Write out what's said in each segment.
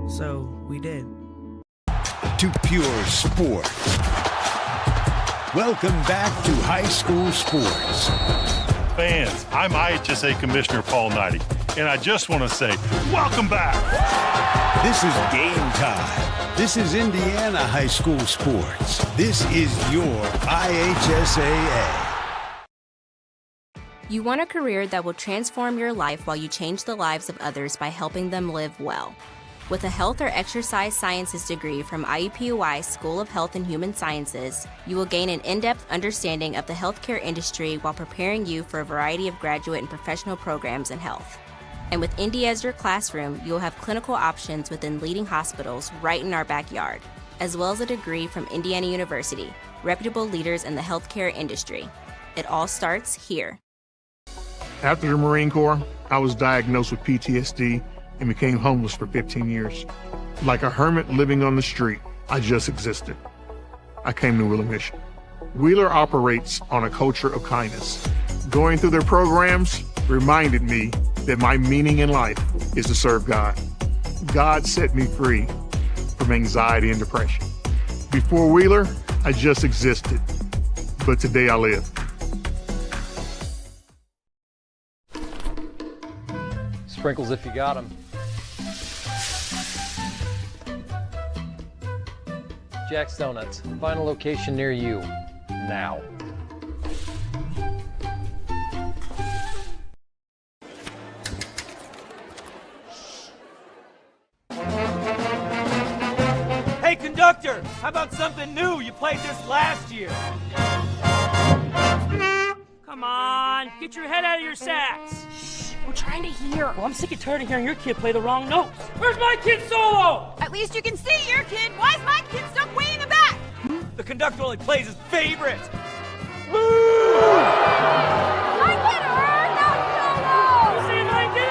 So we did. To pure sports. Welcome back to high school sports. Fans, I'm IHSA Commissioner Paul Knighty, and I just want to say, welcome back. This is game time. This is Indiana high school sports. This is your IHSAA. You want a career that will transform your life while you change the lives of others by helping them live well. With a health or exercise sciences degree from IUPUI School of Health and Human Sciences, you will gain an in-depth understanding of the healthcare industry while preparing you for a variety of graduate and professional programs in health. And with Indy as your classroom, you will have clinical options within leading hospitals right in our backyard, as well as a degree from Indiana University, reputable leaders in the healthcare industry. It all starts here. After the Marine Corps, I was diagnosed with PTSD and became homeless for 15 years. Like a hermit living on the street, I just existed. I came to Wheeler Mission. Wheeler operates on a culture of kindness. Going through their programs reminded me that my meaning in life is to serve God. God set me free from anxiety and depression. Before Wheeler, I just existed, but today I live. Sprinkles if you got them. Jack's Donuts, find a location near you, now. Hey conductor, how about something new? You played this last year. Come on, get your head out of your sacks. We're trying to hear. Well, I'm sick and tired of hearing your kid play the wrong notes. Where's my kid solo? At least you can see your kid. Why is my kid stuck way in the back? The conductor only plays his favorites. My kid heard that solo! You saying I did?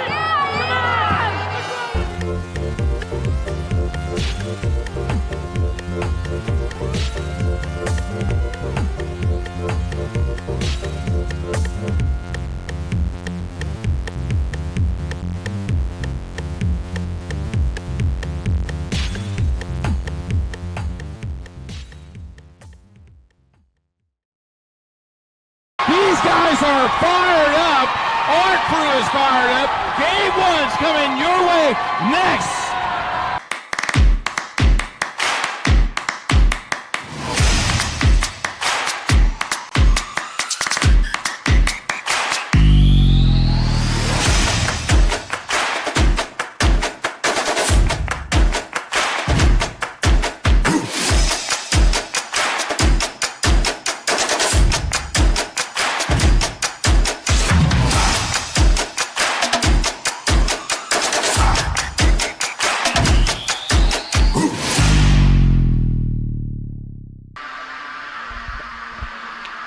These guys are fired up. Our crew is fired up. Game one's coming your way next.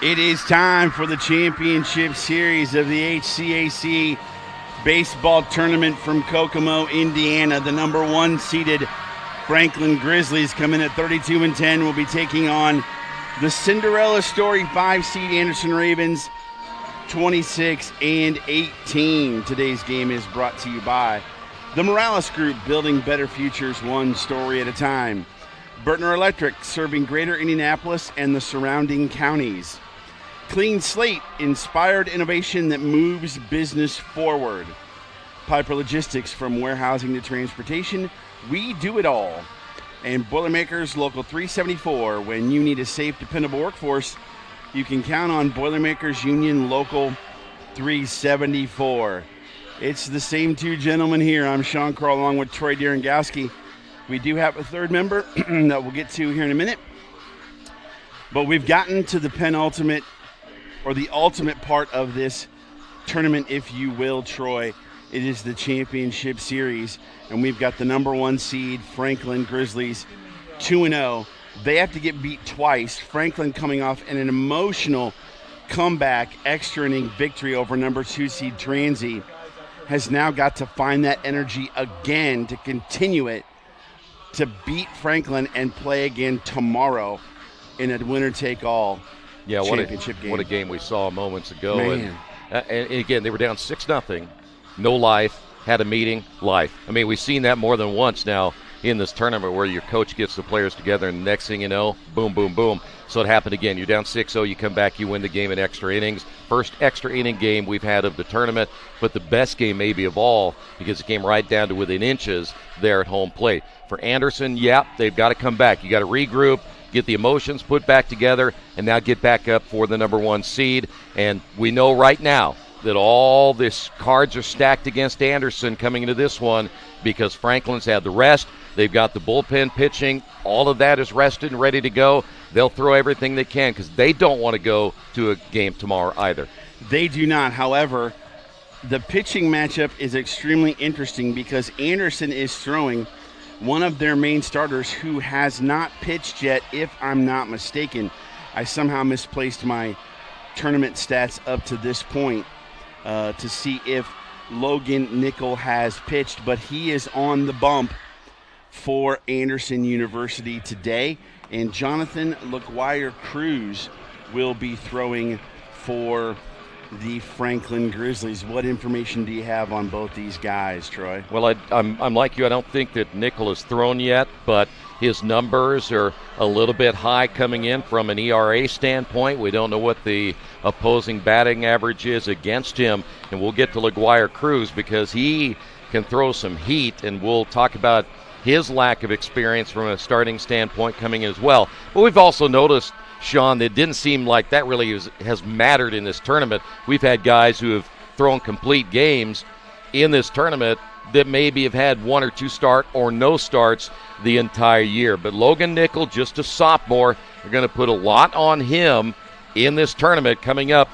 It is time for the championship series of the HCAC baseball tournament from Kokomo, Indiana. The number one seeded Franklin Grizzlies come in at 32-10 will be taking on the Cinderella story 5 seed Anderson Ravens 26-18. Today's game is brought to you by The Morales Group, building better futures one story at a time. Bertner Electric, serving greater Indianapolis and the surrounding counties. Clean Slate, inspired innovation that moves business forward. Piper Logistics, from warehousing to transportation, we do it all. And Boilermakers Local 374, when you need a safe, dependable workforce, you can count on Boilermakers Union Local 374. It's the same two gentlemen here. I'm Sean Carl along with Troy Derengowski. We do have a third member that we'll get to here in a minute. But we've gotten to the penultimate, or the ultimate part of this tournament, if you will, Troy. It is the championship series, and we've got the number 1 seed, Franklin Grizzlies, 2-0. They have to get beat twice. Franklin coming off an emotional comeback, extra inning victory over number 2 seed Transy, has now got to find that energy again to continue it, to beat Franklin and play again tomorrow in a winner-take-all championship game. What a game we saw moments ago. Man. And again, they were down 6-0. No life, had a meeting, life. I mean, we've seen that more than once now in this tournament where your coach gets the players together and the next thing you know, boom, boom, boom. So it happened again. You're down 6-0, you come back, you win the game in extra innings. First extra inning game we've had of the tournament, but the best game maybe of all because it came right down to within inches there at home plate. For Anderson, they've got to come back. You got to regroup, get the emotions put back together, and now get back up for the number 1 seed. And we know right now that all this cards are stacked against Anderson coming into this one because Franklin's had the rest. They've got the bullpen pitching. All of that is rested and ready to go. They'll throw everything they can because they don't want to go to a game tomorrow either. They do not. However, the pitching matchup is extremely interesting because Anderson is throwing one of their main starters who has not pitched yet, if I'm not mistaken. I somehow misplaced my tournament stats up to this point to see if Logan Nickel has pitched, but he is on the bump for Anderson University today. And Jonathan LaGuire-Cruz will be throwing for the Franklin Grizzlies. What information do you have on both these guys, Troy? Well, I'm like you. I don't think that Nickel has thrown yet, but his numbers are a little bit high coming in from an ERA standpoint. We don't know what the opposing batting average is against him, and we'll get to LaGuire-Cruz because he can throw some heat, and we'll talk about his lack of experience from a starting standpoint coming in as well. But we've also noticed, Sean, that it didn't seem like that really has mattered in this tournament. We've had guys who have thrown complete games in this tournament that maybe have had 1 or 2 start or no starts the entire year. But Logan Nickel, just a sophomore, we're going to put a lot on him in this tournament coming up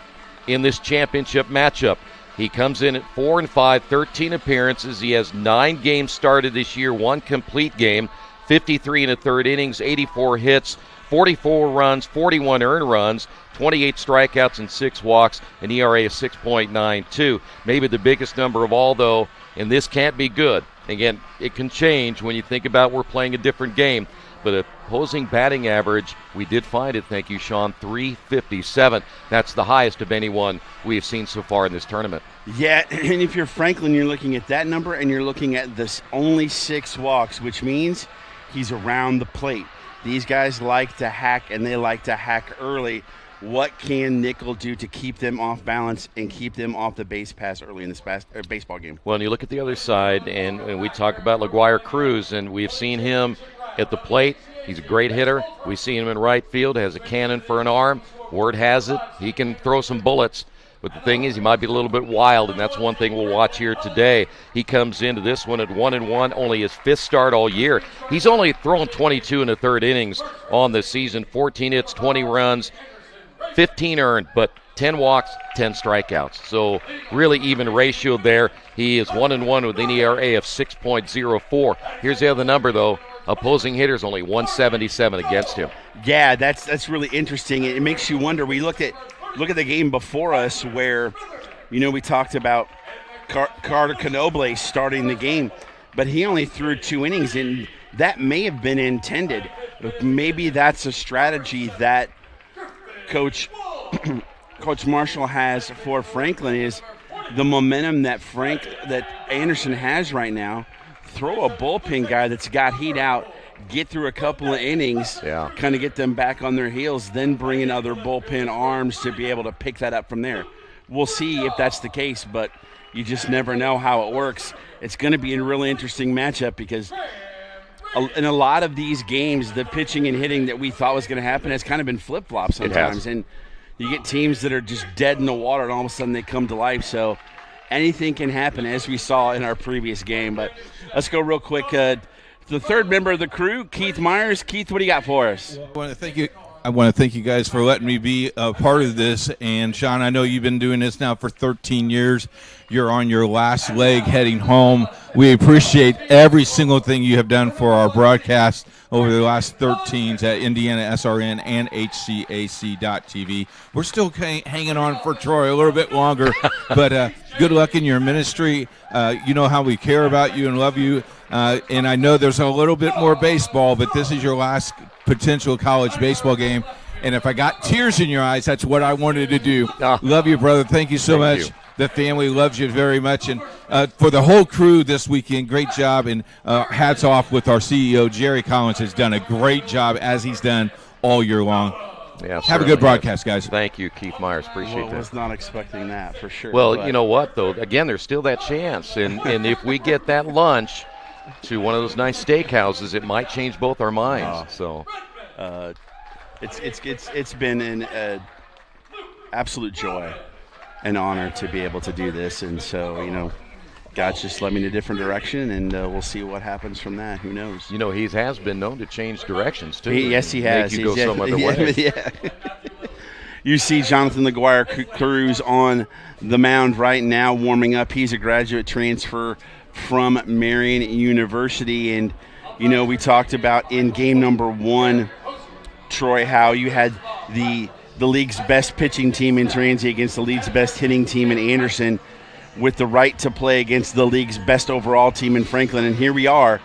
in this championship matchup. He comes in at 4-5, 13 appearances. He has 9 games started this year, 1 complete game, 53 1/3 innings, 84 hits, 44 runs, 41 earned runs, 28 strikeouts and 6 walks, an ERA of 6.92. Maybe the biggest number of all, though, and this can't be good. Again, it can change when you think about we're playing a different game. But opposing batting average, we did find it, thank you, Sean, 357. That's the highest of anyone we have seen so far in this tournament. Yeah, and if you're Franklin, you're looking at that number, and you're looking at this only 6 walks, which means he's around the plate. These guys like to hack, and they like to hack early. What can Nickel do to keep them off balance and keep them off the base pass early in this baseball game? Well, and you look at the other side, and we talk about LaGuire-Cruz, and we've seen him at the plate. He's a great hitter. We see him in right field, has a cannon for an arm. Word has it, he can throw some bullets. But the thing is, he might be a little bit wild, and that's one thing we'll watch here today. He comes into this one at 1-1, only his 5th start all year. He's only thrown 22 1/3 innings on the season, 14 hits, 20 runs, 15 earned, but 10 walks, 10 strikeouts. So really even ratio there. He is 1-1 with an ERA of 6.04. Here's the other number, though. Opposing hitters only 177 against him. Yeah, that's really interesting. It makes you wonder. We look at the game before us where, we talked about Carter Canoble starting the game, but he only threw 2 innings, and that may have been intended. Maybe that's a strategy that Coach Marshall has for Franklin, is the momentum that Anderson has right now. throw a bullpen guy that's got heat out, get through a couple of innings, kind of get them back on their heels, then bring in other bullpen arms to be able to pick that up from there. We'll see if that's the case, but you just never know how it works. It's going to be a really interesting matchup because in a lot of these games, the pitching and hitting that we thought was going to happen has kind of been flip-flops sometimes. And you get teams that are just dead in the water, and all of a sudden they come to life. So anything can happen, as we saw in our previous game. But let's go real quick. The third member of the crew, Keith Myers. Keith, what do you got for us? I want to thank you guys for letting me be a part of this. And, Sean, I know you've been doing this now for 13 years. You're on your last leg heading home. We appreciate every single thing you have done for our broadcast over the last 13s at IndianaSRN and HCAC.TV. We're still hanging on for Troy a little bit longer, but good luck in your ministry. You know how we care about you and love you. And I know there's a little bit more baseball, but this is your last potential college baseball game. And if I got tears in your eyes, that's what I wanted to do. Love you, brother. Thank you so much. The family loves you very much. And for the whole crew this weekend, great job. And hats off with our CEO, Jerry Collins, has done a great job, as he's done all year long. Yeah, have a good broadcast, guys. Thank you, Keith Myers. Appreciate that. I was not expecting that, for sure. Well, you know what, though? Again, there's still that chance. And if we get that lunch to one of those nice steakhouses, it might change both our minds. It's been an absolute joy and honor to be able to do this. And so, you know, God's just led me in a different direction, and we'll see what happens from that. Who knows? You know, he has been known to change directions, too. Yes, he has. Make you go some other way. Yeah. You see Jonathan LaGuire-Cruz on the mound right now warming up. He's a graduate transfer from Marian University. And, you know, we talked about in game number 1, Troy, how you had the league's best pitching team in Transy against the league's best hitting team in Anderson, with the right to play against the league's best overall team in Franklin. And here we are,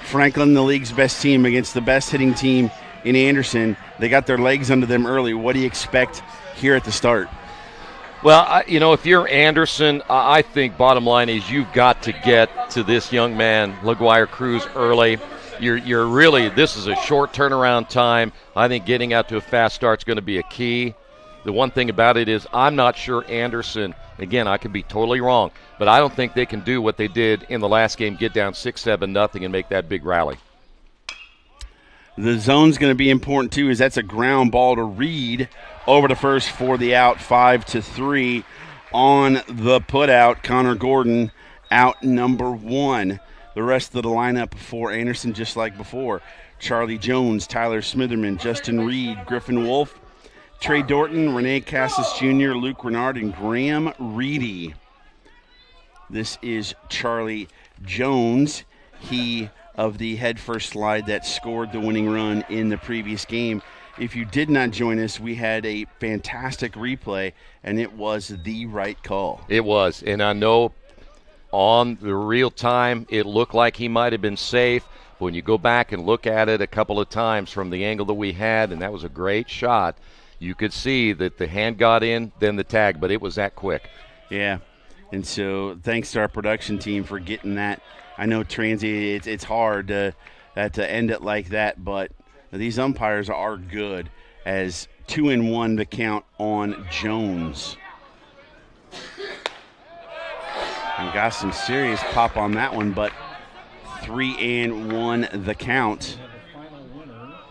Franklin, the league's best team, against the best hitting team in Anderson. They got their legs under them early. What do you expect here at the start? Well, you know, if you're Anderson, I think bottom line is you've got to get to this young man, LaGuire-Cruz, early. You're really, this is a short turnaround time. I think getting out to a fast start is going to be a key. The one thing about it is I'm not sure Anderson, again, I could be totally wrong, but I don't think they can do what they did in the last game, get down 6-7-0 and make that big rally. The zone's going to be important, too, as that's a ground ball to Reed over to first for the out, 5-3 on the putout. Connor Gordon out number 1. The rest of the lineup for Anderson, just like before: Charlie Jones, Tyler Smitherman, Justin Reed, Griffin Wolf, Trey Dorton, Renee Cassis Jr., Luke Renard, and Graham Reedy. This is Charlie Jones. He of the headfirst slide that scored the winning run in the previous game. If you did not join us, we had a fantastic replay, and it was the right call. It was, and I know on the real time it looked like he might have been safe. But when you go back and look at it a couple of times from the angle that we had, and that was a great shot, you could see that the hand got in, then the tag, but it was that quick. Yeah, and so thanks to our production team for getting that. I know Transy, it's hard to end it like that, but these umpires are good, as 2-1 the count on Jones. And got some serious pop on that one, but 3-1 the count.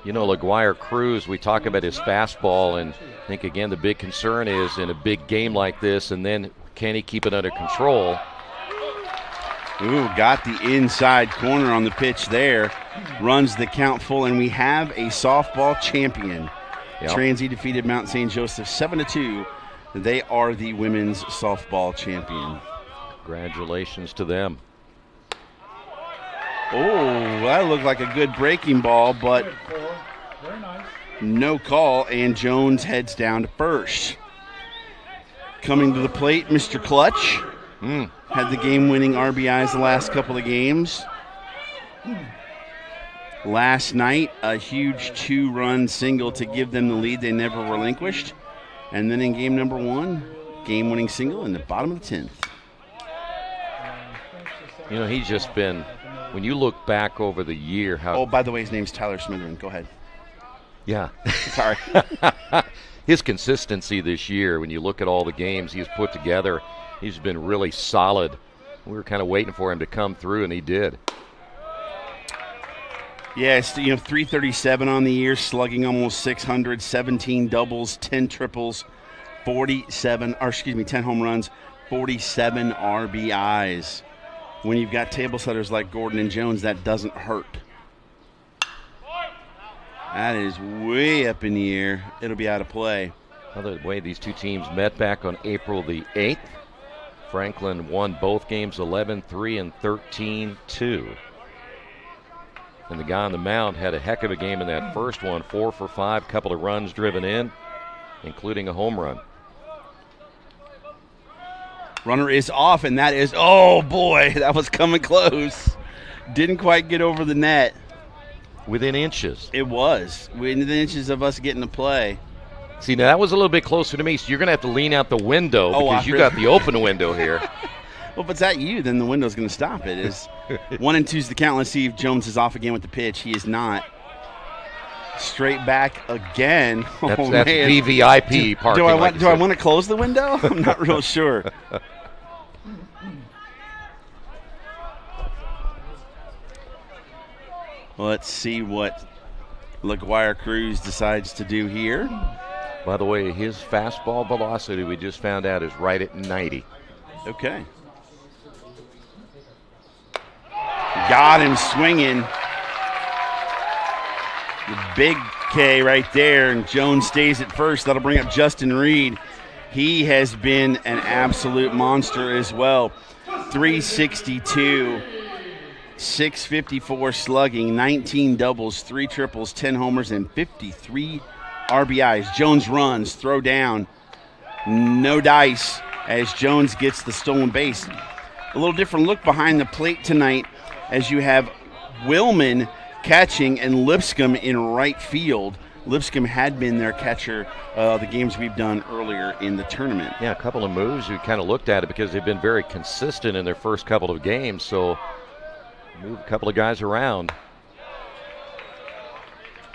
You know, LaGuire-Cruz, we talk about his fastball, and I think, again, the big concern is in a big game like this, and then can he keep it under control? Ooh, got the inside corner on the pitch there. Runs the count full, and we have a softball champion. Yep. Transy defeated Mount St. Joseph 7-2. They are the women's softball champion. Congratulations to them. Oh, that looked like a good breaking ball, but no call, and Jones heads down to first. Coming to the plate, Mr. Clutch. Had the game-winning RBIs the last couple of games. Last night, a huge 2-run single to give them the lead they never relinquished. And then in game number 1, game-winning single in the bottom of the 10th. You know, he's just been when you look back over the year, how... Oh, by the way, his name's Tyler Smitherman. Go ahead. Yeah. Sorry. His consistency this year, when you look at all the games he's put together, he's been really solid. We were kind of waiting for him to come through, and he did. Yes, 337 on the year, slugging almost 600, 17 doubles, 10 triples, 10 home runs, 47 RBIs. When you've got table setters like Gordon and Jones, that doesn't hurt. That is way up in the air. It'll be out of play. By the way, these two teams met back on April the 8th. Franklin won both games 11-3 and 13-2. And the guy on the mound had a heck of a game in that first one, 4 for 5, couple of runs driven in, including a home run. Runner is off, and that is, oh boy, that was coming close. Didn't quite get over the net. Within inches. It was. Within inches of us getting to play. See, now that was a little bit closer to me, so you're going to have to lean out the window because you got the open window here. Well, if it's at you, then the window's going to stop it. It's 1 and 2's the count. Let's see if Jones is off again with the pitch. He is not. Straight back again. That's VVIP parking. Do I want to close the window? I'm not real sure. Let's see what LaGuire Cruz decides to do here. By the way, his fastball velocity, we just found out, is right at 90. Okay. Got him swinging. The big K right there, and Jones stays at first. That'll bring up Justin Reed. He has been an absolute monster as well. 362, 654 slugging, 19 doubles, 3 triples, 10 homers, and 53 RBIs. Jones runs, throw down, no dice as Jones gets the stolen base. A little different look behind the plate tonight as you have Willman catching and Lipscomb in right field. Lipscomb had been their catcher the games we've done earlier in the tournament. Yeah, a couple of moves. We kind of looked at it because they've been very consistent in their first couple of games, so move a couple of guys around.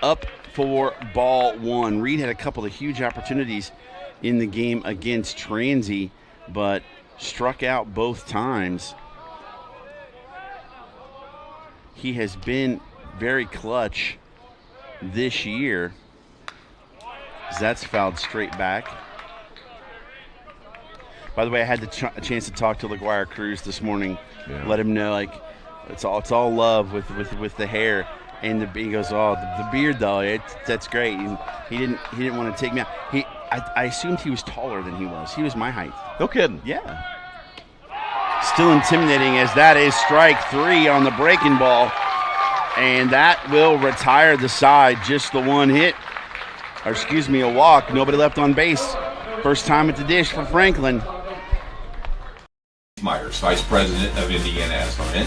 Up for ball 1. Reed had a couple of huge opportunities in the game against Transy, but struck out both times. He has been very clutch this year. That's fouled straight back. By the way, I had a chance to talk to LaGuire Cruz this morning. Yeah. Let him know, like, it's all love with the hair. And he goes, oh, the beard though, that's great. And he didn't want to take me out. I assumed he was taller than he was. He was my height. No kidding. Yeah. Still intimidating as that is strike 3 on the breaking ball. And that will retire the side. Just the one hit. Or excuse me, a walk. Nobody left on base. First time at the dish for Franklin. Myers, Vice President of IndianaSRN.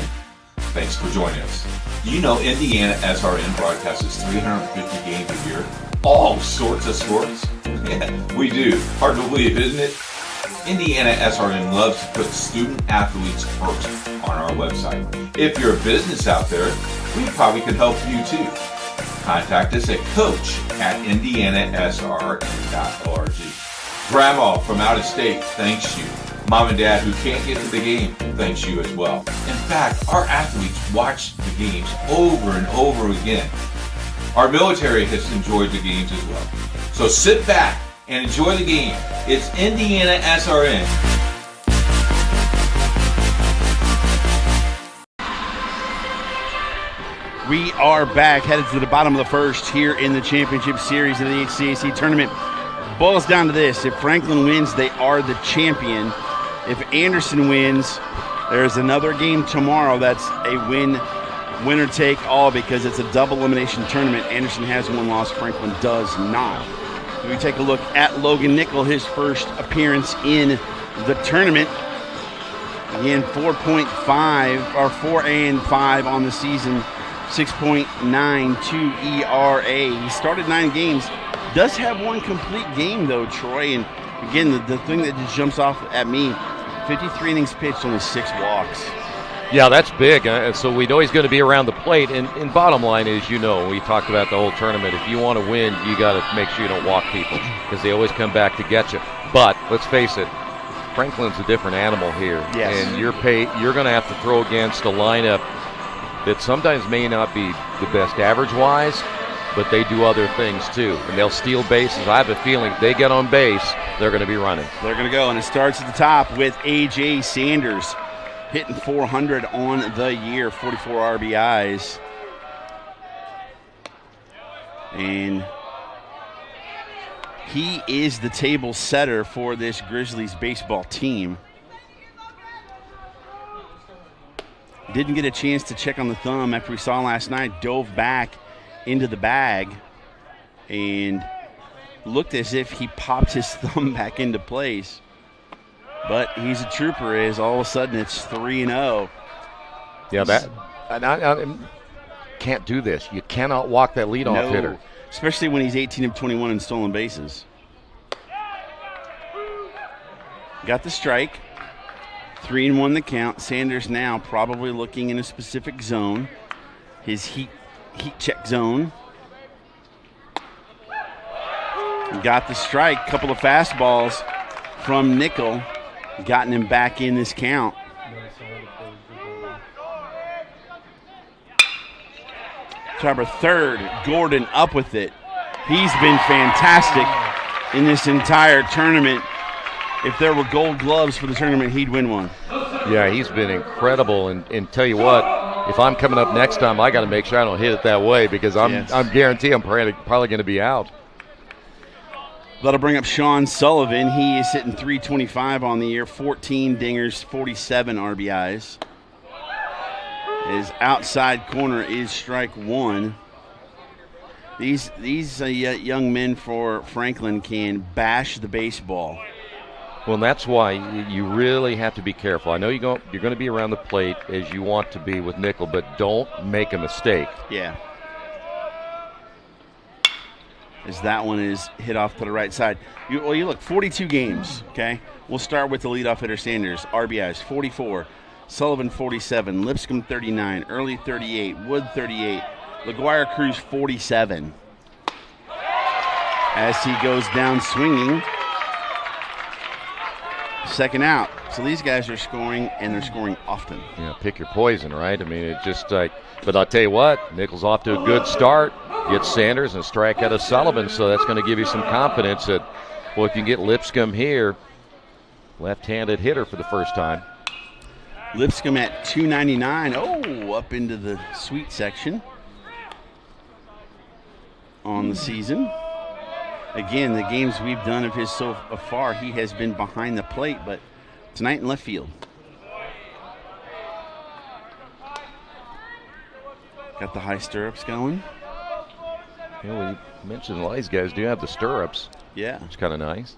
Thanks for joining us. Do you know IndianaSRN broadcasts 350 games a year? All sorts of sports? Yeah, we do. Hard to believe, isn't it? IndianaSRN loves to put student athletes first on our website. If you're a business out there, we probably could help you too. Contact us at coach@indianasrn.org. Grandma from out of state thanks you. Mom and Dad who can't get to the game thanks you as well. In fact, our athletes watch the games over and over again. Our military has enjoyed the games as well. So sit back and enjoy the game. It's IndianaSRN. We are back, headed to the bottom of the first here in the championship series of the HCAC tournament. Boils down to this: if Franklin wins, they are the champion. If Anderson wins, there's another game tomorrow that's a winner take all, because it's a double elimination tournament. Anderson has one loss, Franklin does not. We take a look at Logan Nickel, his first appearance in the tournament. Again, 4.5 or 4-5 on the season, 6.92 ERA. He started 9 games. Does have one complete game though, Troy. And again, the thing that just jumps off at me: 53 innings pitched, only 6 walks. Yeah, that's big. So we know he's going to be around the plate. And bottom line is, we talked about the whole tournament. If you want to win, you got to make sure you don't walk people because they always come back to get you. But let's face it, Franklin's a different animal here. Yes. And you're going to have to throw against a lineup that sometimes may not be the best average-wise, but they do other things too. And they'll steal bases. I have a feeling if they get on base, they're going to be running. They're going to go, and it starts at the top with A.J. Sanders. Hitting 400 on the year, 44 RBIs. And he is the table setter for this Grizzlies baseball team. Didn't get a chance to check on the thumb after we saw last night. Dove back into the bag and looked as if he popped his thumb back into place. But he's a trooper. Is all of a sudden it's 3-0. Yeah, I can't do this. You cannot walk that leadoff hitter, especially when he's 18 of 21 in stolen bases. Got the strike. 3-1 the count. Sanders now probably looking in a specific zone. His heat check zone. Got the strike. Couple of fastballs from Nickel. Gotten him back in this count. Tarver third. Gordon up with it. He's been fantastic in this entire tournament. If there were gold gloves for the tournament, he'd win one. Yeah, he's been incredible. And tell you what, if I'm coming up next time, I got to make sure I don't hit it that way because I'm guaranteed I'm probably going to be out. That'll bring up Sean Sullivan. He is hitting 325 on the year, 14 dingers, 47 RBIs. His outside corner is strike one. These young men for Franklin can bash the baseball. Well, and that's why you really have to be careful. I know you're going to be around the plate as you want to be with Nickel, but don't make a mistake. Yeah. As that one is hit off to the right side. You look, 42 games, okay? We'll start with the leadoff hitter Sanders. RBIs, 44. Sullivan, 47. Lipscomb, 39. Early, 38. Wood, 38. LaGuardia Cruz, 47. As he goes down swinging. Second out. So these guys are scoring, and they're scoring often. Yeah, pick your poison, right? I mean, it just but I'll tell you what, Nickel's off to a good start. Gets Sanders and strike out of Sullivan, so that's going to give you some confidence that, well, if you get Lipscomb here, left-handed hitter for the first time. Lipscomb at 299. Oh, up into the sweet section on the season. Again, the games we've done of his so far, he has been behind the plate, but tonight in left field. Got the high stirrups going. Yeah, we mentioned a lot of these guys do have the stirrups. Yeah. It's kind of nice.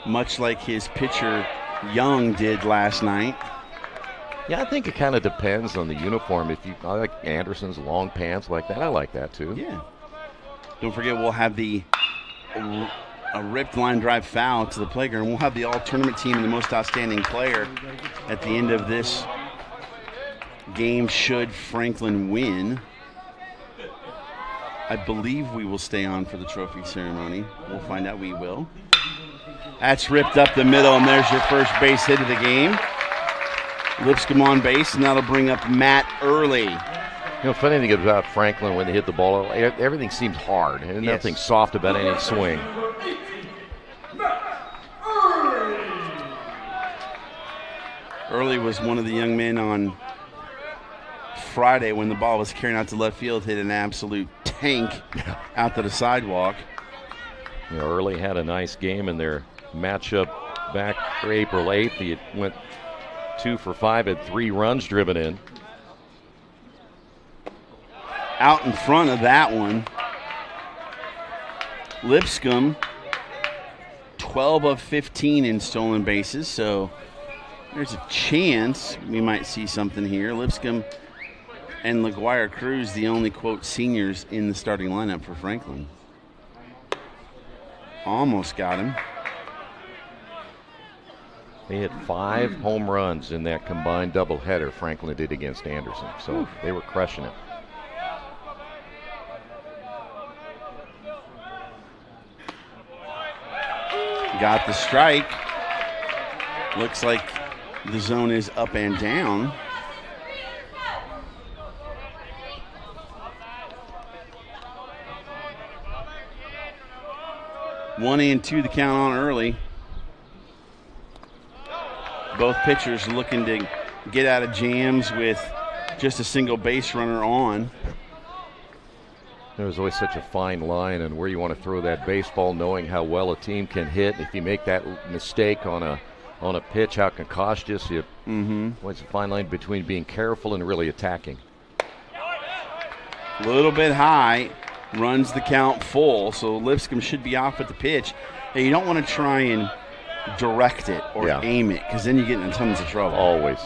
Much like his pitcher Young did last night. Yeah, I think it kind of depends on the uniform. I like Anderson's long pants like that. I like that too. Yeah. Don't forget, we'll have a ripped line drive foul to the playground. We'll have the all-tournament team and the most outstanding player at the end of this game should Franklin win. I believe we will stay on for the trophy ceremony. We'll find out we will. That's ripped up the middle, and there's your first base hit of the game. Lipscomb on base, and that'll bring up Matt Early. Funny thing about Franklin when they hit the ball, everything seems hard, and nothing soft about any swing. Early was one of the young men on Friday when the ball was carrying out to left field, hit an absolute tank out to the sidewalk. Early had a nice game in their matchup back for April 8th. He went 2 for 5, had 3 runs driven in. Out in front of that one, Lipscomb, 12 of 15 in stolen bases, so there's a chance we might see something here. Lipscomb and LaGuardia Cruz, the only, quote, seniors in the starting lineup for Franklin. Almost got him. They hit 5 home runs in that combined doubleheader Franklin did against Anderson. So they were crushing it. Got the strike. Looks like the zone is up and down. One and two, the count on early. Both pitchers looking to get out of jams with just a single base runner on. There's always such a fine line on where you want to throw that baseball, knowing how well a team can hit. If you make that mistake on a pitch, how it can cost you. So it's a fine line between being careful and really attacking. A little bit high, runs the count full, so Lipscomb should be off at the pitch. Hey, you don't want to try and direct it or aim it, because then you get in tons of trouble. Always.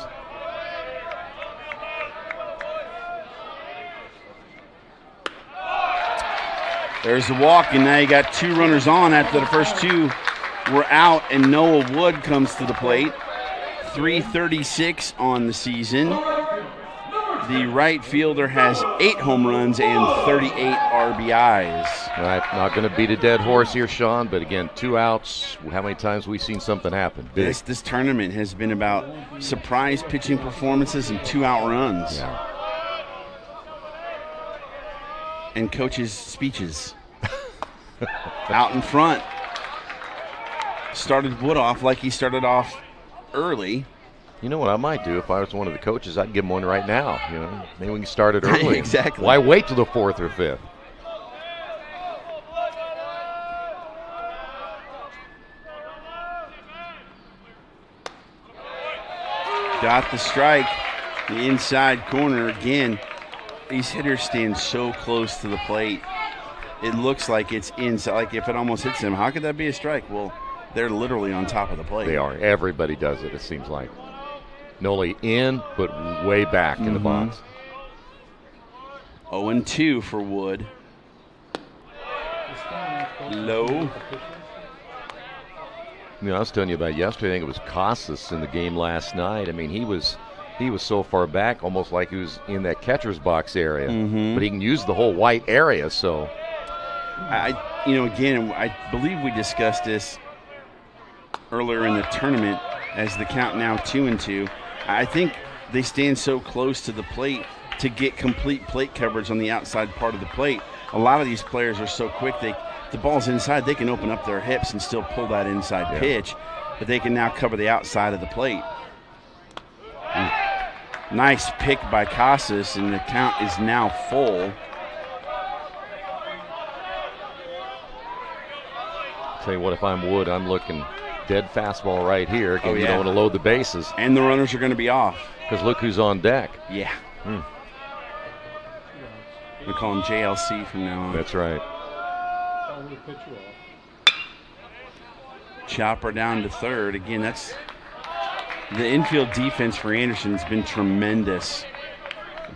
There's the walk, and now you got 2 runners on after the first 2 were out, and Noah Wood comes to the plate. 336 on the season. The right fielder has 8 home runs and 38 RBIs. All right, not going to beat a dead horse here, Sean, but again, 2 outs. How many times have we seen something happen? Big. This tournament has been about surprise pitching performances and 2-out runs. Yeah. And coaches' speeches. Out in front. Started Wood off like he started off early. You know what I might do if I was one of the coaches? I'd give him one right now. You know, maybe we can start it early. Exactly. Why wait till the 4th or 5th? Got the strike. The inside corner again. These hitters stand so close to the plate. It looks like it's inside. Like if it almost hits them, how could that be a strike? Well, they're literally on top of the plate. They are. Everybody does it seems like. Noli in, but way back in the box. 0-2 for Wood. Low. You know, I was telling you about yesterday. I think it was Casas in the game last night. I mean, he was so far back, almost like he was in that catcher's box area. But he can use the whole white area. So, again, I believe we discussed this earlier in the tournament. As the count now 2-2, I think they stand so close to the plate to get complete plate coverage on the outside part of the plate. A lot of these players are so quick, the ball's inside, they can open up their hips and still pull that inside pitch, but they can now cover the outside of the plate. Nice pick by Casas, and the count is now full. Tell you what, if I'm Wood, I'm looking dead fastball right here. Again, you don't want to load the bases. And the runners are going to be off. Because look who's on deck. Yeah. We call him JLC from now on. That's right. Chopper down to third. Again, that's the infield defense for Anderson has been tremendous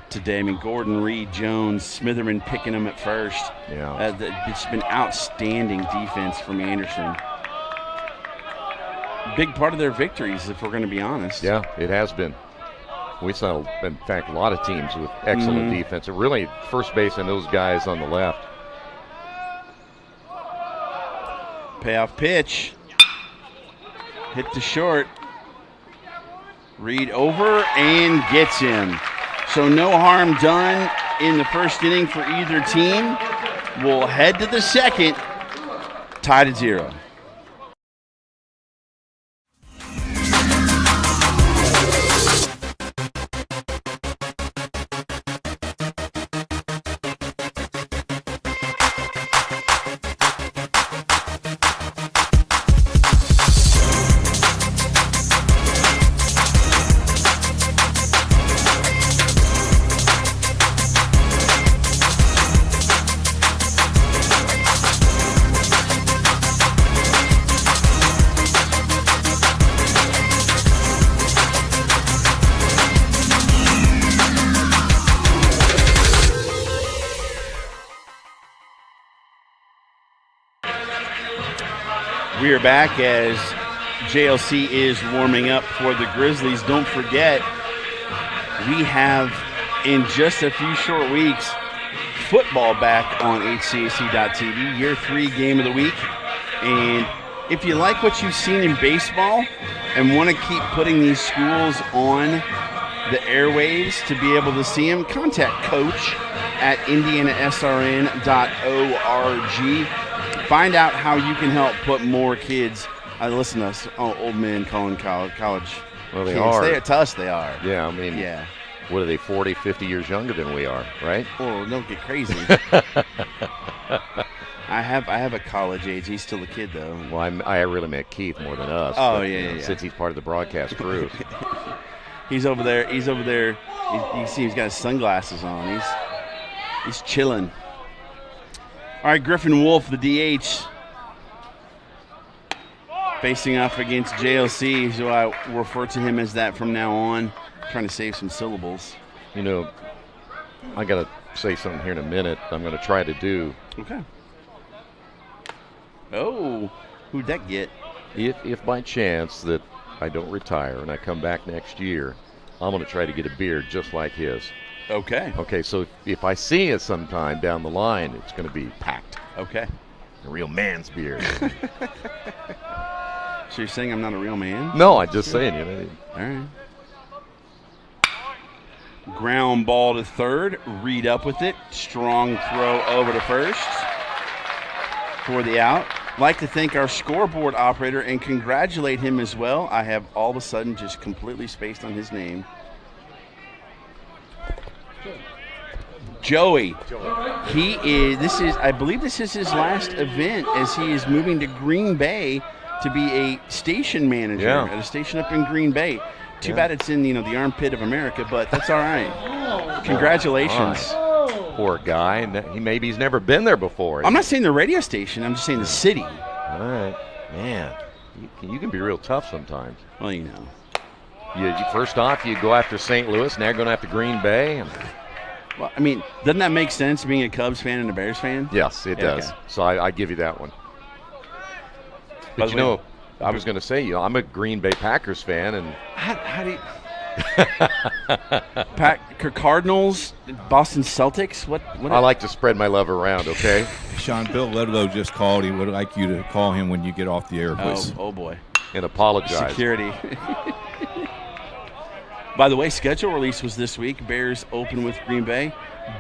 today. I mean, Gordon, Reed, Jones, Smitherman picking them at first. Yeah. It's been outstanding defense from Anderson. Big part of their victories, if we're going to be honest. Yeah, it has been. We saw, in fact, a lot of teams with excellent defense. Really, first base and those guys on the left. Payoff pitch. Hit to short. Reed over and gets him. So no harm done in the first inning for either team. We'll head to the second, tied at 0. We are back as JLC is warming up for the Grizzlies. Don't forget, we have, in just a few short weeks, football back on HCAC.tv, year 3 game of the week. And if you like what you've seen in baseball and want to keep putting these schools on the airwaves to be able to see them, contact Coach at IndianaSRN.org. Find out how you can help put more kids. Listen to us, old men calling college. Well, they kids. are. To us, they are. Yeah, I mean, yeah. What are they, 40, 50 years younger than we are, right? Oh, don't get crazy. I have a college age. He's still a kid, though. Well, I really meant Keith more than us. Oh, but, yeah. Since he's part of the broadcast crew. He's over there. You can see he's got his sunglasses on. He's chilling. All right, Griffin Wolf, the DH, facing off against JLC, so I refer to him as that from now on, trying to save some syllables. You know, I got to say something here in a minute. I'm going to try to do. Okay. Oh, who'd that get? If by chance that I don't retire and I come back next year, I'm going to try to get a beard just like his. Okay. Okay, so if I see it sometime down the line, it's going to be packed. Okay. A real man's beard. So you're saying I'm not a real man? No, I'm just saying. You know. All right. Ground ball to third. Reed up with it. Strong throw over to first for the out. Like to thank our scoreboard operator and congratulate him as well. I have all of a sudden just completely spaced on his name. Joey. I believe this is his last event as he is moving to Green Bay to be a station manager at a station up in Green Bay. Too bad it's in, the armpit of America, but that's all right. Congratulations. Poor guy. He's never been there before. I'm not saying the radio station. I'm just saying the city. All right. Man, you can be real tough sometimes. Well, you know. First off, you go after St. Louis. Now you're going after Green Bay. Well, I mean, doesn't that make sense, being a Cubs fan and a Bears fan? Yes, it does. Okay. So I give you that one. But I was going to say, I'm a Green Bay Packers fan, and how do you? Cardinals, Boston Celtics. What? I like to spread my love around. Okay. Sean, Bill Ludlow just called. He would like you to call him when you get off the air, please. Oh boy. And apologize. Security. By the way, schedule release was this week. Bears open with Green Bay,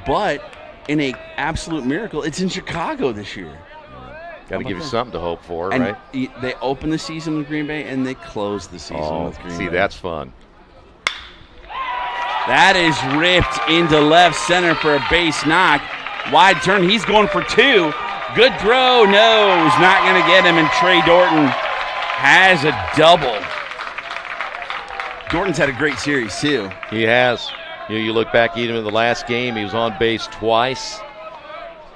but in a absolute miracle, it's in Chicago this year. Got to give you something to hope for, and right? They open the season with Green Bay, and they close the season with Green Bay. See, that's fun. That is ripped into left center for a base knock. Wide turn. He's going for 2. Good throw. No, he's not going to get him, and Trey Dorton has a double. Dorton's had a great series, too. He has. You look back even in the last game, he was on base twice.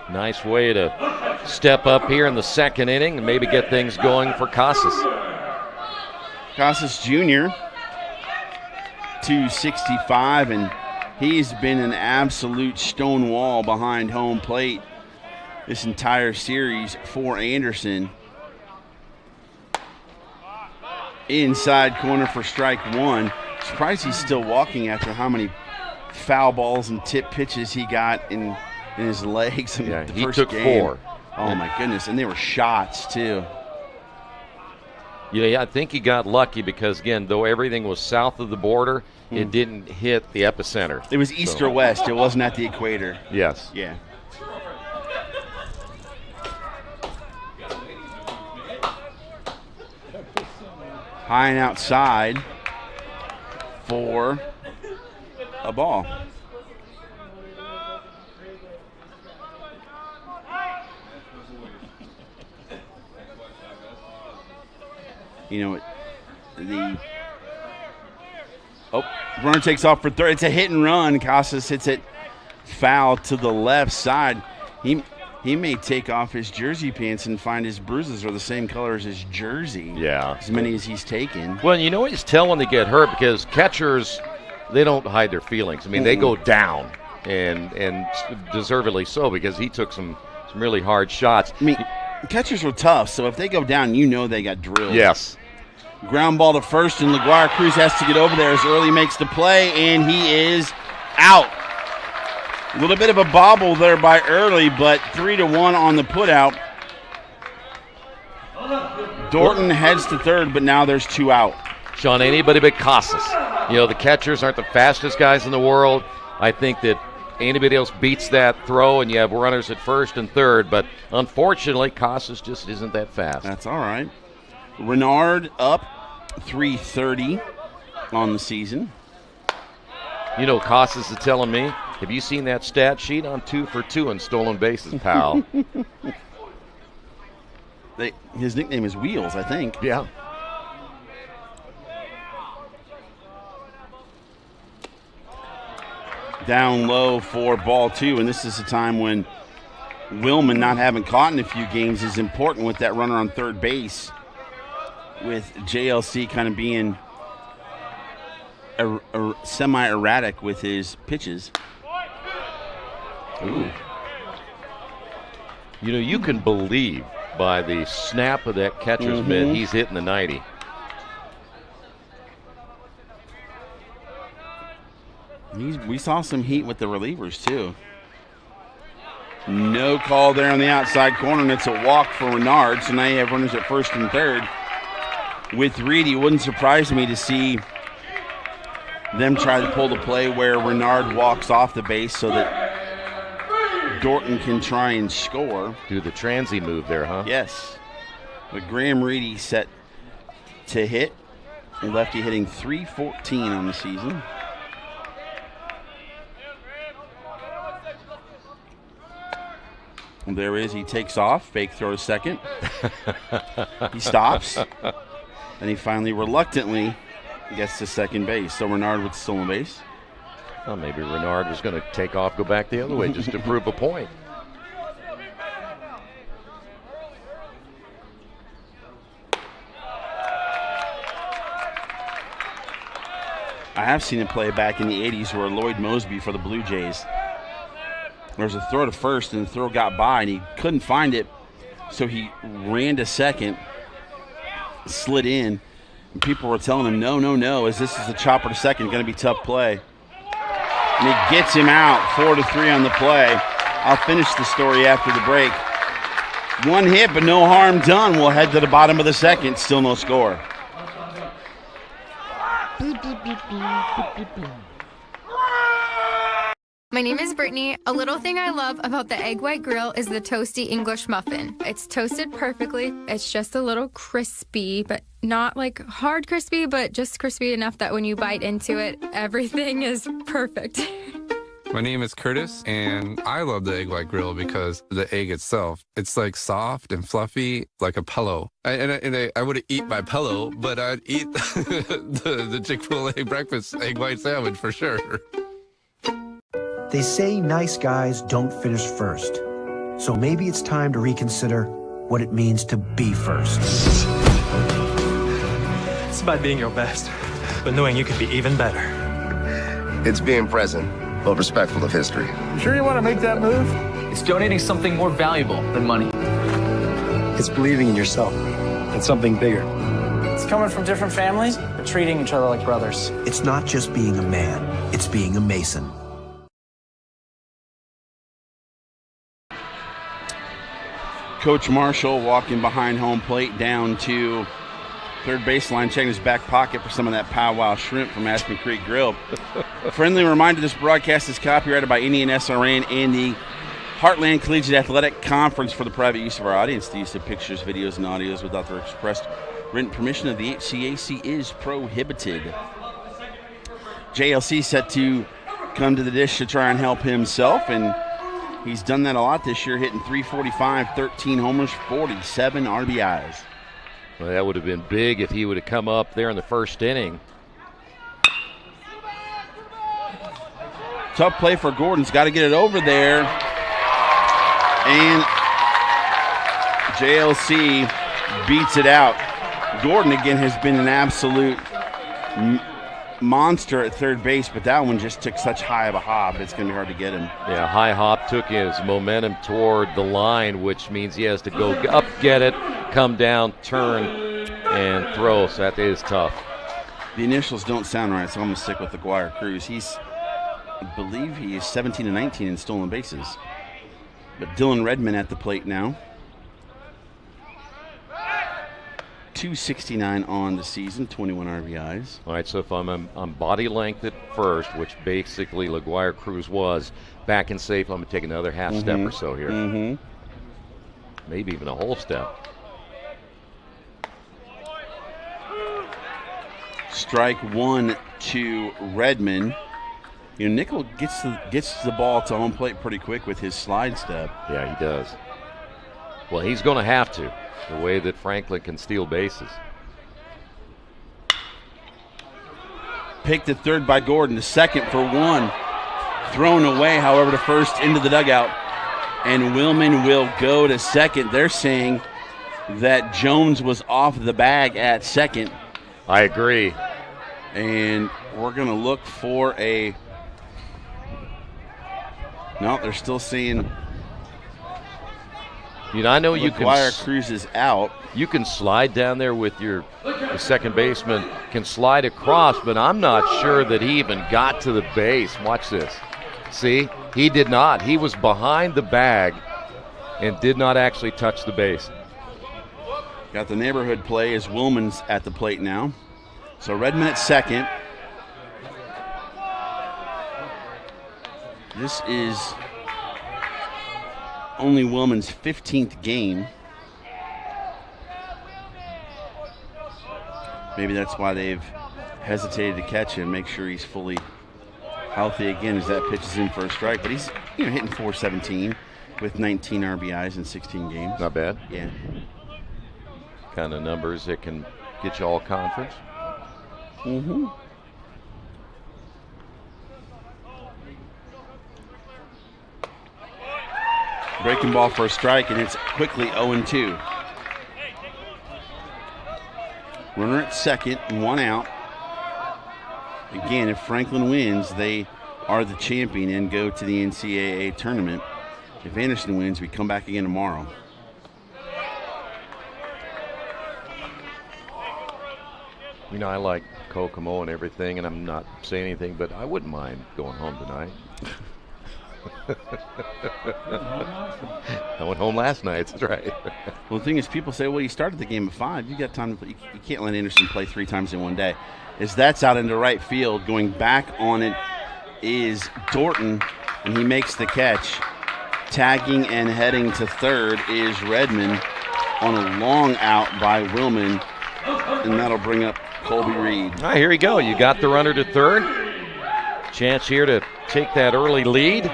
Nice way to step up here in the second inning and maybe get things going for Casas. Casas Jr., 265, and he's been an absolute stone wall behind home plate this entire series for Anderson. Inside corner for strike 1. Surprised he's still walking after how many foul balls and tip pitches he got in his legs in the first took game. 4. Oh, my goodness. And they were shots, too. Yeah, I think he got lucky because, again, though everything was south of the border, it didn't hit the epicenter. It was east or west. It wasn't at the equator. Yes. Yeah. High and outside for a ball. Runner takes off for third. It's a hit and run. Casas hits it foul to the left side. He may take off his jersey pants and find his bruises are the same color as his jersey. Yeah. As many as he's taken. Well, you know what you tell when they get hurt, because catchers, they don't hide their feelings. I mean, they go down, and deservedly so, because he took some really hard shots. I mean, catchers were tough, so if they go down, they got drilled. Yes. Ground ball to first, and LaGuardia Cruz has to get over there as Early makes the play, and he is out. A little bit of a bobble there by Early, but 3-1 on the putout. Dorton heads to third, but now there's 2 out. Sean, anybody but Casas. You know, the catchers aren't the fastest guys in the world. I think that anybody else beats that throw, and you have runners at first and third, but unfortunately, Casas just isn't that fast. That's all right. Renard up 330 on the season. You know, Casas is telling me, have you seen that stat sheet? I'm 2 for 2 in stolen bases, pal. His nickname is Wheels, I think. Yeah. Down low for ball 2, and this is a time when Willman not having caught in a few games is important with that runner on third base, with JLC kind of being semi-erratic with his pitches. Ooh. You know, you can believe by the snap of that catcher's mitt, he's hitting the 90. We saw some heat with the relievers, too. No call there on the outside corner, and it's a walk for Renard. So now you have runners at first and third. With Reed, it wouldn't surprise me to see them try to pull the play where Renard walks off the base so that Dorton can try and score. Do the transy move there, huh? Yes. But Graham Reedy set to hit. Lefty hitting .314 on the season. And there he takes off, fake throw to second. He stops, and he finally reluctantly gets to second base. So Renard with stolen base. Well, maybe Renard was going to take off, go back the other way just to prove a point. I have seen it play back in the 80s where Lloyd Mosby for the Blue Jays. There was a throw to first, and the throw got by, and he couldn't find it, so he ran to second, slid in, and people were telling him, no, as this is a chopper to second, going to be tough play. And he gets him out, 4-3 on the play. I'll finish the story after the break. One hit, but no harm done. We'll head to the bottom of the second, still no score. My name is Brittany. A little thing I love about the Egg White Grill is the toasty English muffin. It's toasted perfectly. It's just a little crispy, but not like hard crispy, but just crispy enough that when you bite into it, everything is perfect. My name is Curtis, and I love the Egg White Grill because the egg itself, it's like soft and fluffy, like a pillow. I wouldn't eat my pillow, but I'd eat the Chick-fil-A breakfast egg white sandwich for sure. They say nice guys don't finish first. So maybe it's time to reconsider what it means to be first. It's about being your best, but knowing you could be even better. It's being present, but respectful of history. You sure you want to make that move? It's donating something more valuable than money. It's believing in yourself and something bigger. It's coming from different families, but treating each other like brothers. It's not just being a man, it's being a Mason. Coach Marshall walking behind home plate down to third baseline, checking his back pocket for some of that powwow shrimp from Aspen Creek Grill. Friendly reminder, this broadcast is copyrighted by IndianaSRN and the Heartland Collegiate Athletic Conference for the private use of our audience. The use of pictures, videos, and audios without the expressed written permission of the HCAC is prohibited. JLC set to come to the dish to try and help himself, and he's done that a lot this year, hitting .345, 13 homers, 47 RBIs. Well, that would have been big if he would have come up there in the first inning. Tough play for Gordon's got to get it over there. And JLC beats it out. Gordon, again, has been an absolute monster at third base, but that one just took such high of a hop, it's going to be hard to get him. Yeah, high hop took his momentum toward the line, which means he has to go up, get it, come down, turn, and throws. That is tough. The initials don't sound right, so I'm going to stick with Aguirre Cruz. I believe he is 17 and 19 in stolen bases. But Dylan Redmond at the plate now. 269 on the season, 21 RBIs. All right, so if I'm on body length at first, which basically Aguirre Cruz was, back and safe, I'm going to take another half step or so here. Maybe even a whole step. Strike one to Redmond. You know, Nickel gets the ball to home plate pretty quick with his slide step. Yeah, he does. Well, he's going to have to, the way that Franklin can steal bases. Picked to third by Gordon, the second for one. Thrown away, however, to first into the dugout. And Willman will go to second. They're saying that Jones was off the bag at second. I agree. And we're going to look for a... No, they're still saying... You know, I know you can... Aguirre Cruz is out. You can slide down there with the second baseman, can slide across, but I'm not sure that he even got to the base. Watch this. See? He did not. He was behind the bag and did not actually touch the base. Got the neighborhood play as Willman's at the plate now. So Redmond at second. This is only Willman's 15th game. Maybe that's why they've hesitated to catch him, make sure he's fully healthy again as that pitch is in for a strike. But he's hitting .417 with 19 RBIs in 16 games. Not bad. Yeah. Kind of numbers that can get you all conference. Breaking ball for a strike, and it's quickly 0-2. Runner at second, one out. Again, if Franklin wins, they are the champion and go to the NCAA tournament. If Anderson wins, we come back again tomorrow. You know, I like Kokomo and everything, and I'm not saying anything, but I wouldn't mind going home tonight. I went home last night, that's right. Well, the thing is, people say, well, you started the game at 5. You got time to play. You can't let Anderson play 3 times in one day. As that's out into right field, going back on it is Dorton, and he makes the catch. Tagging and heading to third is Redmond on a long out by Willman, and that'll bring up Colby Reed. All right, here we go. You got the runner to third. Chance here to take that early lead.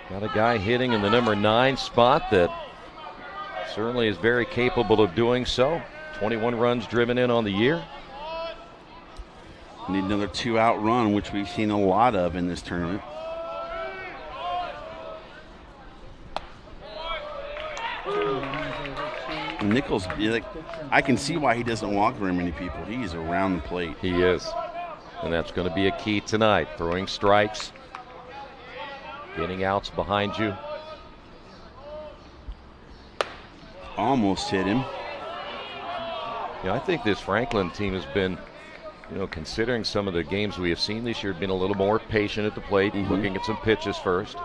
Got a guy hitting in the number 9 spot that certainly is very capable of doing so. 21 runs driven in on the year. Need another 2-out run, which we've seen a lot of in this tournament. Nichols, I can see why he doesn't walk very many people. He's around the plate. He is. And that's going to be a key tonight. Throwing strikes, getting outs behind you. Almost hit him. Yeah, I think this Franklin team has been, considering some of the games we have seen this year, been a little more patient at the plate, looking at some pitches first.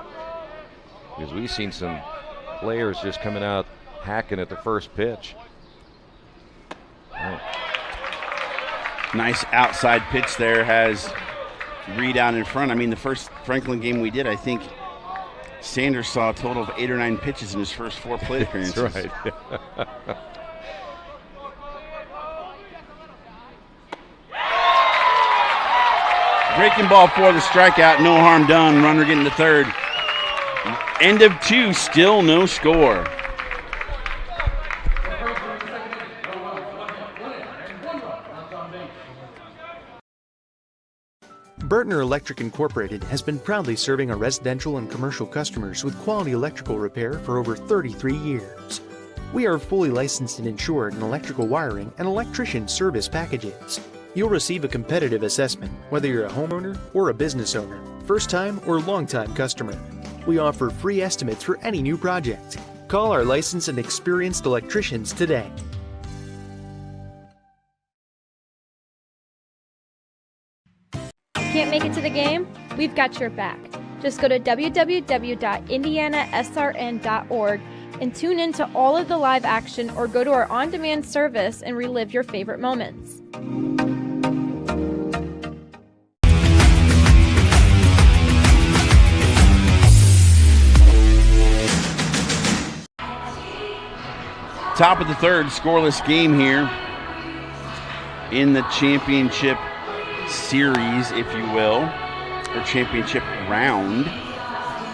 Because we've seen some players just coming out hacking at the first pitch. Oh. Nice outside pitch there, has Reed out in front. I mean, the first Franklin game we did, I think Sanders saw a total of 8 or 9 pitches in his first 4 plate appearances. That's right. Breaking ball for the strikeout, no harm done. Runner getting to third. End of 2, still no score. Burtner Electric Incorporated has been proudly serving our residential and commercial customers with quality electrical repair for over 33 years. We are fully licensed and insured in electrical wiring and electrician service packages. You'll receive a competitive assessment whether you're a homeowner or a business owner, first-time or long-time customer. We offer free estimates for any new project. Call our licensed and experienced electricians today. to the game, we've got your back. Just go to www.IndianaSRN.org and tune in to all of the live action or go to our on-demand service and relive your favorite moments. Top of the third, scoreless game here in the championship series, if you will, or championship round.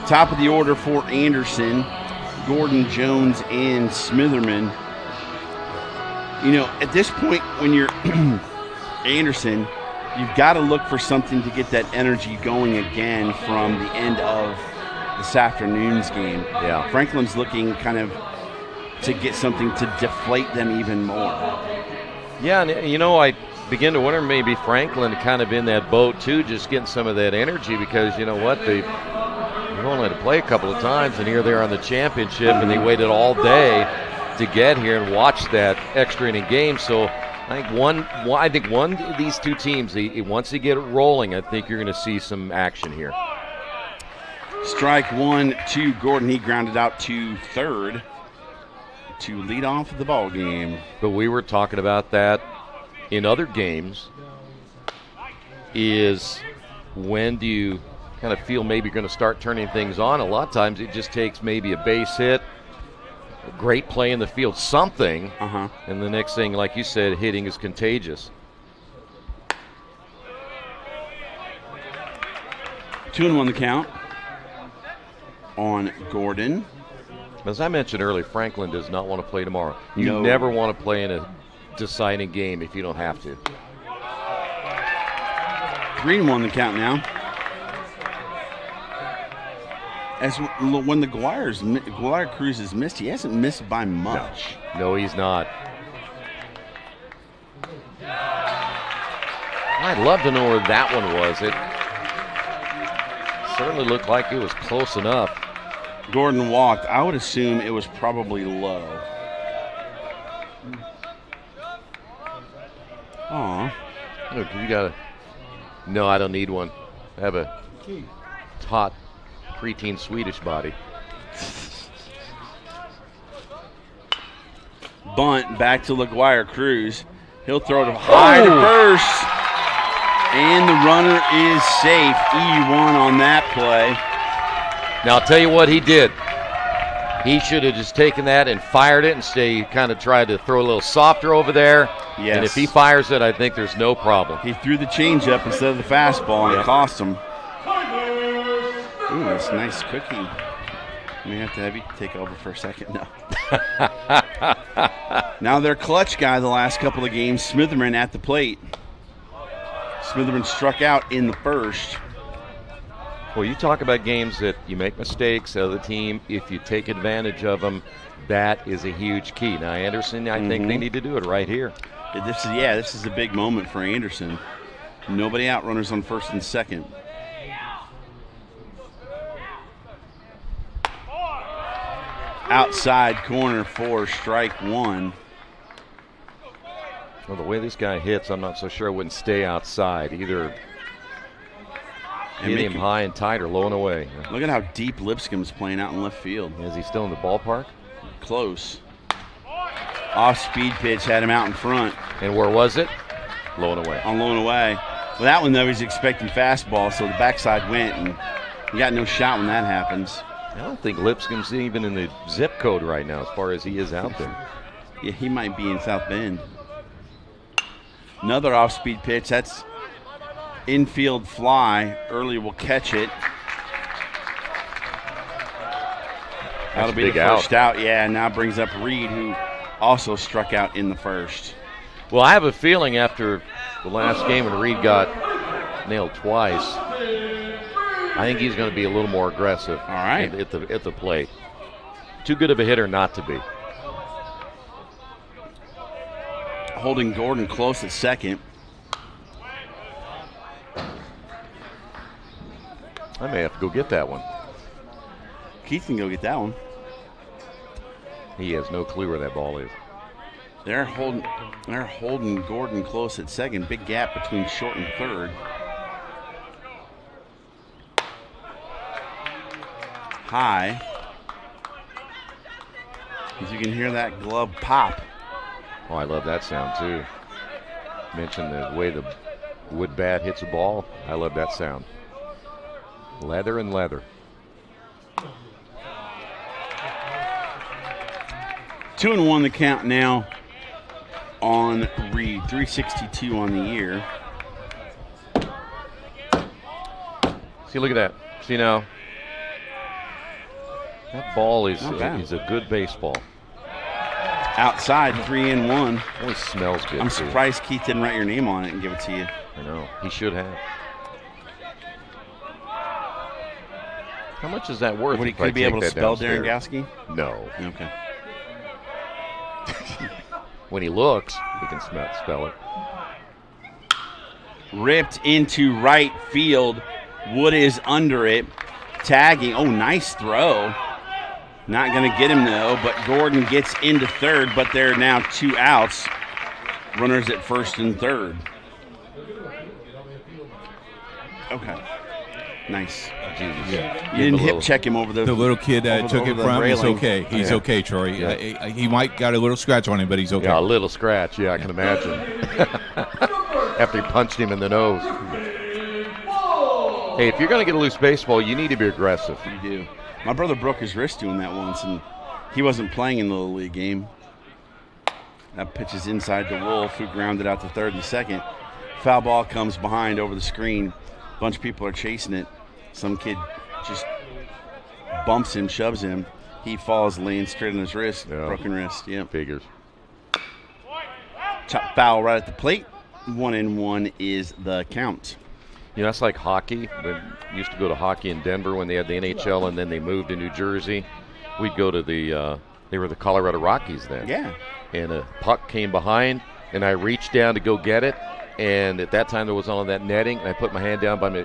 Top of the order for Anderson, Gordon, Jones, and Smitherman. You know, at this point, when you're Anderson, you've got to look for something to get that energy going again from the end of this afternoon's game. Yeah. Franklin's looking kind of to get something to deflate them even more. Yeah, and you know, I begin to wonder maybe Franklin kind of in that boat too, just getting some of that energy, because you know what, they've only had to play a couple of times, and here they are on the championship, and they waited all day to get here and watch that extra inning game. So I think one of these two teams, once they get it rolling, I think you're going to see some action here. Strike one to Gordon. He grounded out to third to lead off the ball game. But we were talking about that in other games, is when do you kind of feel maybe you're going to start turning things on? A lot of times it just takes maybe a base hit, a great play in the field, something, and the next thing, like you said, hitting is contagious. 2-1 the count on Gordon. As I mentioned earlier, Franklin does not want to play tomorrow. You never want to play in a deciding game if you don't have to. 3-1 the count now. As when the Guire Cruz has missed, he hasn't missed by much. No, he's not. I'd love to know where that one was. It certainly looked like it was close enough. Gordon walked. I would assume it was probably low. Aw. Look, you got a... No, I don't need one. I have a taut preteen Swedish body. Bunt back to LaGuire Cruz. He'll throw it high to first. And the runner is safe. E1 on that play. Now, I'll tell you what he did. He should have just taken that and fired it and kind of tried to throw a little softer over there. Yes. And if he fires it, I think there's no problem. He threw the changeup instead of the fastball, and it cost him. Ooh, that's a nice cookie. May have to have you take over for a second. No. Now their clutch guy the last couple of games, Smitherman at the plate. Smitherman struck out in the first. Well, you talk about games that you make mistakes, the other team, if you take advantage of them, that is a huge key. Now, Anderson, I think they need to do it right here. This is a big moment for Anderson. Nobody out, runners on first and second. Outside corner for strike one. Well, the way this guy hits, I'm not so sure I wouldn't stay outside. Either hit him high and tight or low and away. Look at how deep Lipscomb's playing out in left field. Is he still in the ballpark? Close. Off-speed pitch had him out in front. And where was it? Low and away. On low and away. Well, that one, though, he's expecting fastball, so the backside went, and you got no shot when that happens. I don't think Lipscomb's even in the zip code right now as far as he is out there. Yeah, he might be in South Bend. Another off-speed pitch. That's infield fly. Early will catch it. That'll be the first out. Yeah, now brings up Reed, who also struck out in the first. Well, I have a feeling after the last game when Reed got nailed twice, I think he's going to be a little more aggressive. All right. At the plate. Too good of a hitter not to be. Holding Gordon close at second. I may have to go get that one. Keith can go get that one. He has no clue where that ball is. They're holding Gordon close at second. Big gap between short and third. high. As you can hear that glove pop. Oh, I love that sound too. Mentioned the way the wood bat hits a ball. I love that sound. Leather and leather. 2-1 the count now on Reed. 362 on the year. See, look at that. See now, that ball is a good baseball. Outside, 3-1. Always smells good. I'm too. surprised Keith didn't write your name on it and give it to you. I know. He should have. How much is that worth? Would he could be able to spell Darren Gowski? No. Okay. When he looks, he can spell it. Ripped into right field. Wood is under it. Tagging. Oh, nice throw. Not going to get him, though, but Gordon gets into third, but there are now 2 outs. Runners at first and third. Okay. Nice. Yeah. You didn't hip check him over the little kid took it from. He's okay. He's okay, Troy. Yeah. He might got a little scratch on him, but he's okay. Yeah, a little scratch. Yeah, I can imagine. After he punched him in the nose. Hey, if you're going to get a loose baseball, you need to be aggressive. You do. My brother broke his wrist doing that once, and he wasn't playing in the Little League game. That pitch is inside to Wolf, who grounded out to third and second. Foul ball comes behind over the screen. A bunch of people are chasing it. Some kid just bumps him, shoves him. He falls, laying straight on his wrist. Yeah. Broken wrist. Yep. Figures. Chop foul right at the plate. 1-1 is the count. You know, that's like hockey. We used to go to hockey in Denver when they had the NHL, and then they moved to New Jersey. We'd go to they were the Colorado Rockies then. Yeah. And a puck came behind, and I reached down to go get it. And at that time, there was all that netting, and I put my hand down by me.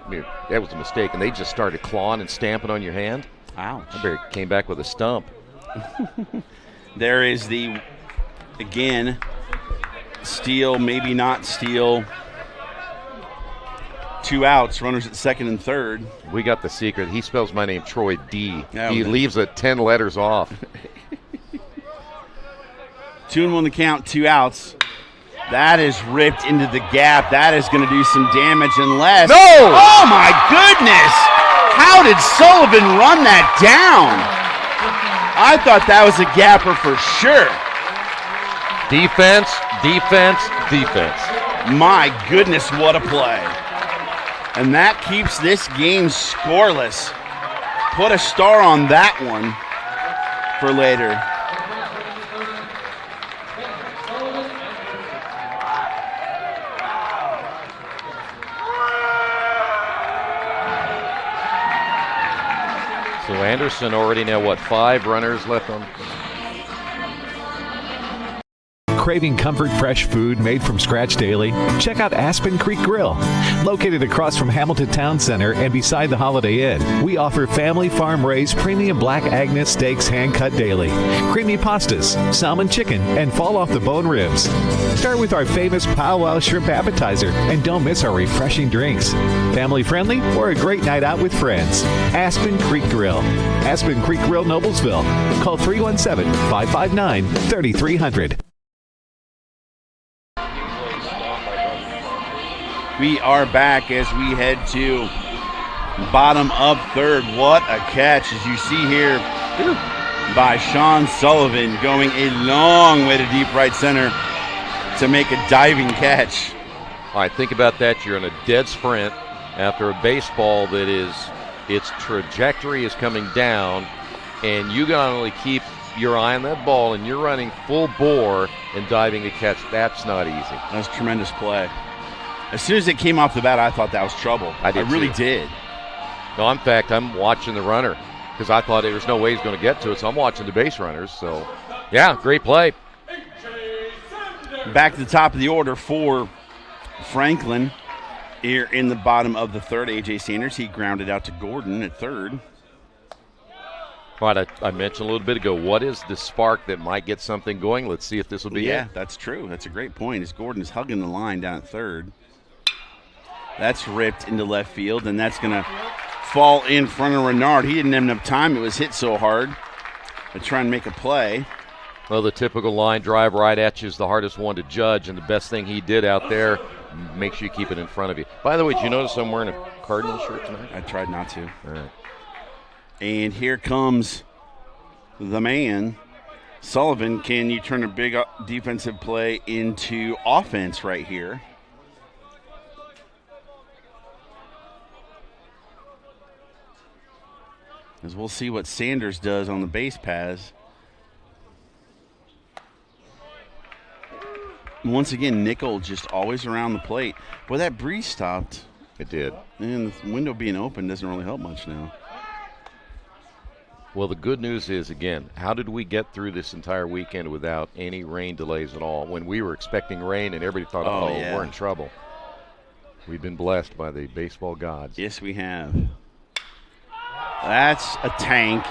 That was a mistake, and they just started clawing and stamping on your hand. Ouch. I came back with a stump. There is the, again, steal, maybe not steal. 2 outs, runners at second and third. We got the secret. He spells my name Troy D. Oh, he leaves it 10 letters off. 2-1 the count, 2 outs. That is ripped into the gap. That is going to do some damage unless. No! Oh, my goodness! How did Sullivan run that down? I thought that was a gapper for sure. Defense, defense, defense. My goodness, what a play. And that keeps this game scoreless. Put a star on that one for later. So Anderson already now, 5 runners left on? Craving comfort fresh food made from scratch daily? Check out Aspen Creek Grill. Located across from Hamilton Town Center and beside the Holiday Inn, we offer family farm-raised premium black Agnes steaks hand-cut daily, creamy pastas, salmon chicken, and fall-off-the-bone ribs. Start with our famous powwow shrimp appetizer and don't miss our refreshing drinks. Family-friendly or a great night out with friends. Aspen Creek Grill. Aspen Creek Grill, Noblesville. Call 317-559-3300. We are back as we head to bottom of third. What a catch, as you see here by Sean Sullivan, going a long way to deep right center to make a diving catch. All right, think about that. You're in a dead sprint after a baseball that its trajectory is coming down, and you got to only keep your eye on that ball, and you're running full bore and diving to catch. That's not easy. That's tremendous play. As soon as it came off the bat, I thought that was trouble. I really did. No, in fact, I'm watching the runner because I thought there was no way he's going to get to it, so I'm watching the base runners. So, yeah, great play. Back to the top of the order for Franklin here in the bottom of the third. A.J. Sanders, he grounded out to Gordon at third. All right, I mentioned a little bit ago, what is the spark that might get something going? Let's see if this will be it. Yeah, that's true. That's a great point, as Gordon is hugging the line down at third. That's ripped into left field, and that's going to fall in front of Renard. He didn't have enough time. It was hit so hard to try and make a play. Well, the typical line drive right at you is the hardest one to judge, and the best thing he did out there, make sure you keep it in front of you. By the way, did you notice I'm wearing a Cardinal shirt tonight? I tried not to. All right. And here comes the man. Sullivan, can you turn a big defensive play into offense right here? As we'll see what Sanders does on the base paths. Once again, Nickel just always around the plate. Boy, that breeze stopped. It did. And the window being open doesn't really help much now. Well, the good news is, again, how did we get through this entire weekend without any rain delays at all when we were expecting rain and everybody thought, yeah, we're in trouble? We've been blessed by the baseball gods. Yes, we have. That's a tank,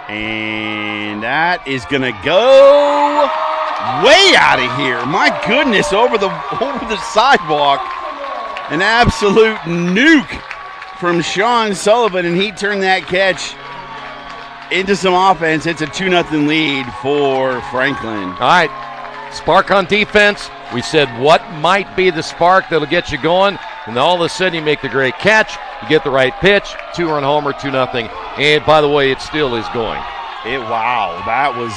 and that is going to go way out of here. My goodness, over the sidewalk. An absolute nuke from Sean Sullivan, and he turned that catch into some offense. It's a 2-0 lead for Franklin. All right, spark on defense. We said what might be the spark that'll get you going, and all of a sudden you make the great catch, you get the right pitch, 2-run homer, 2-0. And by the way, it still is going. Wow, that was.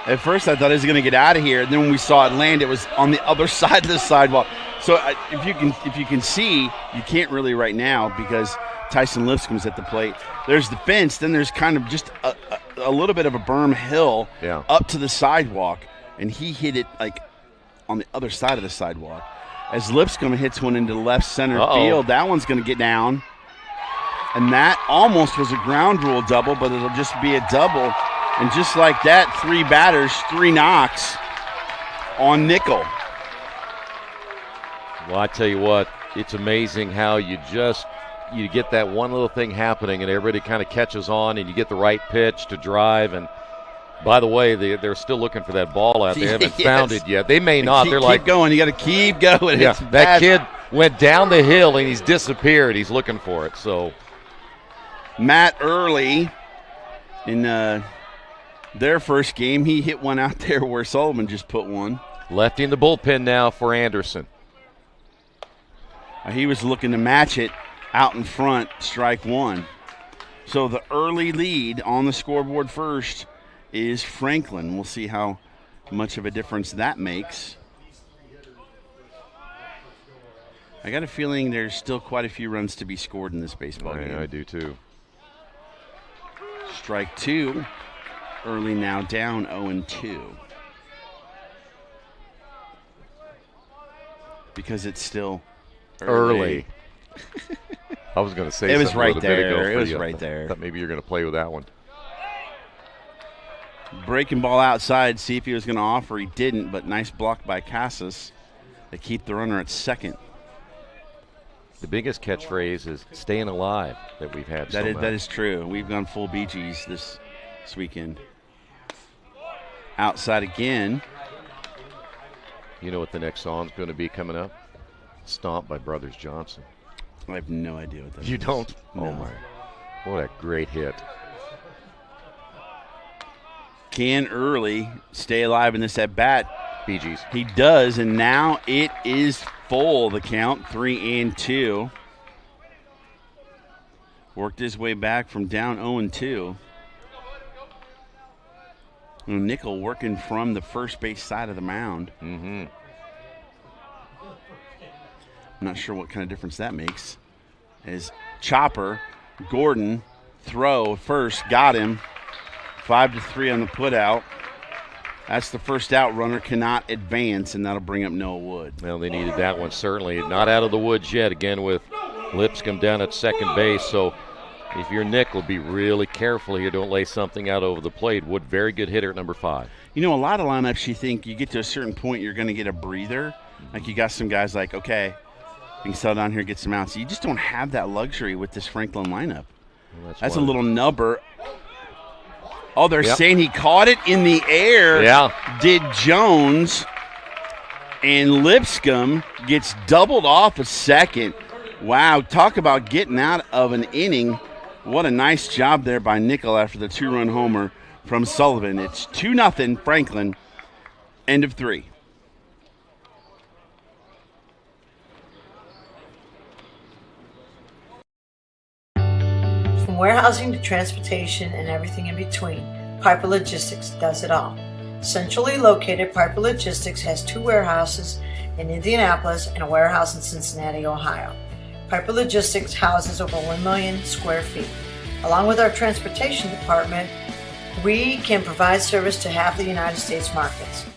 At first I thought he was going to get out of here, and then when we saw it land, it was on the other side of the sidewalk. So if you can see, you can't really right now because Tyson Lipscomb's at the plate. There's the fence, then there's kind of just a little bit of a berm hill up to the sidewalk, and he hit it like on the other side of the sidewalk. As Lipscomb hits one into left center field, that one's going to get down. And that almost was a ground rule double, but it'll just be a double. And just like that, 3 batters, 3 knocks on Nickel. Well, I tell you what, it's amazing how you get that one little thing happening and everybody kind of catches on and you get the right pitch to drive. And by the way, they're still looking for that ball out. They haven't found it yet. They may not. They're like, keep going. You got to keep going. Yeah, that kid went down the hill and he's disappeared. He's looking for it. So Matt Early in their first game, he hit one out there where Sullivan just put one. Lefty in the bullpen now for Anderson. He was looking to match it out in front, strike one. So the early lead on the scoreboard first is Franklin. We'll see how much of a difference that makes. I got a feeling there's still quite a few runs to be scored in this baseball game. I do too. Strike two. Early now down 0-2. Because it's still early. I was going to say it was something right a little bit ago there. It for was you. right there. I thought maybe you're going to play with that one. Breaking ball outside, see if he was going to offer. He didn't, but nice block by Casas to keep the runner at second. The biggest catchphrase is staying alive that we've had. That is true. We've gone full Bee Gees this weekend. Outside again. You know what the next song's going to be coming up? Stomp by Brothers Johnson. I have no idea what that is. You don't? No. Oh, my. What a great hit. Can Early stay alive in this at-bat? Bee Gees. He does, and now it is full, the count, 3-2. Worked his way back from down 0-2. Nickel working from the first base side of the mound. Mm-hmm. I'm not sure what kind of difference that makes. As Chopper, Gordon, throw first, got him. 5-3 on the putout. That's the first out. Runner cannot advance, and that'll bring up Noah Wood. Well, they needed that one, certainly. Not out of the woods yet, again, with Lipscomb down at second base. So if you're Nickel, be really careful here. Don't lay something out over the plate. Wood, very good hitter at number 5. You know, a lot of lineups, you think you get to a certain point, you're going to get a breather. Like you got some guys like, okay, you can settle down here, get some outs. You just don't have that luxury with this Franklin lineup. Well, that's a little nubber. Oh, they're saying he caught it in the air. Yeah. Did Jones. And Lipscomb gets doubled off a second. Wow, talk about getting out of an inning. What a nice job there by Nickel after the 2-run homer from Sullivan. It's 2-0 Franklin. End of 3. From warehousing to transportation and everything in between, Piper Logistics does it all. Centrally located, Piper Logistics has 2 warehouses in Indianapolis and a warehouse in Cincinnati, Ohio. Piper Logistics houses over 1 million square feet. Along with our transportation department, we can provide service to half the United States markets.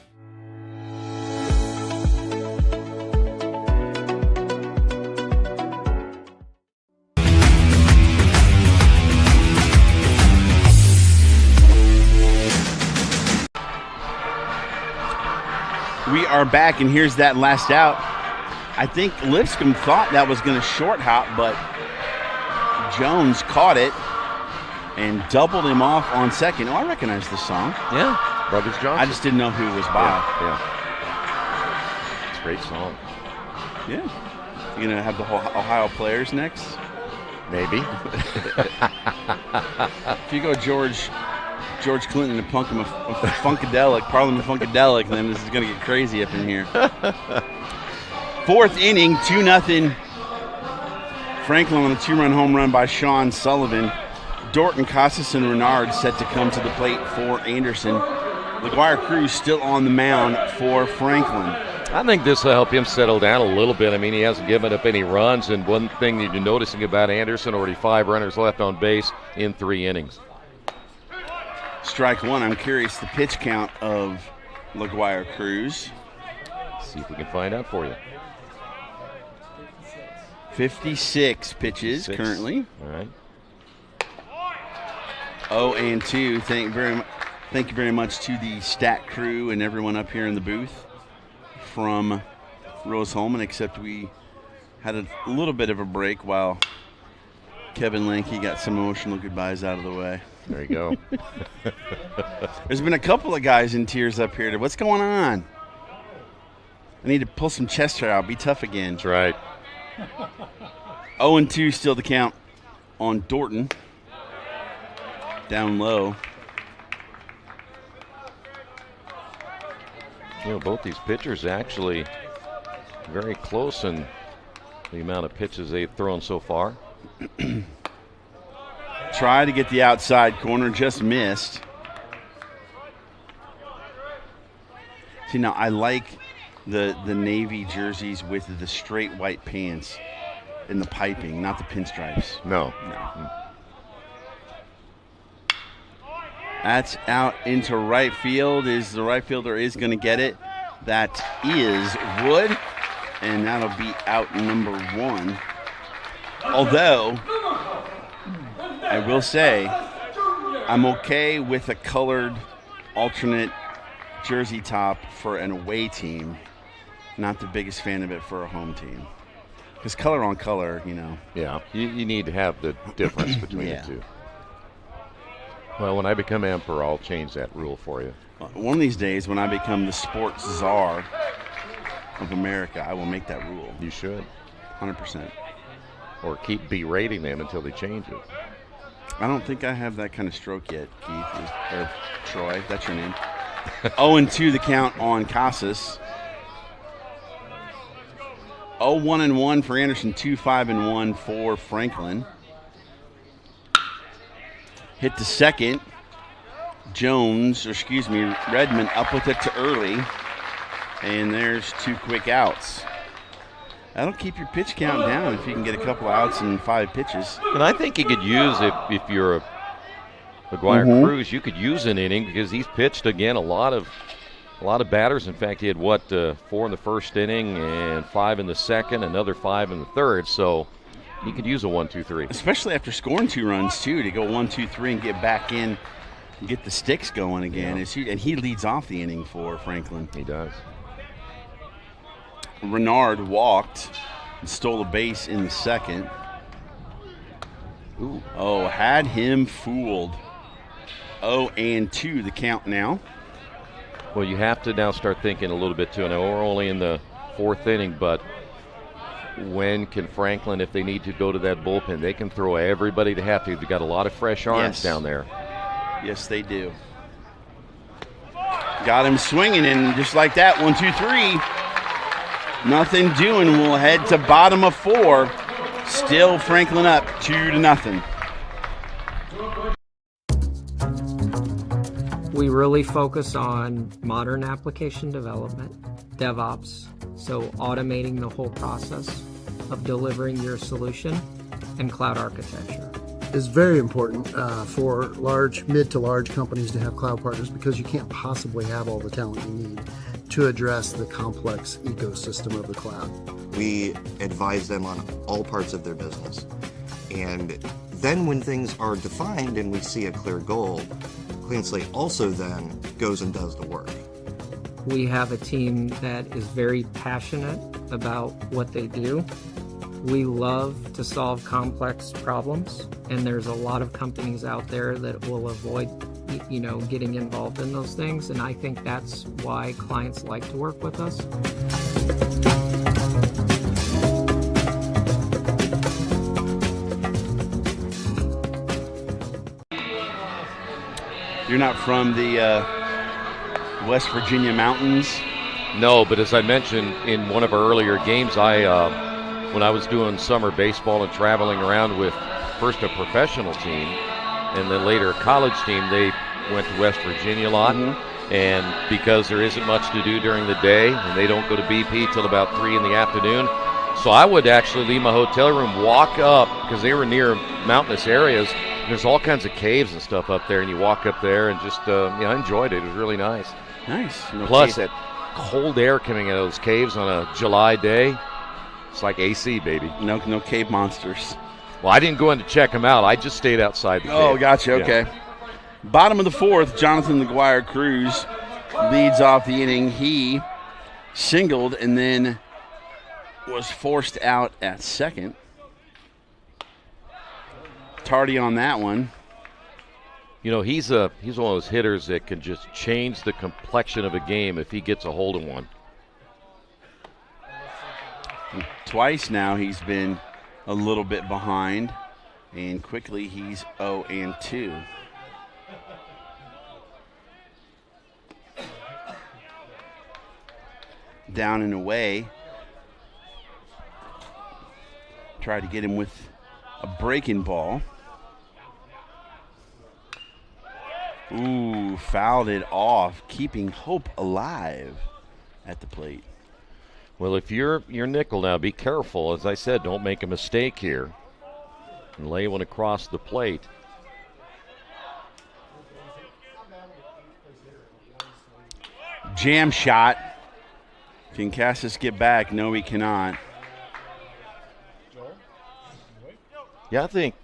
We are back, and here's that last out. I think Lipscomb thought that was going to short hop, but Jones caught it and doubled him off on second. Oh, I recognize this song. Yeah, Brothers Johnson. I just didn't know who it was by. Yeah. It's a great song. Yeah. You going to have the whole Ohio players next? Maybe. If you go George Clinton and Funkadelic, Parliament Funkadelic, then this is going to get crazy up in here. 4th inning, 2-0. Franklin on a 2-run home run by Sean Sullivan. Dorton, Casas, and Renard set to come to the plate for Anderson. LaGuire Cruz still on the mound for Franklin. I think this will help him settle down a little bit. I mean, he hasn't given up any runs, and one thing that you're noticing about Anderson, already 5 runners left on base in 3 innings. Strike 1. I'm curious the pitch count of LaGuire Cruz. See if we can find out for you. 56 pitches currently. All right. 0-2. Thank you very much to the stat crew and everyone up here in the booth from Rose-Hulman, except we had a little bit of a break while Kevin Lanke got some emotional goodbyes out of the way. There you go. There's been a couple of guys in tears up here. What's going on? I need to pull some chest hair out. Be tough again. That's right. 0-2 still the count on Dorton. Down low. You know, both these pitchers actually very close in the amount of pitches they've thrown so far. Try to get the outside corner, just missed. See, now I like the navy jerseys with the straight white pants and the piping, not the pinstripes. No. That's out into right field. Is the right fielder is going to get it. That is Wood, and that'll be out number 1. Although, I will say, I'm okay with a colored alternate jersey top for an away team. Not the biggest fan of it for a home team. Because color on color, you know. Yeah, you need to have the difference between the two. Well, when I become emperor, I'll change that rule for you. One of these days, when I become the sports czar of America, I will make that rule. You should. 100%. Or keep berating them until they change it. I don't think I have that kind of stroke yet, Keith. Or Troy, that's your name. 0-2 the count on Casas. 0-1-1 for Anderson, 2-5-1 for Franklin. Hit to second. Redmond up with it to early. And there's 2 quick outs. That'll keep your pitch count down if you can get a couple outs in 5 pitches. And I think you could use, if you're a LaGuire Cruz, you could use an inning because he's pitched again a lot of batters. In fact, he had 4 in the first inning and 5 in the second, another 5 in the third. So he could use a 1-2-3. Especially after scoring 2 runs too, to go 1-2-3 and get back in and get the sticks going again. Yeah. And he leads off the inning for Franklin. He does. Renard walked and stole a base in the second. Ooh. Oh, had him fooled. 0-2 the count now. Well, you have to now start thinking a little bit too. I know we're only in the 4th inning, but when can Franklin, if they need to go to that bullpen, they can throw everybody they have to. They've got a lot of fresh arms down there. Yes, they do. Got him swinging, and just like that, 1, 2, 3. Nothing doing. We'll head to bottom of 4. Still Franklin up 2-0. We really focus on modern application development, DevOps, so automating the whole process of delivering your solution, and cloud architecture. It's very important for mid to large companies to have cloud partners because you can't possibly have all the talent you need to address the complex ecosystem of the cloud. We advise them on all parts of their business. And then when things are defined and we see a clear goal, Clean Slate also then goes and does the work. We have a team that is very passionate about what they do. We love to solve complex problems, and there's a lot of companies out there that will avoid, getting involved in those things, and I think that's why clients like to work with us. You're not from the West Virginia mountains? No, but as I mentioned in one of our earlier games, when I was doing summer baseball and traveling around with first a professional team and then later a college team, they went to West Virginia a lot. Mm-hmm. And because there isn't much to do during the day and they don't go to BP till about 3 in the afternoon, so I would actually leave my hotel room, walk up, because they were near mountainous areas. There's all kinds of caves and stuff up there, and you walk up there and just, I enjoyed it. It was really nice. Nice. Plus, that cold air coming out of those caves on a July day, it's like AC, baby. No cave monsters. Well, I didn't go in to check them out. I just stayed outside the cave. Oh, gotcha. Okay. Yeah. Bottom of the 4th, Jonathan LaGuire Cruz leads off the inning. He singled and then was forced out at second. Tardy on that one. He's one of those hitters that can just change the complexion of a game if he gets a hold of one. Twice now he's been a little bit behind, and quickly he's 0-2. Down and away. Tried to get him with a breaking ball. Ooh, fouled it off, keeping hope alive at the plate. Well, if you're nickel now, be careful. As I said, don't make a mistake here and lay one across the plate. Jam shot. Can Cassis get back? No, he cannot. Yeah, I think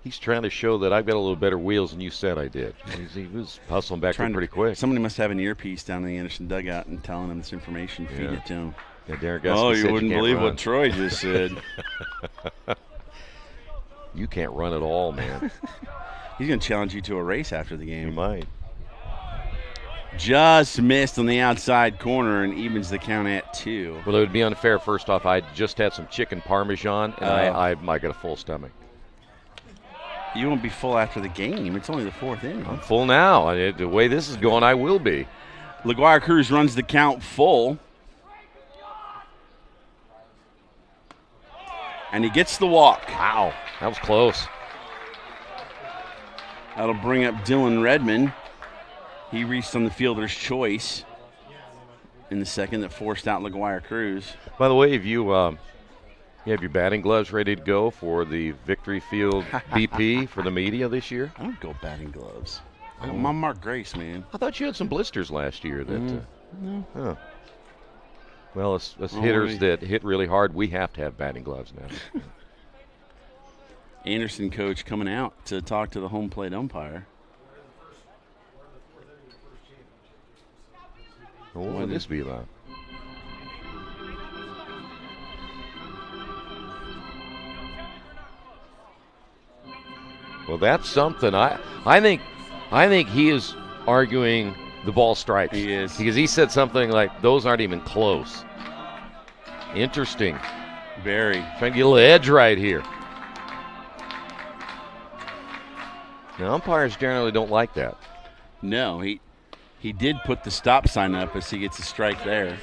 he's trying to show that I've got a little better wheels than you said I did. He was hustling back there pretty quick. Somebody must have an earpiece down in the Anderson dugout and telling him this information, feed it to him. Yeah, Darren Gusky you wouldn't believe what Troy just said. You can't run at all, man. He's going to challenge you to a race after the game. He might. Just missed on the outside corner and evens the count at 2. Well, it would be unfair. First off, I just had some chicken parmesan, and I might get a full stomach. You won't be full after the game. It's only the 4th inning. I'm full now. The way this is going, I will be. LaGuire Cruz runs the count full. And he gets the walk. Wow, that was close. That'll bring up Dylan Redmond. He reached on the fielder's choice in the second that forced out LaGuire Cruz. By the way, if you have your batting gloves ready to go for the Victory Field BP for the media this year? I don't go batting gloves. I'm on Mark Grace, man. I thought you had some blisters last year. No. Oh. Well, us hitters that hit really hard, we have to have batting gloves now. Anderson coach coming out to talk to the home plate umpire. What would this be about? Well, that's something. I think he is arguing the ball strikes. He is. Because he said something like, those aren't even close. Interesting. Very. Trying to get a little edge right here. Now, umpires generally don't like that. No, he did put the stop sign up as he gets a strike there.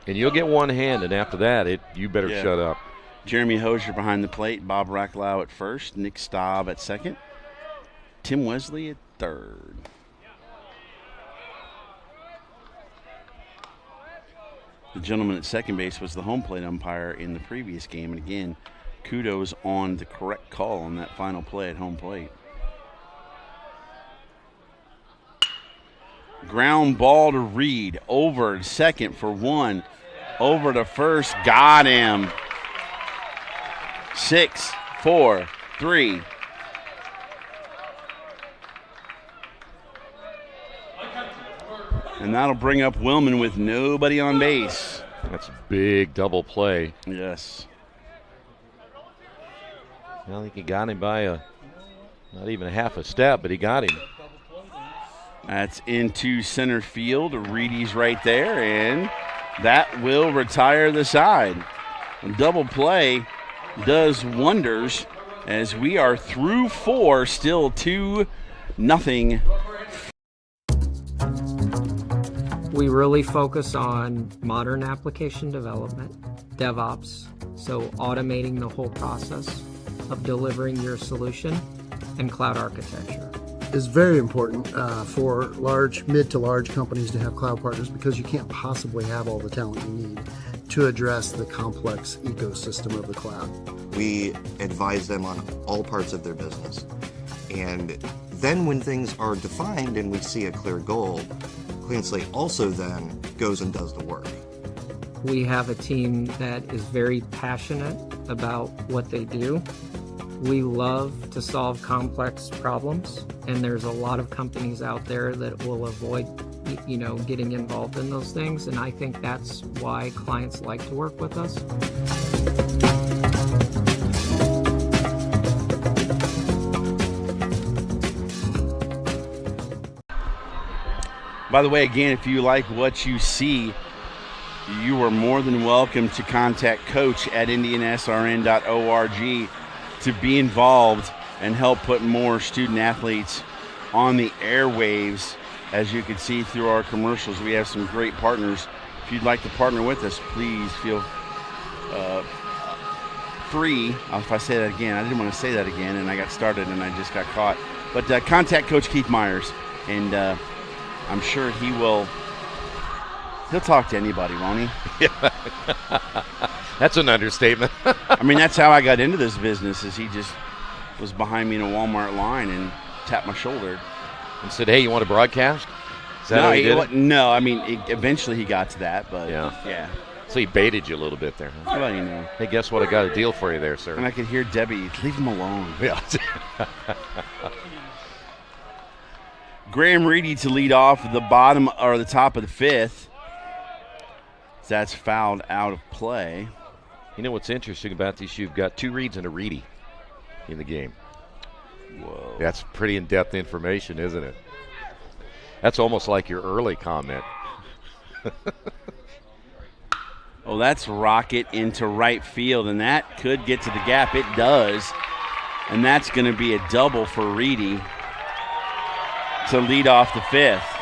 And you'll get one hand, and after that, you better shut up. Jeremy Hosier behind the plate, Bob Racklau at first, Nick Staub at second, Tim Wesley at third. The gentleman at second base was the home plate umpire in the previous game. And again, kudos on the correct call on that final play at home plate. Ground ball to Reed. Over to second for one. Over to first. Got him. 6, 4, 3. And that'll bring up Willman with nobody on base. That's a big double play. Yes. I think he got him by not even a half a step, but he got him. That's into center field. Reedy's right there, and that will retire the side. A double play does wonders as we are through 4, still 2-0. We really focus on modern application development, DevOps, so automating the whole process of delivering your solution, and cloud architecture. It's very important for mid to large companies to have cloud partners because you can't possibly have all the talent you need to address the complex ecosystem of the cloud. We advise them on all parts of their business. And then when things are defined and we see a clear goal, Clean Slate also then goes and does the work. We have a team that is very passionate about what they do. We love to solve complex problems, and there's a lot of companies out there that will avoid, getting involved in those things, and I think that's why clients like to work with us. By the way, again, if you like what you see, you are more than welcome to contact Coach at IndianaSRN.org to be involved and help put more student athletes on the airwaves. As you can see through our commercials, we have some great partners. If you'd like to partner with us, please feel free. If I say that again, I didn't want to say that again, and I got started and I just got caught. But contact Coach Keith Myers, and I'm sure he'll talk to anybody, won't he? Yeah. That's an understatement. I mean, that's how I got into this business, is he just was behind me in a Walmart line and tapped my shoulder. And said, hey, you want to broadcast? Is that how he did it? No, I mean, eventually he got to that, but yeah. So he baited you a little bit there, huh? Well, you know. Hey, guess what? I got a deal for you there, sir. And I could hear Debbie, leave him alone. Yeah. Graham Reedy to lead off the top of the 5th. That's fouled out of play. You know what's interesting about this? You've got 2 Reeds and a Reedy in the game. Whoa. That's pretty in-depth information, isn't it? That's almost like your early comment. Oh, that's rocket into right field, and that could get to the gap. It does. And that's going to be a double for Reedy to lead off the 5th.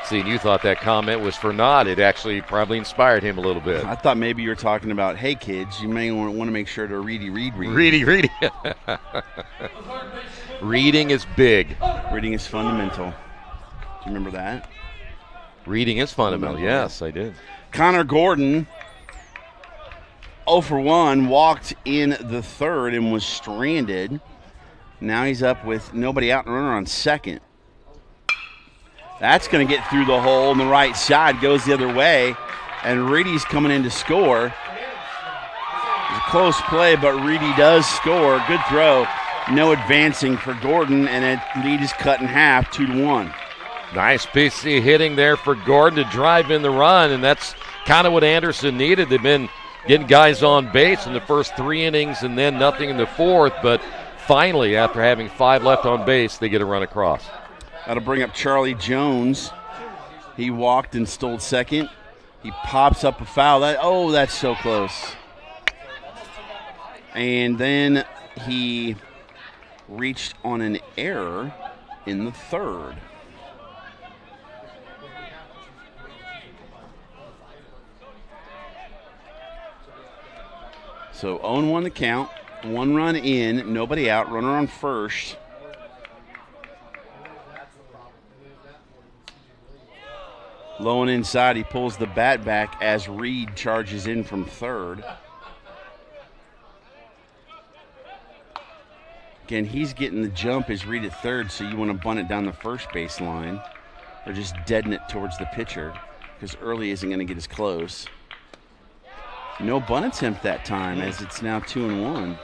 See, you thought that comment was for naught. It actually probably inspired him a little bit. I thought maybe you were talking about, hey, kids, you may want to make sure to read. Reedy. Reading is big. Reading is fundamental. Do you remember that? Reading is fundamental. Yes, I did. Connor Gordon, 0 for 1, walked in the 3rd and was stranded. Now he's up with nobody out and runner on second. That's going to get through the hole on the right side, goes the other way, and Reedy's coming in to score. It's a close play, but Reedy does score. Good throw. No advancing for Gordon, and that lead is cut in half, 2-1. Nice piece of hitting there for Gordon to drive in the run, and that's kind of what Anderson needed. They've been getting guys on base in the first 3 innings and then nothing in the 4th, but finally, after having 5 left on base, they get a run across. That'll bring up Charlie Jones. He walked and stole second. He pops up a foul. That's so close. And then he reached on an error in the third. So 0-1 the count. 1 run in, nobody out, runner on first. Low and inside, he pulls the bat back as Reed charges in from third. Again, he's getting the jump as Reed at third, so you want to bunt it down the first base line or just deaden it towards the pitcher because Early isn't going to get as close. No bunt attempt that time as it's now 2-1.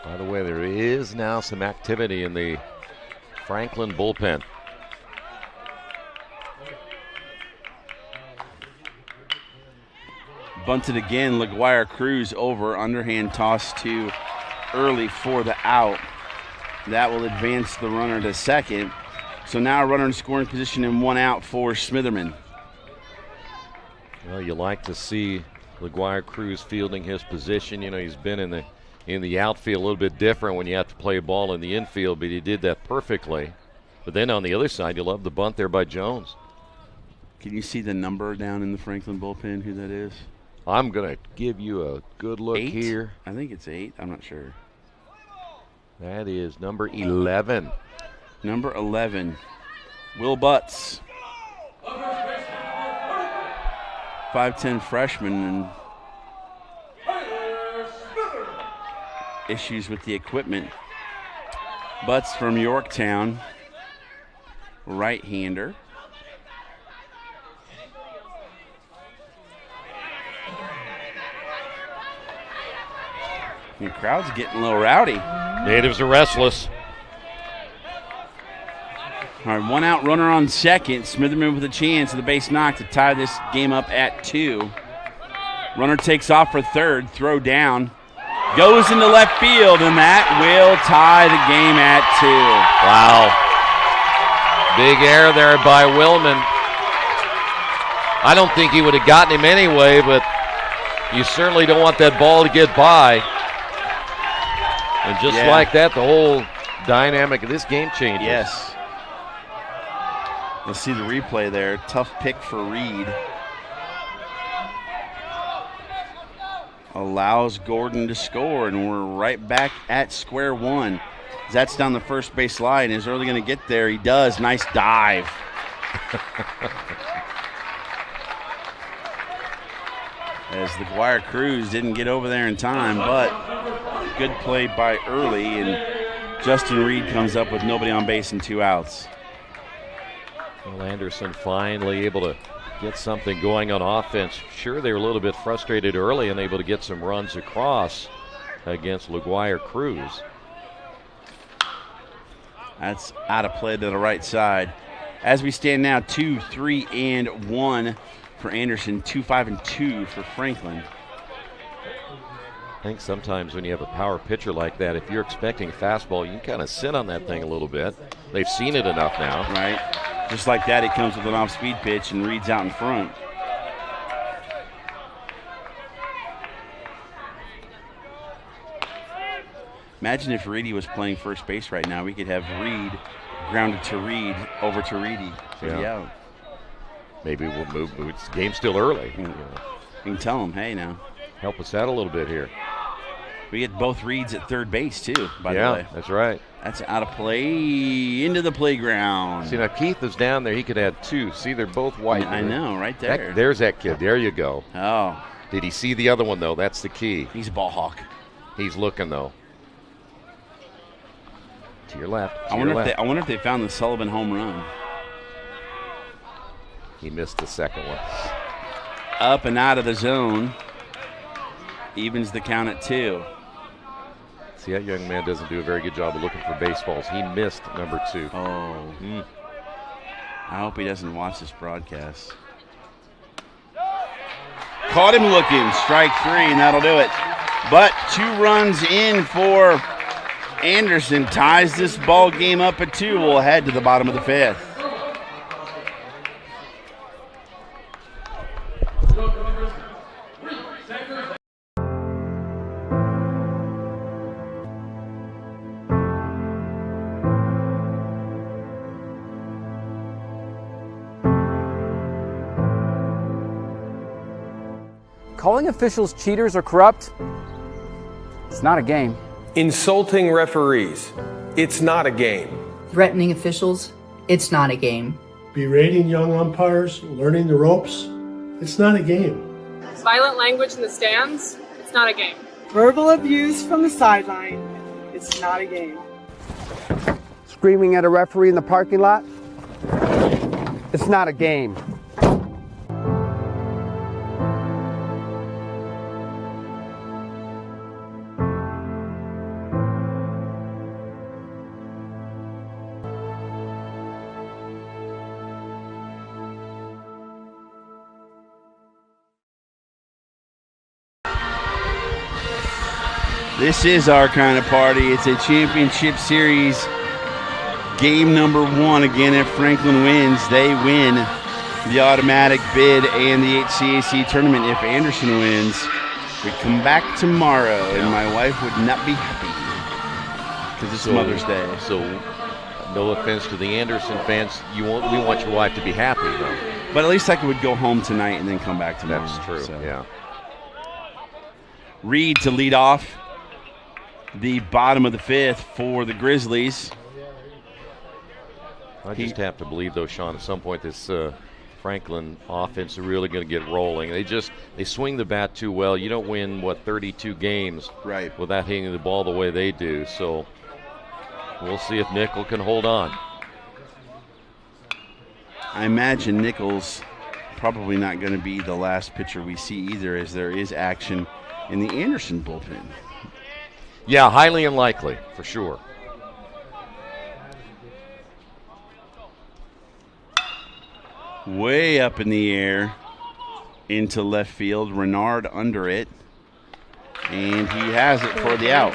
By the way, there is now some activity in the Franklin bullpen. Bunted again, LaGuire Cruz over, underhand toss to Early for the out. That will advance the runner to second. So now a runner in scoring position and 1 out for Smitherman. Well, you like to see LaGuire Cruz fielding his position. You know, he's been in the outfield a little bit different when you have to play a ball in the infield, but he did that perfectly. But then on the other side, you love the bunt there by Jones. Can you see the number down in the Franklin bullpen, who that is? I'm going to give you a good look 8? here. I think it's 8. I'm not sure. That is number 11. Number 11, Will Butts. 5'10" freshman and issues with the equipment. Butts from Yorktown, right-hander. The crowd's getting a little rowdy. Natives are restless. All right, 1 out, runner on second. Smitherman with a chance of the base knock to tie this game up at 2. Runner takes off for third, throw down. Goes into left field, and that will tie the game at 2. Wow. Big error there by Willman. I don't think he would have gotten him anyway, but you certainly don't want that ball to get by. And just like that, the whole dynamic of this game changes. Yes. Let's see the replay there. Tough pick for Reed. Allows Gordon to score, and we're right back at square one. That's down the first base line. Is Early going to get there? He does. Nice dive. As LaGuire Cruz didn't get over there in time, but good play by Early, and Justin Reed comes up with nobody on base and 2 outs. Well, Anderson finally able to get something going on offense. Sure, they were a little bit frustrated early and able to get some runs across against LaGuire Cruz. That's out of play to the right side. As we stand now, 2, 3, and 1 for Anderson, 2, 5, and 2 for Franklin. I think sometimes when you have a power pitcher like that, if you're expecting a fastball, you can kind of sit on that thing a little bit. They've seen it enough now. Right. Just like that, it comes with an off-speed pitch and Reed's out in front. Imagine if Reedy was playing first base right now. We could have Reed grounded to Reed over to Reedy for the out. Maybe we'll move. It's game's still early. You can tell him, hey, now. Help us out a little bit here. We get both Reeds at third base, too, by the way. Yeah, that's right. That's out of play into the playground. See, now Keith is down there. He could add 2. See, they're both white. I know, right there. There's that kid. There you go. Oh. Did he see the other one, though? That's the key. He's a ball hawk. He's looking, though. To your left. I wonder if they found the Sullivan home run. He missed the second one. Up and out of the zone. Evens the count at 2. See, that young man doesn't do a very good job of looking for baseballs. He missed number 2. Oh. I hope he doesn't watch this broadcast. Caught him looking. Strike 3, and that'll do it. But 2 runs in for Anderson. Ties this ball game up at 2. We'll head to the bottom of the 5th. Calling officials cheaters or corrupt, it's not a game. Insulting referees, it's not a game. Threatening officials, it's not a game. Berating young umpires, learning the ropes, it's not a game. Violent language in the stands, it's not a game. Verbal abuse from the sideline, it's not a game. Screaming at a referee in the parking lot, it's not a game. This is our kind of party. It's a championship series. Game number 1. Again, if Franklin wins, they win the automatic bid and the HCAC tournament. If Anderson wins, we come back tomorrow, and my wife would not be happy because it's Mother's Day. So, no offense to the Anderson fans, we want your wife to be happy, though. But at least I would go home tonight and then come back tomorrow. That's true, so. Yeah. Reed to lead off the bottom of the 5th for the Grizzlies. I just have to believe, though, Sean, at some point this Franklin offense is really going to get rolling. They swing the bat too well. You don't win, 32 games without hitting the ball the way they do. So we'll see if Nickel can hold on. I imagine Nickel's probably not going to be the last pitcher we see either, as there is action in the Anderson bullpen. Yeah, highly unlikely, for sure. Way up in the air into left field. Renard under it. And he has it for the out.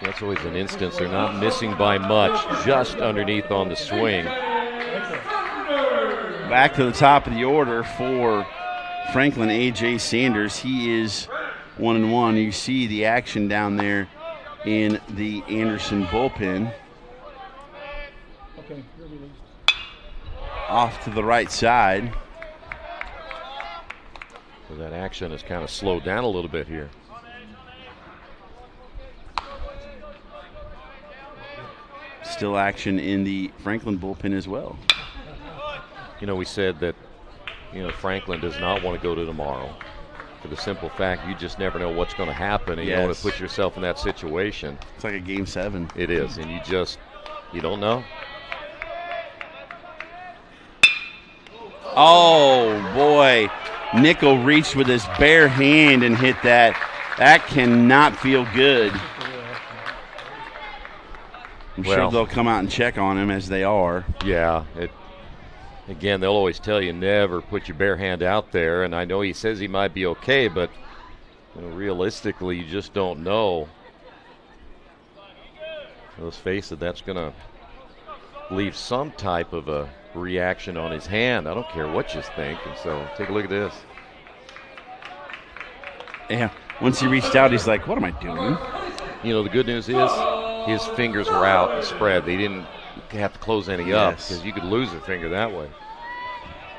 That's always an instance. They're not missing by much, just underneath on the swing. Back to the top of the order for Franklin, A.J. Sanders. He is 1-1. You see the action down there in the Anderson bullpen. Off to the right side. So that action has kind of slowed down a little bit here. Still action in the Franklin bullpen as well. You know, we said that, Franklin does not want to go to tomorrow for the simple fact you just never know what's going to happen, and you don't want to put yourself in that situation. It's like a Game 7. It is, and you don't know. Oh, boy. Nickel reached with his bare hand and hit that. That cannot feel good. I'm sure they'll come out and check on him, as they are. Yeah. Again, they'll always tell you never put your bare hand out there, and I know he says he might be okay, but realistically, you just don't know. Let's face it, that's going to leave some type of a reaction on his hand. I don't care what you think. And so take a look at this. Yeah, once he reached out, he's like, what am I doing? The good news is his fingers were out and spread. They didn't have to close any up, because you could lose a finger that way.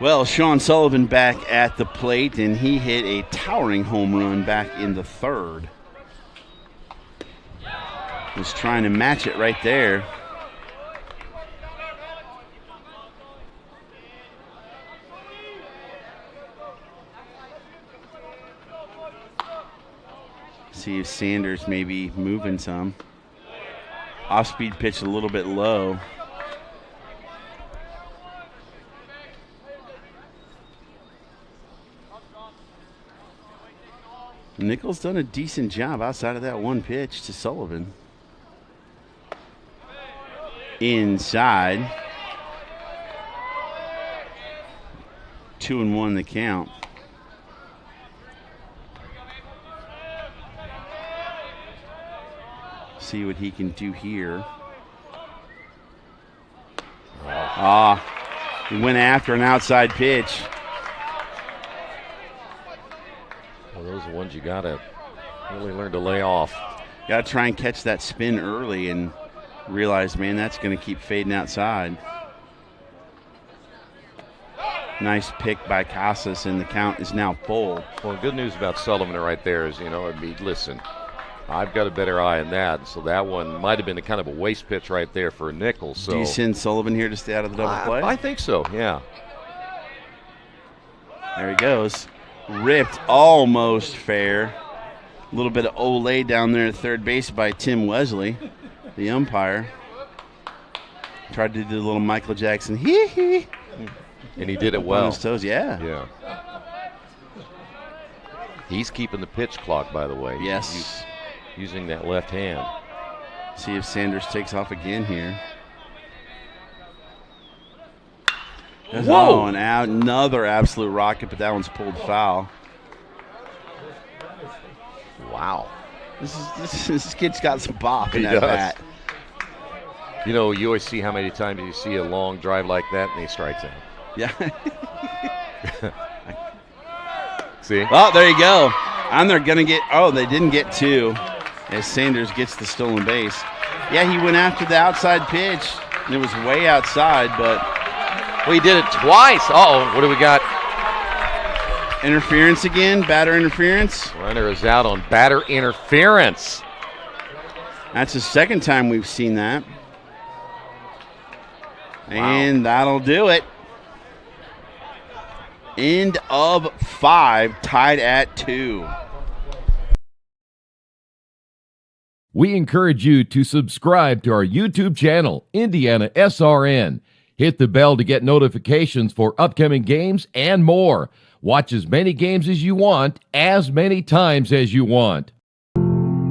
Well, Sean Sullivan back at the plate, and he hit a towering home run back in the 3rd. Was trying to match it right there. See if Sanders may be moving some. Off-speed pitch a little bit low. Nickel's done a decent job outside of that one pitch to Sullivan. Inside. 2-1 the count. See what he can do here. He went after an outside pitch. Well, those are ones you got to really learn to lay off. Got to try and catch that spin early and realize, man, that's going to keep fading outside. Nice pick by Casas, and the count is now full. Well, good news about Sullivan right there is, listen, I've got a better eye on that, so that one might have been a kind of a waste pitch right there for Nichols. So. Do you send Sullivan here to stay out of the double play? I think so, yeah. There he goes. Ripped, almost fair. A little bit of Olay down there at third base by Tim Wesley, the umpire. Tried to do the little Michael Jackson hee-hee. And he did it well. On his toes, yeah. Yeah. He's keeping the pitch clock, by the way. Yes. He's using that left hand. See if Sanders takes off again here. Whoa! And out, another absolute rocket, but that one's pulled foul. Wow. This kid's got some bop in He that does. bat. You always see how many times you see a long drive like that, and he strikes out. Yeah. See? Oh, there you go. And they're going to get, they didn't get two as Sanders gets the stolen base. Yeah, he went after the outside pitch, and it was way outside, but. Well, he did it twice. Uh-oh, what do we got? Interference again, batter interference. Runner is out on batter interference. That's the second time we've seen that. Wow. And that'll do it. End of 5, tied at 2. We encourage you to subscribe to our YouTube channel, IndianaSRN. Hit the bell to get notifications for upcoming games and more. Watch as many games as you want, as many times as you want.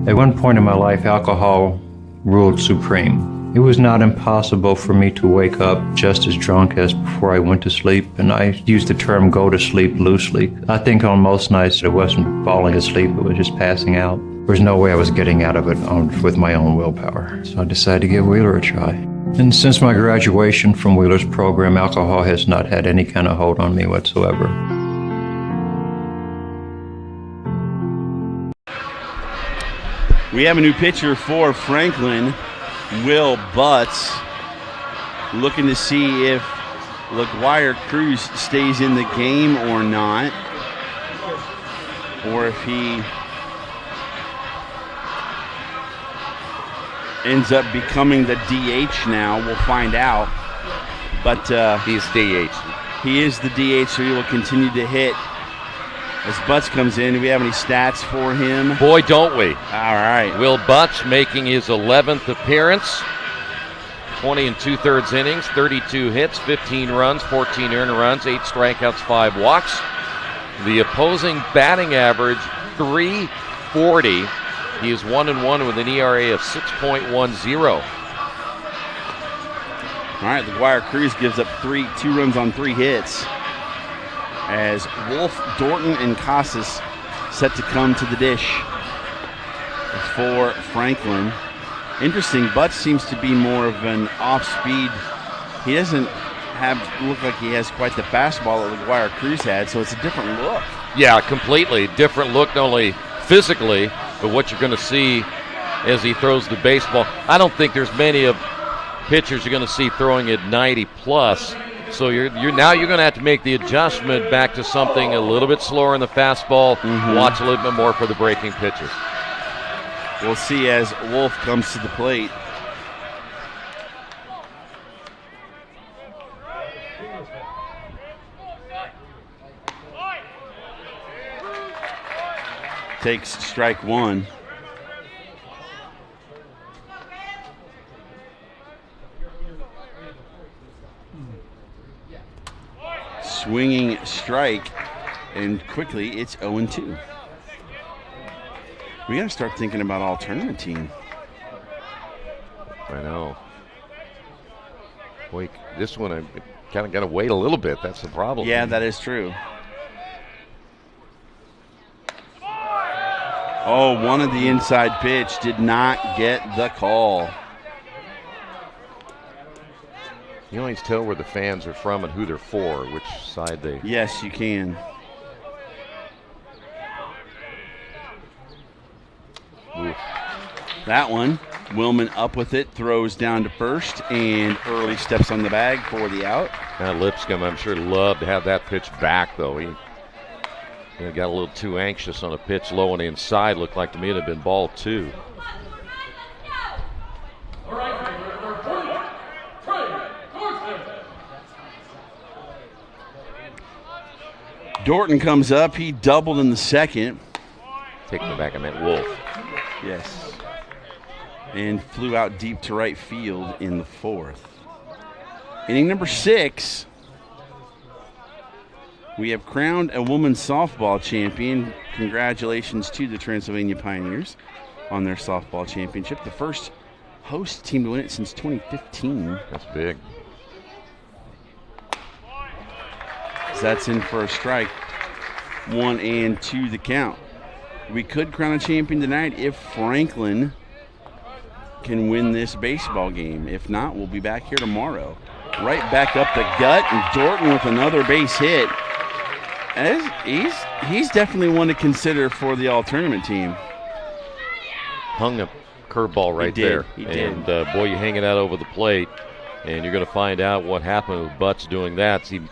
At one point in my life, alcohol ruled supreme. It was not impossible for me to wake up just as drunk as before I went to sleep, and I use the term go to sleep loosely. I think on most nights it wasn't falling asleep, it was just passing out. There was no way I was getting out of it with my own willpower, so I decided to give Wheeler a try. And since my graduation from Wheeler's program, alcohol has not had any kind of hold on me whatsoever. We have a new pitcher for Franklin, Will Butts, looking to see if LaGuire Cruz stays in the game or not, or if he ends up becoming the DH now. We'll find out. But he's DH. He is the DH, so he will continue to hit. As Butts comes in, do we have any stats for him? Boy, don't we. All right. Will Butts making his 11th appearance. 20 2/3 innings, 32 hits, 15 runs, 14 earned runs, 8 strikeouts, 5 walks. The opposing batting average, .340. He is 1-1 with an ERA of 6.10. All right, LaGuire Cruz gives up 2 runs on 3 hits. As Wolf, Dorton, and Casas set to come to the dish for Franklin. Interesting, Butts seems to be more of an off-speed. He doesn't look like he has quite the fastball that LaGuire Cruz had, so it's a different look. Yeah, completely different look, not only physically, but what you're going to see as he throws the baseball. I don't think there's many of pitchers you're going to see throwing at 90+. So you're going to have to make the adjustment back to something a little bit slower in the fastball. Watch a little bit more for the breaking pitches. We'll see as Wolf comes to the plate. Takes strike 1. Swinging strike, and quickly it's 0-2. We got to start thinking about all tournament team. I know. Boy, this one I kind of got to wait a little bit. That's the problem. Yeah, that is true. Oh, one of the inside pitch did not get the call. You always tell where the fans are from and who they're for, which side they... Yes, you can. Ooh. That one Willman up with it, throws down to first, and early steps on the bag for the out. Now Lipscomb, I'm sure, loved to have that pitch back, though. He got a little too anxious on a pitch low and inside. Looked like to me it had been ball 2. Dorton comes up. He doubled in the second. Taking it back, I meant Wolf. Yes. And flew out deep to right field in the 4th. Inning number 6. We have crowned a women's softball champion. Congratulations to the Transylvania Pioneers on their softball championship. The first host team to win it since 2015. That's big. So that's in for a strike. 1-2 the count. We could crown a champion tonight if Franklin can win this baseball game. If not, we'll be back here tomorrow. Right back up the gut, and Dorton with another base hit. He's definitely one to consider for the all-tournament team. Hung a curveball right there. He did. And, boy, you hang it out over the plate, and you're going to find out what happened with Butts doing that. So you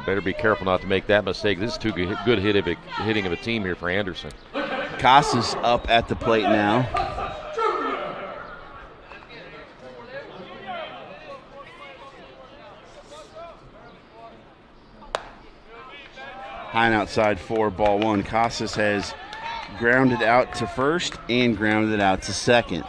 better be careful not to make that mistake. This is too good hitting of a team here for Anderson. Casas up at the plate now. High and outside for ball 1. Casas has grounded out to first and grounded out to second.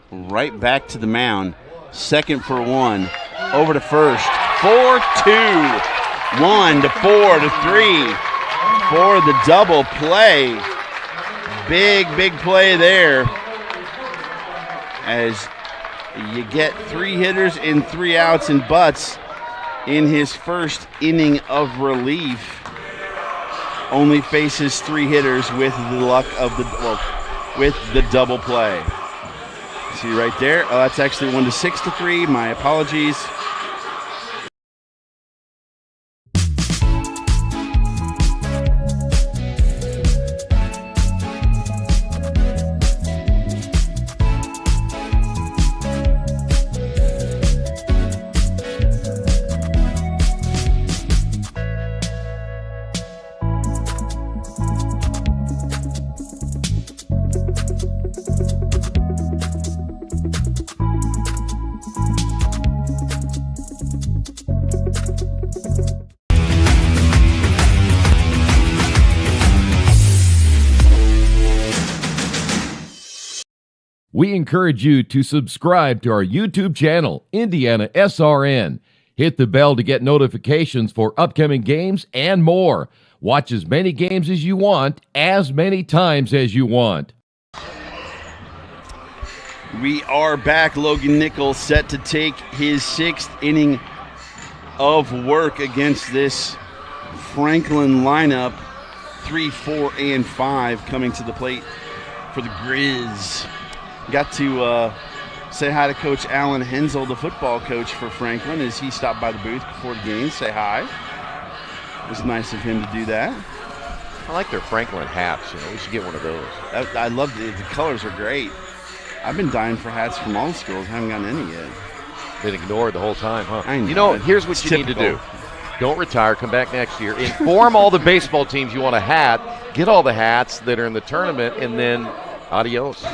Right back to the mound. Second for 1. Over to first. 4-2. 1 to 4 to 3 for the double play. Big play there. As you get 3 hitters and 3 outs, and Butts in his first inning of relief only faces 3 hitters with the luck of with the double play. See right there? Oh, that's actually 1 to 6 to 3. My apologies. We encourage you to subscribe to our YouTube channel, IndianaSRN. Hit the bell to get notifications for upcoming games and more. Watch as many games as you want, as many times as you want. We are back. Logan Nichols set to take his 6th inning of work against this Franklin lineup. 3, 4, and 5 coming to the plate for the Grizz. Got to say hi to Coach Alan Hensel, the football coach for Franklin, as he stopped by the booth before the game. Say hi. It was nice of him to do that. I like their Franklin hats. We should get one of those. I love it. The colors are great. I've been dying for hats from all the schools. I haven't gotten any yet. Been ignored the whole time, huh? I know. Here's what you need to do. Don't retire. Come back next year. Inform all the baseball teams you want a hat. Get all the hats that are in the tournament, and then adios.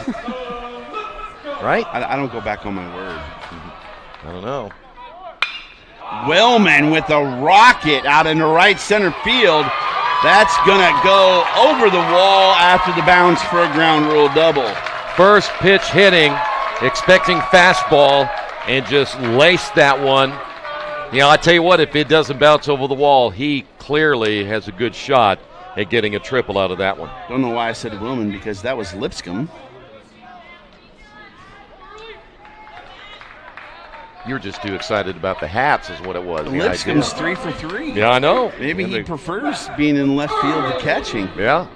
Right? I don't go back on my word. I don't know. Wellman with a rocket out in the right center field. That's going to go over the wall after the bounce for a ground rule double. First pitch hitting, expecting fastball, and just laced that one. I tell you what, if it doesn't bounce over the wall, he clearly has a good shot at getting a triple out of that one. Don't know why I said Wellman, because that was Lipscomb. You're just too excited about the hats is what it was. Lipscomb's 3 for 3. Yeah, I know. Maybe he prefers being in left field to catching. Yeah.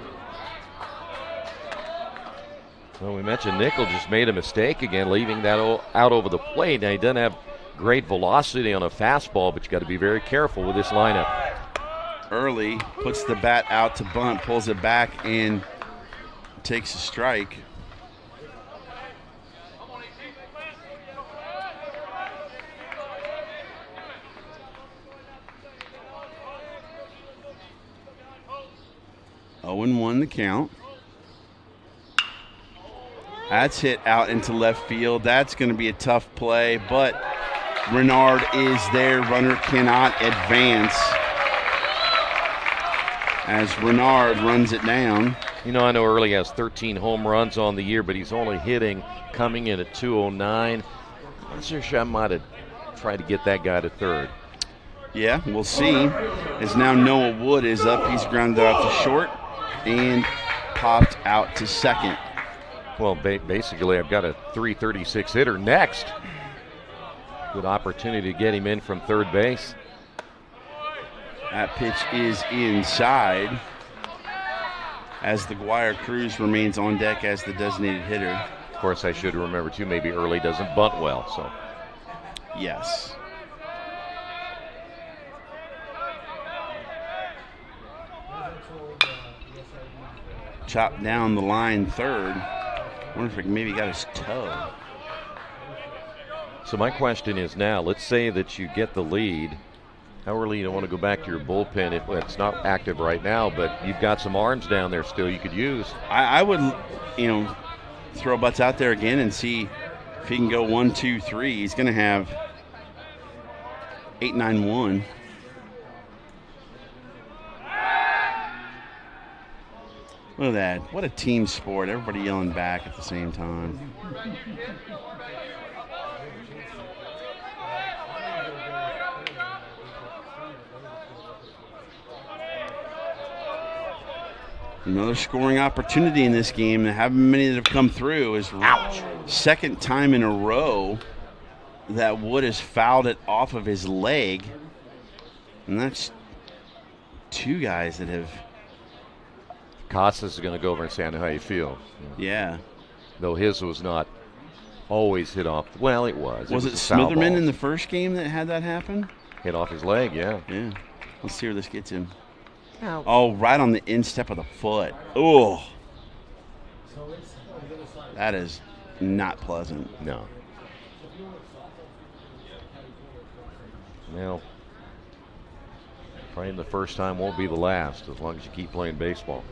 Well, we mentioned Nickel just made a mistake again, leaving that out over the plate. Now, he doesn't have great velocity on a fastball, but you got to be very careful with this lineup. Early puts the bat out to bunt, pulls it back, and takes a strike. Oh, and 1 the count. That's hit out into left field. That's going to be a tough play, but Renard is there. Runner cannot advance as Renard runs it down. You know, I know Early has 13 home runs on the year, but he's only hitting coming in at 209. I'm not sure I might have tried to get that guy to third. Yeah, we'll see. As now Noah Wood is up. He's grounded out to short and popped out to second. Well, basically, I've got a 336 hitter next. Good opportunity to get him in from third base. That pitch is inside as the Guire Cruz remains on deck as the designated hitter. Of course, I should remember, too, maybe Early doesn't bunt well, so. Yes. Chopped down the line third. Wonder if he maybe got his toe. So my question is now, let's say that you get the lead. How early you don't want to go back to your bullpen if it's not active right now, but you've got some arms down there still you could use. I would, throw butts out there again and see if he can go 1, 2, 3. He's going to have 8, 9, 1. Look at that. What a team sport. Everybody yelling back at the same time. Another scoring opportunity in this game. There haven't many that have come through. Is second time in a row that Wood has fouled it off of his leg. And that's 2 guys that have. Casas is going to go over and say, I know how you feel. Yeah. Though his was not always hit off. Well, it was. Was it Smitherman in the first game that had that happen? Hit off his leg, yeah. Yeah. Let's see where this gets him. Oh, oh, right on the instep of the foot. Oh. That is not pleasant. No. Well, probably the first time won't be the last as long as you keep playing baseball.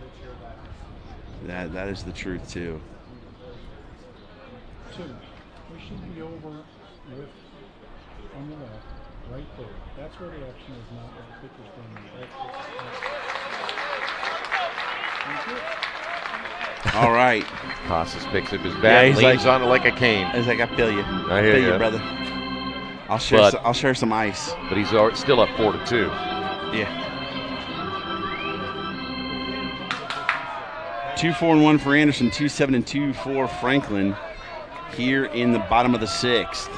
That is the truth, too. We should be over with on the left, right there. That's where the action is, not where the pitcher's going. All right. Casas picks up his bat, leans like, on it like a cane. He's like, I feel you. I hear you, brother. I'll share some ice. But he's still up 4-2. Yeah. 2-4-1 for Anderson, 2-7-2 for Franklin here in the bottom of the 6th.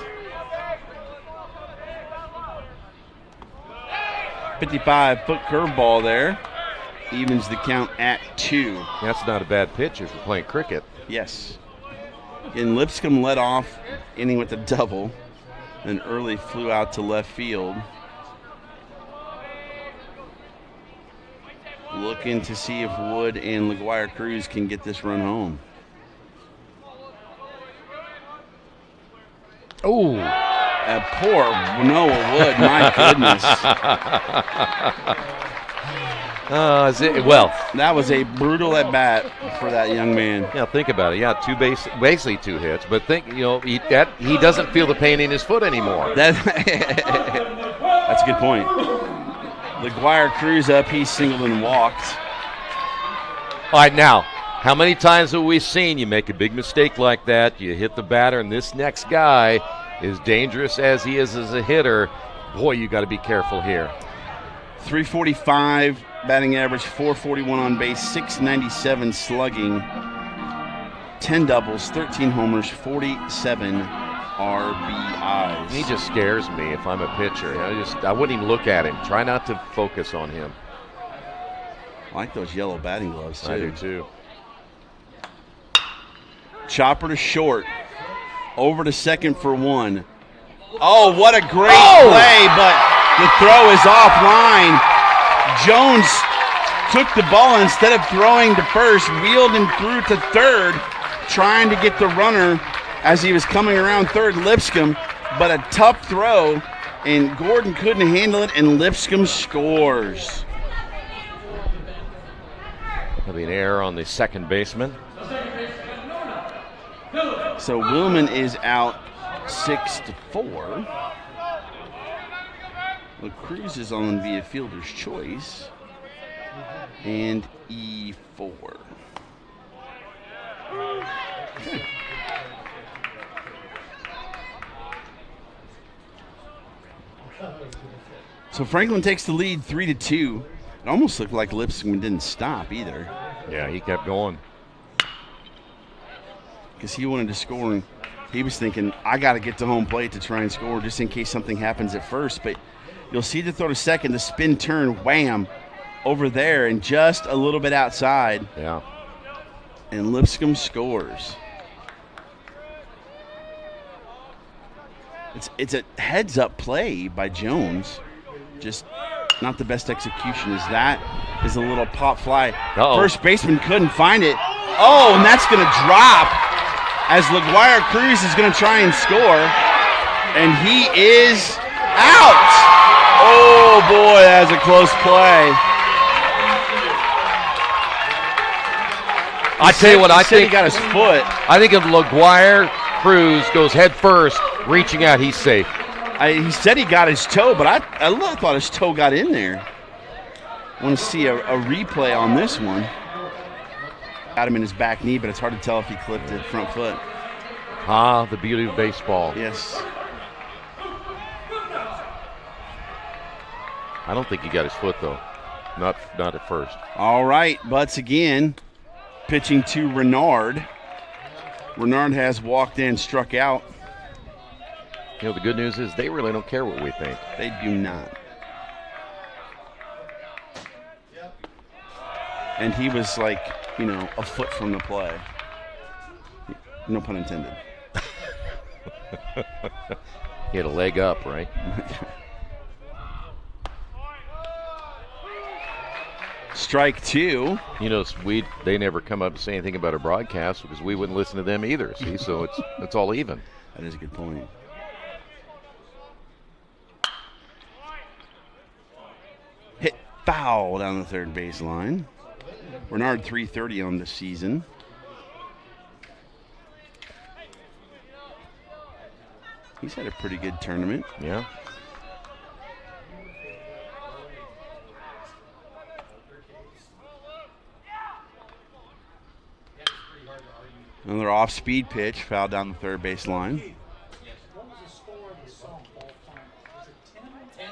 55-foot curveball there. Evens the count at 2. That's not a bad pitch if you're playing cricket. Yes. And Lipscomb led off inning with a double. Then Early flew out to left field. Looking to see if Wood and LaGuire Cruz can get this run home. Oh. Poor Noah Wood, my goodness. That was a brutal at bat for that young man. Yeah, think about it. Yeah, basically 2 hits, but think, he doesn't feel the pain in his foot anymore. That's a good point. LaGuire Cruz up, he singled and walked. All right, now, how many times have we seen you make a big mistake like that, you hit the batter, and this next guy, as dangerous as he is as a hitter, boy, you got to be careful here. 345 batting average, 441 on base, 697 slugging, 10 doubles, 13 homers, 47 RBIs. He just scares me if I'm a pitcher. I wouldn't even look at him. Try not to focus on him. I like those yellow batting gloves, too. I do, too. Chopper to short. Over to second for 1. Oh, what a great play, but the throw is offline. Jones took the ball, instead of throwing to first, wheeled and threw to third, trying to get the runner as he was coming around third, Lipscomb. But a tough throw, and Gordon couldn't handle it, and Lipscomb scores. There'll be an error on the second baseman. So Willman is out 6-4. Well, Cruz is on via fielder's choice. And E4. Okay. So Franklin takes the lead 3-2. It almost looked like Lipscomb didn't stop either. Yeah, he kept going. Because he wanted to score, and he was thinking, I got to get to home plate to try and score just in case something happens at first. But you'll see the throw to second, the spin turn, wham, over there and just a little bit outside. Yeah. And Lipscomb scores. It's a heads-up play by Jones. Just not the best execution. That is a little pop fly. First baseman couldn't find it. Oh, and that's going to drop as LaGuire Cruz is going to try and score. And he is out. Oh, boy, that's a close play. I tell you what, I think he got his foot. I think if LaGuire Cruz goes head first, reaching out, he's safe. He said he got his toe, but I thought his toe got in there. I want to see a replay on this one. Got him in his back knee, but it's hard to tell if he clipped the front foot. Ah, the beauty of baseball. Yes. I don't think he got his foot, though. Not at first. All right, Butts again. Pitching to Renard. Renard has walked in, struck out. You know, the good news is they really don't care what we think. They do not. And he was like, a foot from the play. No pun intended. He had a leg up, right? Strike two. You know, they never come up to say anything about our broadcast because we wouldn't listen to them either. See, so it's all even. That is a good point. Hit foul down the third baseline. Renard 330 on the season. He's had a pretty good tournament. Yeah. Another off-speed pitch, foul down the third baseline. What was the score of the softball final? Was it 10-2?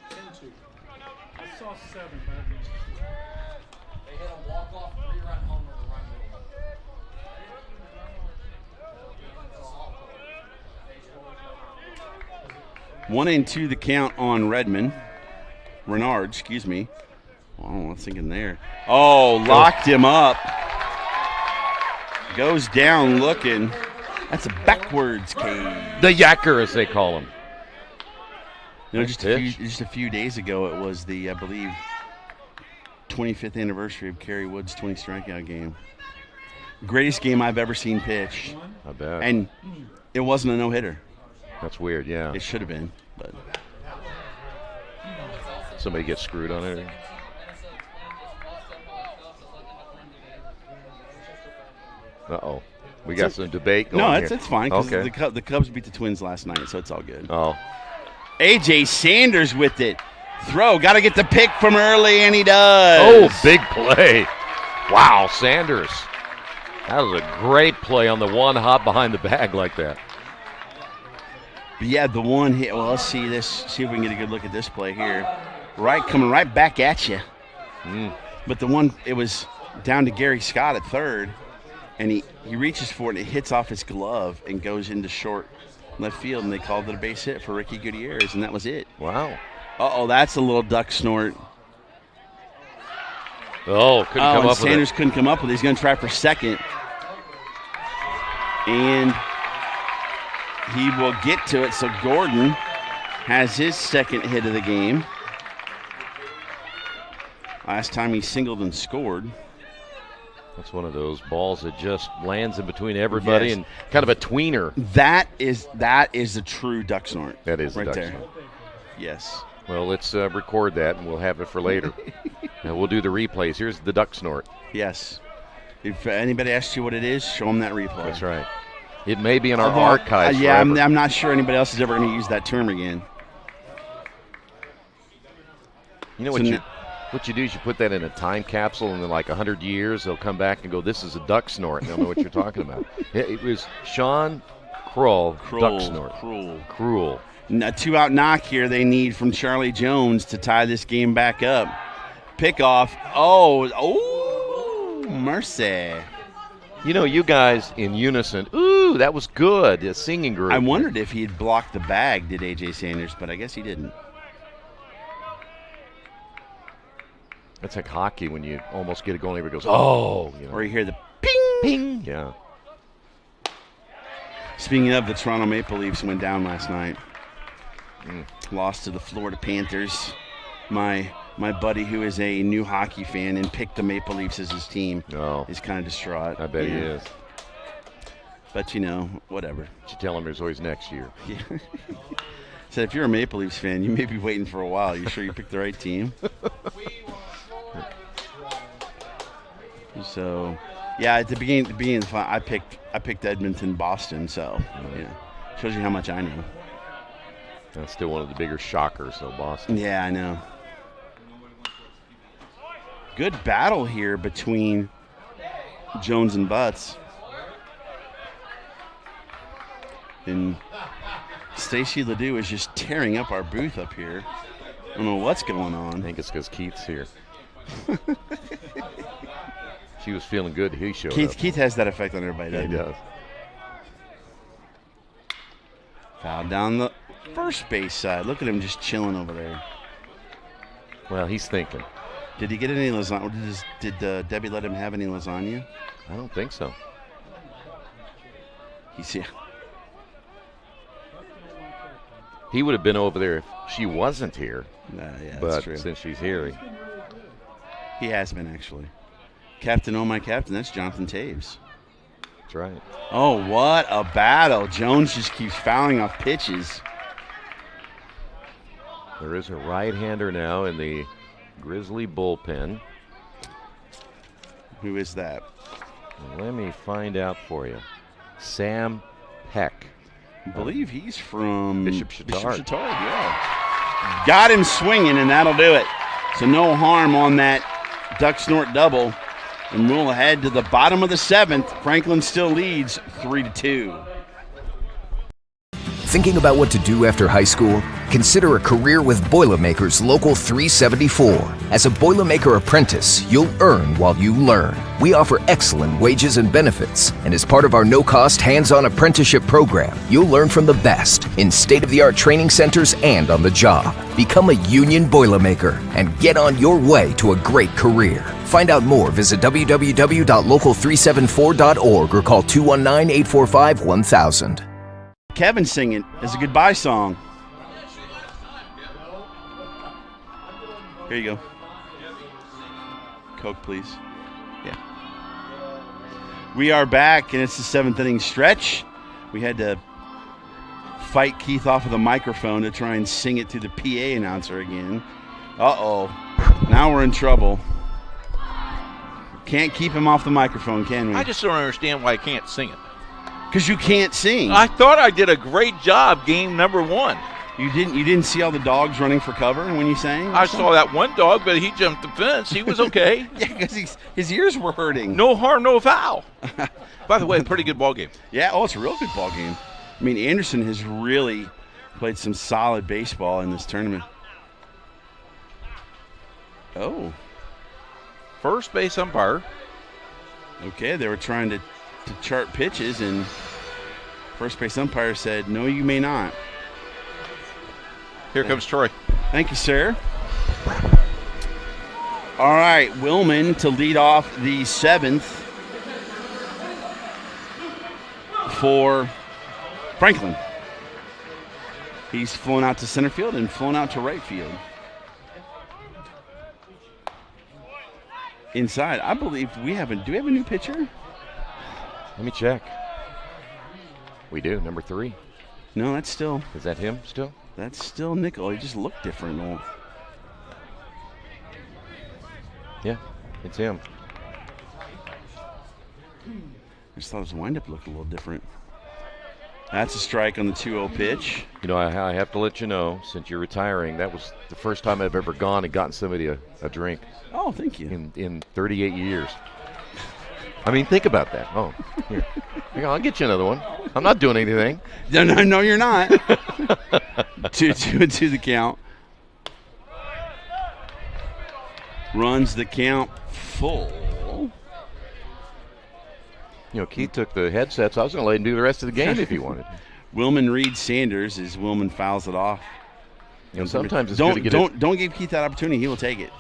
10-2. I saw 7, but I missed it. They hit a walk-off 3-run homer to run it. 1-2 the count on Renard, excuse me. Oh, I don't know what's thinking there. Oh, locked him up. Goes down looking. That's a backwards cage. The yacker, as they call him. Just a few days ago, it was the, I believe, 25th anniversary of Kerry Wood's 20 strikeout game. Greatest game I've ever seen pitched. I bet. And it wasn't a no-hitter. That's weird, yeah. It should have been, but somebody gets screwed on it. Uh-oh. We got some debate going No, here. it's fine because Okay. the Cubs beat the Twins last night, so it's all good. Oh. A.J. Sanders with it. Throw. Got to get the pick from early, and he does. Oh, big play. Wow, Sanders. That was a great play on the one hop behind the bag like that. But yeah, the one hit. Well, let's see this. See if we can get a good look at this play here. Coming right back at you. But the one, it was down to Gary Scott at third, and he reaches for it, and it hits off his glove and goes into short left field, and they called it a base hit for Ricky Gutierrez, and that was it. Wow. Uh-oh, that's a little duck snort. Oh, couldn't come up with it. Sanders couldn't come up with it. He's going to try for second. And he will get to it, so Gordon has his second hit of the game. Last time he singled and scored. That's one of those balls that just lands in between everybody and kind of a tweener. That is a true duck snort. That is right a duck there. snort. Yes. Well, let's record that, and we'll have it for later. And we'll do the replays. Here's the duck snort. Yes. If anybody asks you what it is, show them that replay. That's right. It may be in our archives Yeah, forever. I'm not sure anybody else is ever going to use that term again. You know what you do is you put that in a time capsule, and in like 100 years, they'll come back and go, this is a duck snort. And they'll know what you're talking about. It was Sean Krull, duck snort. Cruel. A 2-out knock here they need from Charlie Jones to tie this game back up. Pickoff. Oh, mercy. You know, you guys in unison, ooh, that was good, a singing group. I wondered if he'd blocked the bag, did A.J. Sanders, but I guess he didn't. It's like hockey when you almost get a goal and everybody goes, oh. You know. Or you hear the ping. Ping. Yeah. Speaking of, the Toronto Maple Leafs went down last night. Lost to the Florida Panthers. My buddy, who is a new hockey fan and picked the Maple Leafs as his team, is kind of distraught. I bet he is. But, you know, whatever. You tell him there's always next year. Yeah. So if you're a Maple Leafs fan, you may be waiting for a while. You sure you picked the right team? So, yeah, at the beginning of the fun, I picked Edmonton, Boston. So, shows you how much I know. That's still one of the bigger shockers, though, Boston. Yeah, I know. Good battle here between Jones and Butts. And Stacy Ledoux is just tearing up our booth up here. I don't know what's going on. I think it's because Keith's here. She was feeling good. He showed up. Keith has that effect on everybody, doesn't he? He does. Foul down the first base side. Look at him just chilling over there. Well, he's thinking. Did he get any lasagna? Did Debbie let him have any lasagna? I don't think so. He would have been over there if she wasn't here. Yeah, but that's true. Since she's here, he has been actually. Captain, oh my captain, that's Jonathan Taves. That's right. Oh, what a battle. Jones just keeps fouling off pitches. There is a right-hander now in the Grizzly bullpen. Who is that? Let me find out for you. Sam Peck. I believe he's from Bishop Chatard. Yeah. Got him swinging, and that'll do it. So no harm on that duck snort double. And we'll head to the bottom of the seventh. Franklin still leads 3-2. Thinking about what to do after high school? Consider a career with Boilermakers Local 374. As a Boilermaker apprentice, you'll earn while you learn. We offer excellent wages and benefits, and as part of our no-cost hands-on apprenticeship program, you'll learn from the best in state-of-the-art training centers and on the job. Become a union Boilermaker and get on your way to a great career. Find out more, visit www.local374.org or call 219-845-1000. Kevin singing as a goodbye song. Here you go. Coke, please. Yeah. We are back, and it's the seventh inning stretch. We had to fight Keith off of the microphone to try and sing it to the PA announcer again. Uh-oh. Now we're in trouble. Can't keep him off the microphone, can we? I just don't understand why I can't sing it. Because you can't sing. I thought I did a great job game number one. You didn't see all the dogs running for cover when you sang? I saw that one dog, but he jumped the fence. He was okay. Yeah, because his ears were hurting. No harm, no foul. By the way, pretty good ball game. Yeah, it's a real good ball game. I mean, Anderson has really played some solid baseball in this tournament. Oh. First base umpire. Okay, they were trying to chart pitches, and first base umpire said, no, you may not. Here comes Troy. Thank you, sir. All right, Willman to lead off the seventh for Franklin. He's flown out to center field and flown out to right field. inside. I believe do we have a new pitcher? Let me check. We do, number 3. No, that's still. Is that him still? That's still Nickel. He just looked different. Yeah, it's him. I just thought his windup looked a little different. That's a strike on the 2-0 pitch. You know, I have to let you know, since you're retiring, that was the first time I've ever gone and gotten somebody a drink. Oh, thank you. In 38 years. I mean, think about that. Oh, here. I'll get you another one. I'm not doing anything. No, you're not. 2-2 the count. Runs the count full. You know, Keith took the headsets. I was going to let him do the rest of the game if he wanted. Willman reads Sanders as Willman fouls it off. And sometimes it's good to get don't give Keith that opportunity. He will take it.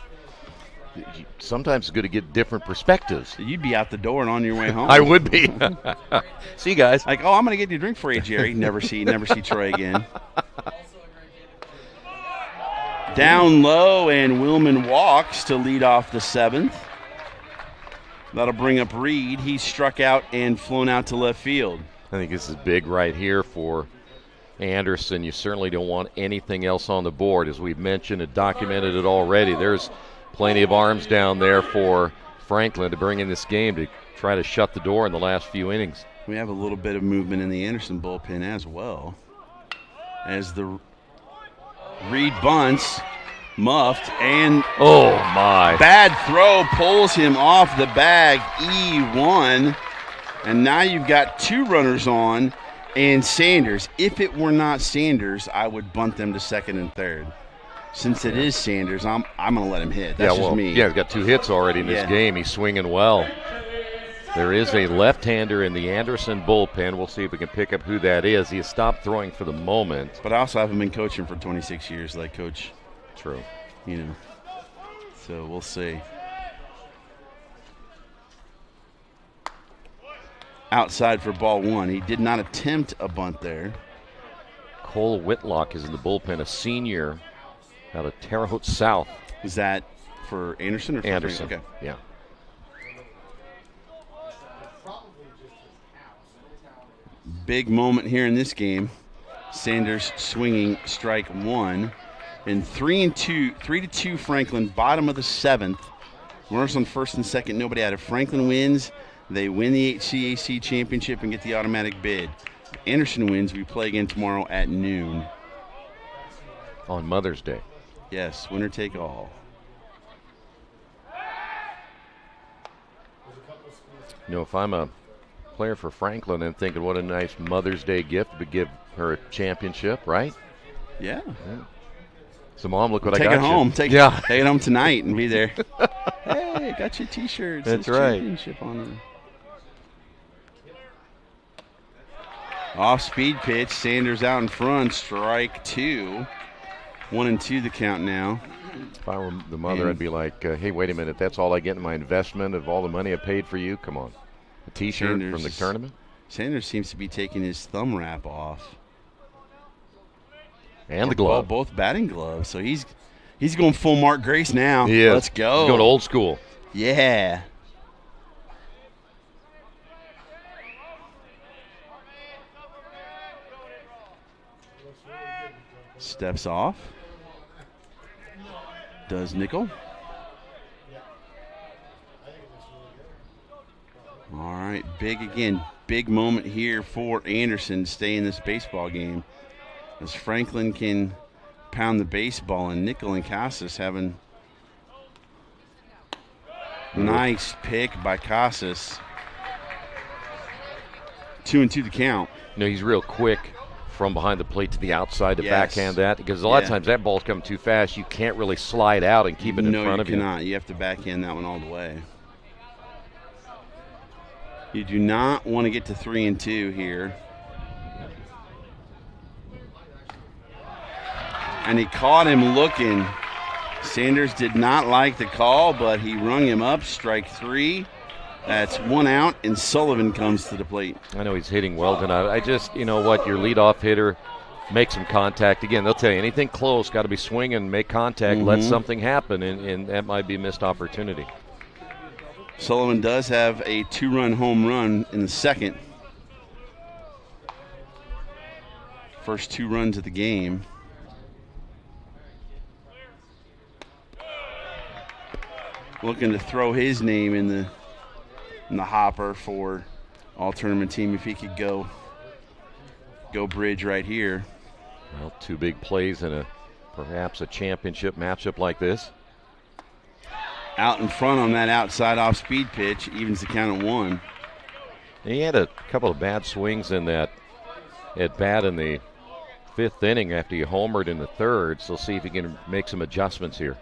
Sometimes it's good to get different perspectives. You'd be out the door and on your way home. I would be. See you guys. Like, I'm going to get you a drink for you, Jerry. Never see Troy again. Down low, and Willman walks to lead off the 7th. That'll bring up Reed. He's struck out and flown out to left field. I think this is big right here for Anderson. You certainly don't want anything else on the board. As we've mentioned and documented it already, there's plenty of arms down there for Franklin to bring in this game to try to shut the door in the last few innings. We have a little bit of movement in the Anderson bullpen as well. As the Reed bunts, muffed, and oh my, bad throw pulls him off the bag. E1, and now you've got 2 runners on, and Sanders. If it were not Sanders, I would bunt them to second and third. Since it is Sanders, I'm going to let him hit. That's just me. Yeah, he's got 2 hits already in this game. He's swinging well. There is a left-hander in the Anderson bullpen. We'll see if we can pick up who that is. He has stopped throwing for the moment. But I also haven't been coaching for 26 years like Coach. True. You know. So we'll see. Outside for ball 1. He did not attempt a bunt there. Cole Whitlock is in the bullpen, a senior out of Terre Haute South. Is that for Anderson or for Anderson? Okay. Yeah. Big moment here in this game. Sanders swinging strike 1. And 3-2 Franklin, bottom of the 7th. Runners on first and second, nobody out. If Franklin wins, they win the HCAC championship and get the automatic bid. If Anderson wins, we play again tomorrow at noon. On Mother's Day. Yes, winner take all. You know, if I'm a player for Franklin and thinking what a nice Mother's Day gift to give her a championship, right? Yeah. So, Mom, look what Take I got it home. you. Take it home tonight and be there. Hey, got your T-shirts. That's right. Championship on it. Off-speed pitch. Sanders out in front. Strike 2. 1-2 the count now. If I were the mother, I'd be like, hey, wait a minute. That's all I get in my investment of all the money I paid for you? Come on. A T-shirt from the tournament? Sanders seems to be taking his thumb wrap off. And the glove. Both batting gloves. So he's going full Mark Grace now. He is. Let's go. He's going old school. Yeah. Steps off. Does Nickel. All right, big moment here for Anderson to stay in this baseball game. As Franklin can pound the baseball, and Nickel and Casas having nice pick by Casas. 2-2 the count. You know, he's real quick from behind the plate to the outside to backhand that, because a lot of times that ball's coming too fast. You can't really slide out and keep it in front of you. No, you cannot. You have to backhand that one all the way. You do not want to get to 3-2 here. And he caught him looking. Sanders did not like the call, but he rung him up. Strike 3. That's 1 out, and Sullivan comes to the plate. I know he's hitting well tonight. I just, you know what, your leadoff hitter, make some contact. Again, they'll tell you anything close, got to be swinging, make contact, let something happen, and that might be a missed opportunity. Sullivan does have a 2-run home run in the second. First 2 runs of the game. Looking to throw his name in the hopper for all-tournament team if he could go bridge right here. Well, 2 big plays in perhaps a championship matchup like this. Out in front on that outside off-speed pitch, evens the count at 1. He had a couple of bad swings in that at bat in the 5th inning after he homered in the 3rd, so see if he can make some adjustments here.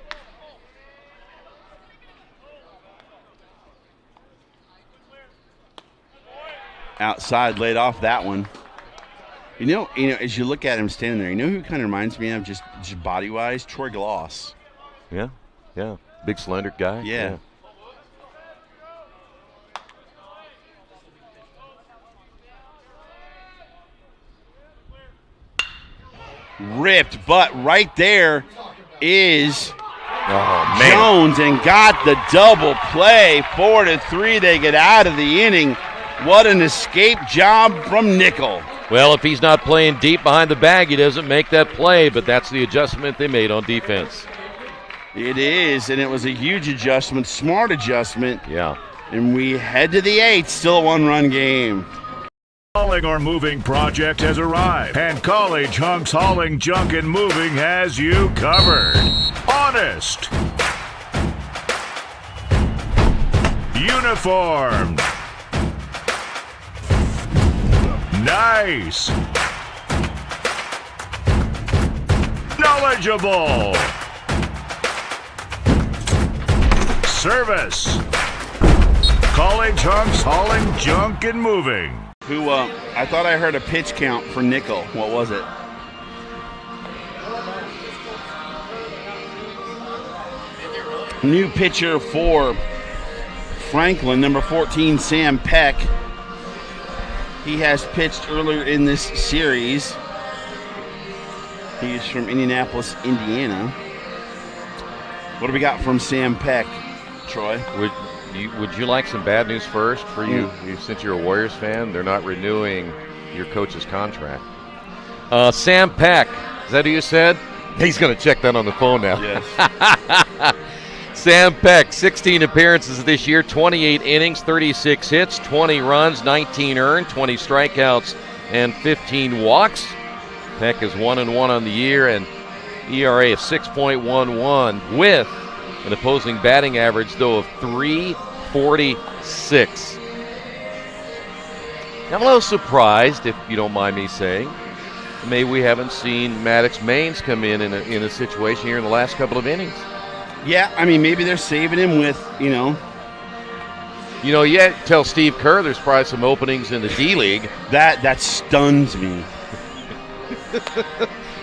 Outside, laid off that one. You know, as you look at him standing there, you know who kind of reminds me of just body-wise? Troy Gloss. Yeah. Big slender guy. Yeah. Ripped, but right there is Jones and got the double play. 4-3, they get out of the inning. What an escape job from Nickel. Well, if he's not playing deep behind the bag, he doesn't make that play, but that's the adjustment they made on defense. It is, and it was a huge adjustment, smart adjustment. Yeah. And we head to the 8th, still a 1-run game. Hauling or moving project has arrived, and College Hunks Hauling, Junk, and Moving has you covered. Honest. Uniformed. Nice. Knowledgeable. Service. College Hunks Hauling, Junk, and Moving. I thought I heard a pitch count for Nickel. What was it? New pitcher for Franklin, number 14, Sam Peck. He has pitched earlier in this series. He's from Indianapolis, Indiana. What do we got from Sam Peck, Troy? Would you like some bad news first for you? Since you're a Warriors fan, they're not renewing your coach's contract. Sam Peck, is that who you said? He's going to check that on the phone now. Yes. Sam Peck, 16 appearances this year, 28 innings, 36 hits, 20 runs, 19 earned, 20 strikeouts, and 15 walks. Peck is 1-1 on the year and ERA of 6.11 with an opposing batting average, though, of .346. I'm a little surprised, if you don't mind me saying. Maybe we haven't seen Maddox Maines come in a situation here in the last couple of innings. Yeah, I mean, maybe they're saving him with, tell Steve Kerr there's probably some openings in the D-League. That stuns me.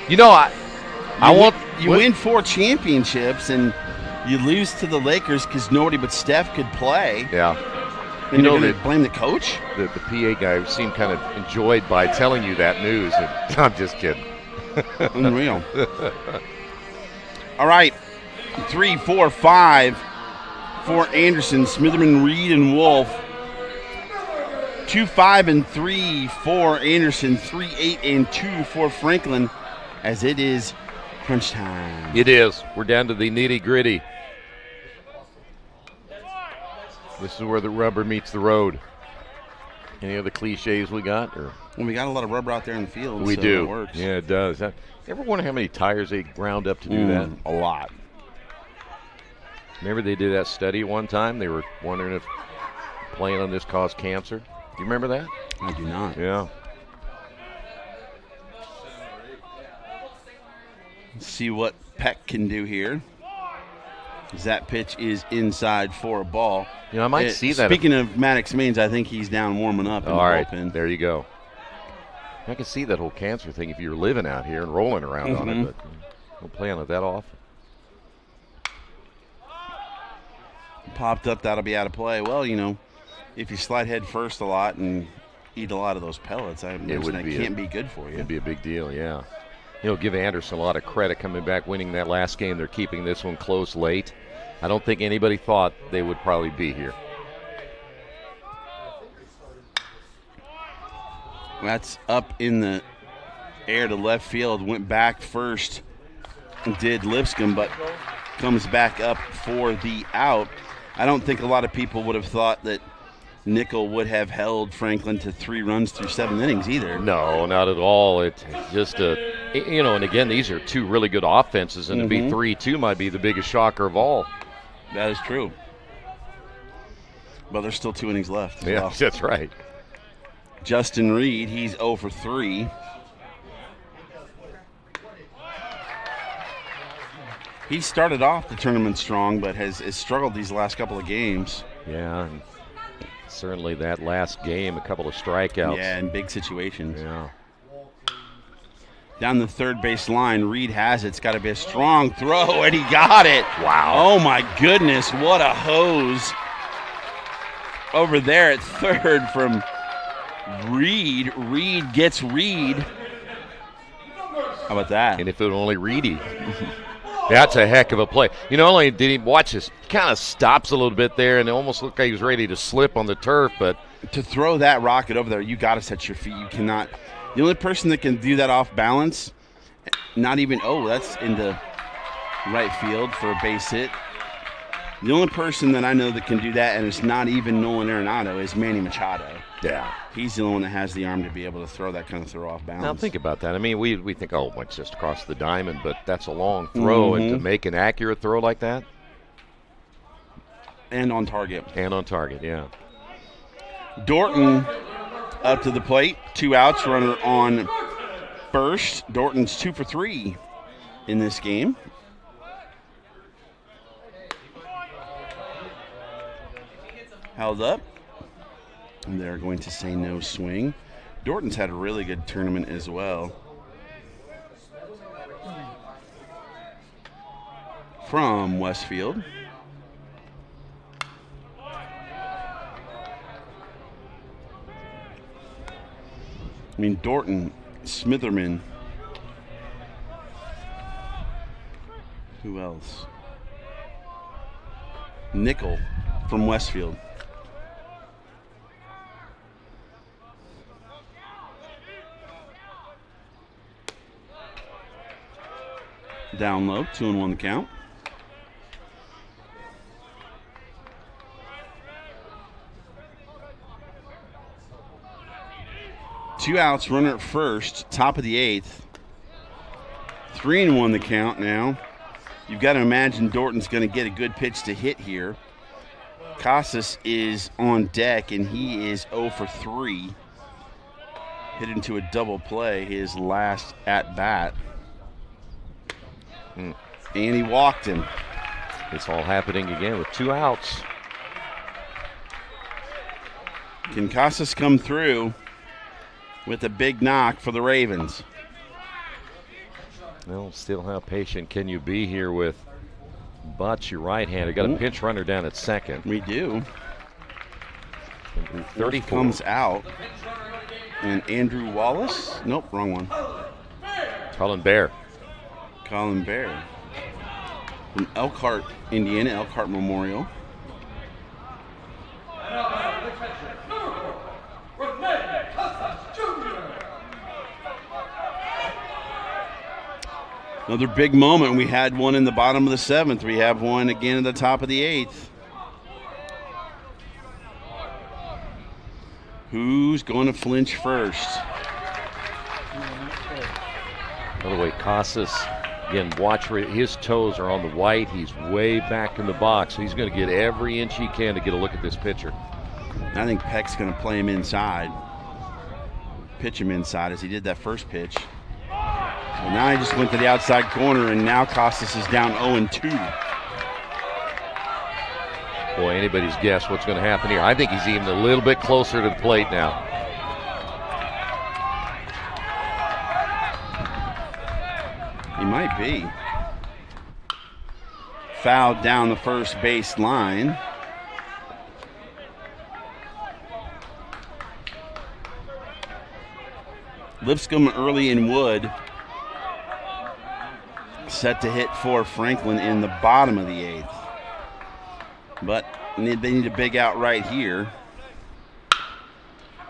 You win 4 championships and you lose to the Lakers because nobody but Steph could play. Yeah. And you're going to blame the coach? The PA guy seemed kind of enjoyed by telling you that news. I'm just kidding. Unreal. All right. 3, 4, 5 for Anderson, Smitherman, Reed, and Wolf. 2, 5, and 3 for Anderson. 3, 8, and 2 for Franklin, as it is crunch time. It is. We're down to the nitty-gritty. This is where the rubber meets the road. Any other cliches we got? Well, we got a lot of rubber out there in the field. We do. It works. Yeah, it does. You ever wonder how many tires they ground up to do that? A lot. Remember they did that study one time? They were wondering if playing on this caused cancer. Do you remember that? I do not. Yeah. Let's see what Peck can do here. That pitch is inside for a ball. I might see that. Speaking of Maddox Maines, I think he's down warming up in the bullpen. There you go. I can see that whole cancer thing if you're living out here and rolling around on it, but don't play on it that often. Popped up, that'll be out of play. Well, if you slide head first a lot and eat a lot of those pellets, that can't be good for you. It'd be a big deal, yeah. Give Anderson a lot of credit coming back, winning that last game. They're keeping this one close late. I don't think anybody thought they would probably be here. That's up in the air to left field. Went back first, did Lipscomb, but comes back up for the out. I don't think a lot of people would have thought that Nickel would have held Franklin to 3 runs through 7 innings either. No, not at all. It's just and again, these are 2 really good offenses, and to be 3-2 might be the biggest shocker of all. That is true. But there's still 2 innings left. Yeah, that's right. Justin Reed, he's 0 for 3. He started off the tournament strong, but has struggled these last couple of games. Yeah, and certainly that last game, a couple of strikeouts. Yeah, in big situations. Yeah. Down the third base line, Reed has it. It's got to be a strong throw, and he got it. Wow. Oh, my goodness, what a hose. Over there at third from Reed. Reed gets Reed. How about that? And if it were only Reedy. That's a heck of a play. Not only did he watch this, he kind of stops a little bit there, and it almost looked like he was ready to slip on the turf. But to throw that rocket over there, you got to set your feet. You cannot. The only person that can do that off balance, not even, that's into right field for a base hit. The only person that I know that can do that, and it's not even Nolan Arenado, is Manny Machado. Yeah. He's the only one that has the arm to be able to throw that kind of throw off balance. Now think about that. I mean, we think, it's just across the diamond, but that's a long throw, and to make an accurate throw like that. And on target. And on target, yeah. Dorton up to the plate. 2 outs, runner on first. Dorton's 2 for 3 in this game. Held up. And they're going to say no swing. Dorton's had a really good tournament as well. From Westfield. I mean, Dorton, Smitherman. Who else? Nickel from Westfield. Down low, 2-1 the count. Two outs, runner at first, top of the 8th. 3-1 the count now. You've got to imagine Dorton's going to get a good pitch to hit here. Casas is on deck, and he is 0 for 3. Hit into a double play, his last at-bat. And he walked him. It's all happening again with 2 outs. Can Casas come through with a big knock for the Ravens? Well, still how patient can you be here with Butch, your right-hander? Got a pinch runner down at second. We do. 30 comes out. And Andrew Wallace? Nope, wrong one. Colin Bear. Colin Bear. From Elkhart, Indiana, Elkhart Memorial. Another big moment. We had one in the bottom of the 7th. We have one again at the top of the 8th. Who's going to flinch first? By the way, Casas, again, watch where his toes are on the white. He's way back in the box. He's going to get every inch he can to get a look at this pitcher. I think Peck's going to play him inside. Pitch him inside as he did that first pitch. Well, now he just went to the outside corner, and now Casas is down 0-2. Boy, anybody's guess what's going to happen here. I think he's even a little bit closer to the plate now. He might be. Fouled down the first base line. Lipscomb, Early, and Wood set to hit for Franklin in the bottom of the 8th. But they need a big out right here.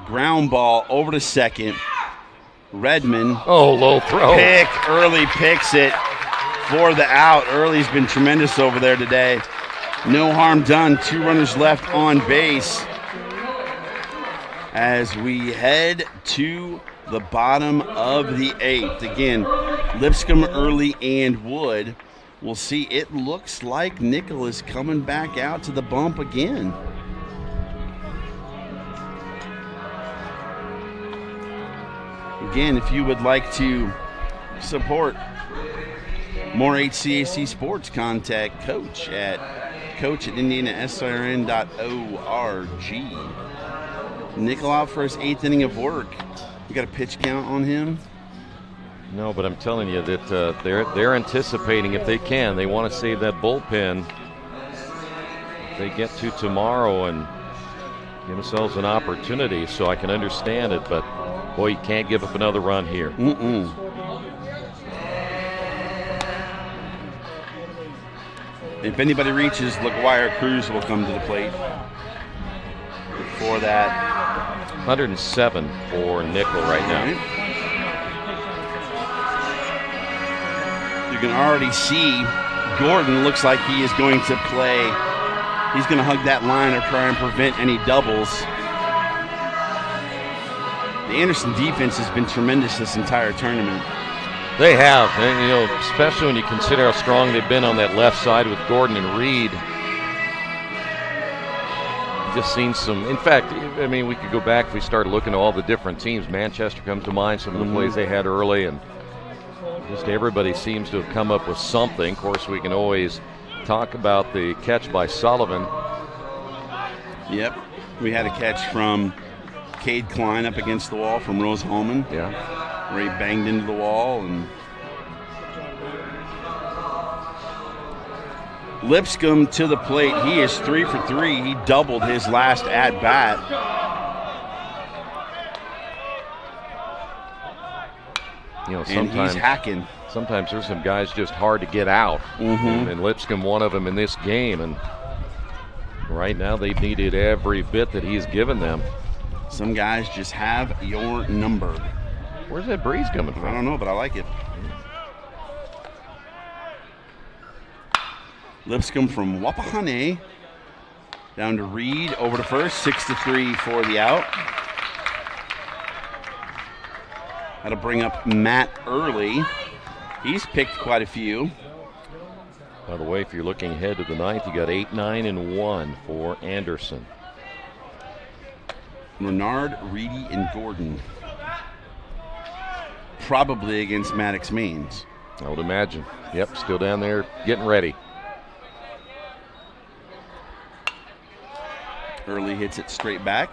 Ground ball over to second. Redmond. Oh, low throw. Early picks it for the out. Early's been tremendous over there today. No harm done. 2 runners left on base as we head to the bottom of the 8th. Again, Lipscomb, Early, and Wood. We'll see. It looks like Nickel is coming back out to the bump again. Again, if you would like to support more HCAC sports, contact Coach at IndianaSRN.org. Nickel out for his 8th inning of work. You got a pitch count on him? No, but I'm telling you that they're anticipating, if they can, they want to save that bullpen. If they get to tomorrow and give themselves an opportunity, so I can understand it, but boy, you can't give up another run here. If anybody reaches, LaGuire Cruz will come to the plate. For that, 107 for Nickel right now. You can already see Gordon looks like he is going to play. He's going to hug that line or try and prevent any doubles. The Anderson defense has been tremendous this entire tournament. They have, and especially when you consider how strong they've been on that left side with Gordon and Reed. Just seen some, in fact, I mean, we could go back if we started looking at all the different teams. Manchester comes to mind, some of the plays they had early, and just everybody seems to have come up with something. Of course, we can always talk about the catch by Sullivan. Yep, we had a catch from Cade Klein up against the wall from Rose Holman. Yeah. Where he banged into the wall. And Lipscomb to the plate. He is 3 for 3. He doubled his last at bat. Sometimes and he's hacking. Sometimes there's some guys just hard to get out. And Lipscomb one of them in this game. And right now they've needed every bit that he's given them. Some guys just have your number. Where's that breeze coming from? I don't know, but I like it. Lipscomb from Wapahane down to Reed over to first, 6-3 for the out. That'll bring up Matt Early. He's picked quite a few. By the way, if you're looking ahead to the 9th, you got 8, 9, and 1 for Anderson. Renard, Reedy, and Gordon. Probably against Maddox Mains. I would imagine. Yep, still down there getting ready. Early hits it straight back.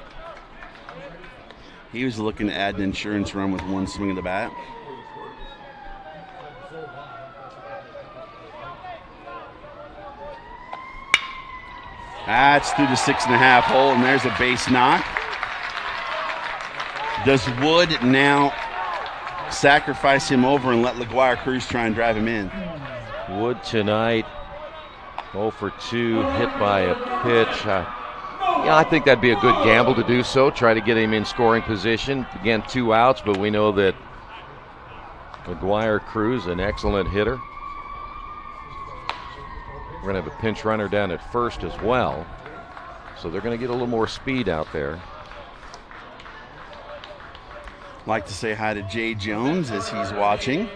He was looking to add an insurance run with one swing of the bat. That's through the 6.5 hole, and there's a base knock. Does Wood now sacrifice him over and let LaGuire Cruz try and drive him in? Wood tonight, 0 for 2, hit by a pitch. I think that'd be a good gamble to do so. Try to get him in scoring position. Again, 2 outs, but we know that LaGuire Cruz, an excellent hitter. We're going to have a pinch runner down at first as well. So they're going to get a little more speed out there. Like to say hi to Jay Jones as he's watching.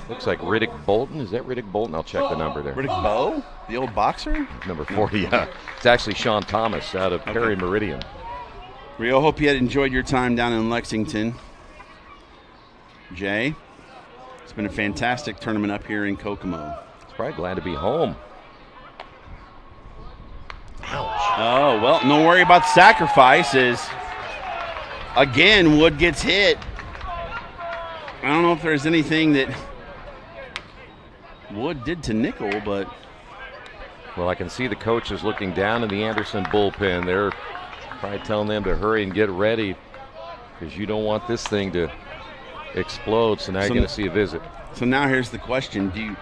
Looks like Riddick Bolton. Is that Riddick Bolton? I'll check the number there. Riddick Bowe, the old boxer? Number 40, yeah. It's actually Sean Thomas out of Perry Meridian. Rio, hope you had enjoyed your time down in Lexington. Jay, it's been a fantastic tournament up here in Kokomo. He's probably glad to be home. Ouch. Oh, well, no worry about the sacrifices. Again, Wood gets hit. I don't know if there's anything that Wood did to Nickel, but... Well, I can see the coaches looking down in the Anderson bullpen. They're probably telling them to hurry and get ready because you don't want this thing to explode, so now you're going to see a visit. So now here's the question.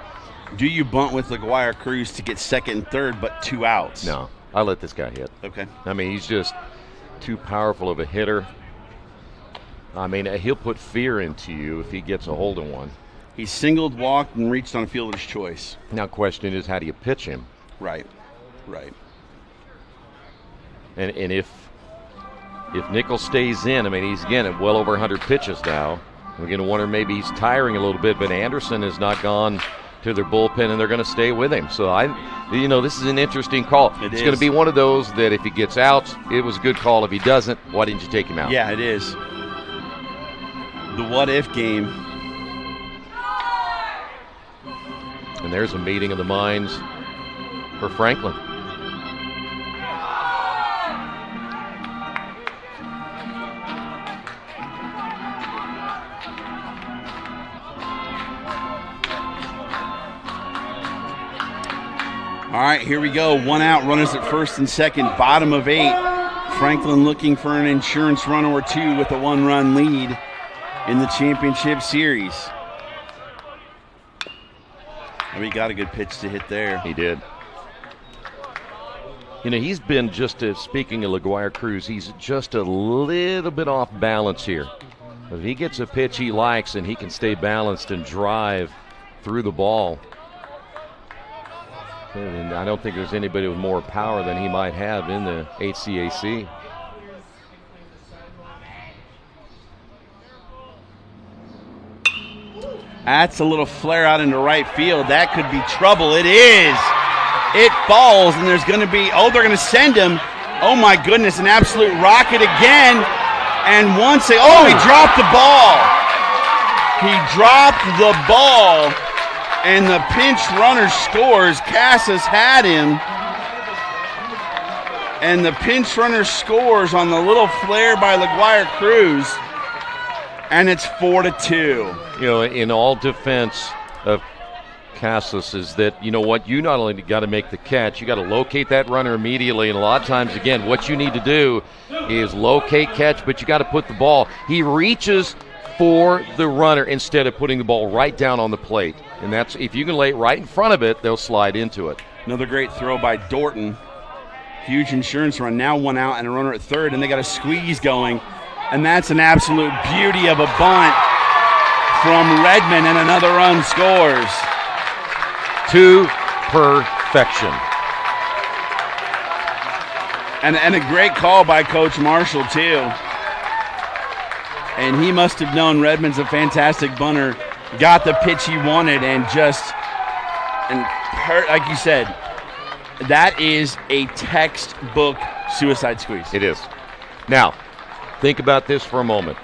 Do you bunt with LaGuire Cruz to get second and third but 2 outs? No, I let this guy hit. Okay. I mean, he's just too powerful of a hitter. I mean, he'll put fear into you if he gets a hold of one. He singled, walked, and reached on a fielder's choice. Now, question is, how do you pitch him? Right. And if Nichols stays in, I mean, he's again at well over 100 pitches now. We're going to wonder maybe he's tiring a little bit, but Anderson has not gone to their bullpen, and they're going to stay with him. So this is an interesting call. It's going to be one of those that if he gets out, it was a good call. If he doesn't, why didn't you take him out? Yeah, it is. The what-if game. And there's a meeting of the minds for Franklin. All right, here we go. 1 out, runners at first and second, bottom of 8. Franklin looking for an insurance run or 2 with a 1-run lead in the championship series. And we got a good pitch to hit there. He did. He's been speaking of LaGuardia Cruz, he's just a little bit off balance here. If he gets a pitch he likes and he can stay balanced and drive through the ball, and I don't think there's anybody with more power than he might have in the HCAC. That's a little flare out into right field. That could be trouble. It is. It falls, and there's going to be, they're going to send him. Oh, my goodness, an absolute rocket again. And he dropped the ball. He dropped the ball, and the pinch runner scores. Casas had him, and the pinch runner scores on the little flare by LaGuardia Cruz, and it's 4-2. In all defense of Casas is that, you not only got to make the catch, you got to locate that runner immediately. And a lot of times, again, what you need to do is locate, catch, but you got to put the ball. He reaches for the runner instead of putting the ball right down on the plate. And that's, if you can lay it right in front of it, they'll slide into it. Another great throw by Dorton. Huge insurance run. Now 1 out and a runner at third, and they got a squeeze going. And that's an absolute beauty of a bunt from Redmond, and another run scores. To perfection. And a great call by Coach Marshall, too. And he must have known Redmond's a fantastic bunter, got the pitch he wanted, and like you said, that is a textbook suicide squeeze. It is. Now, think about this for a moment.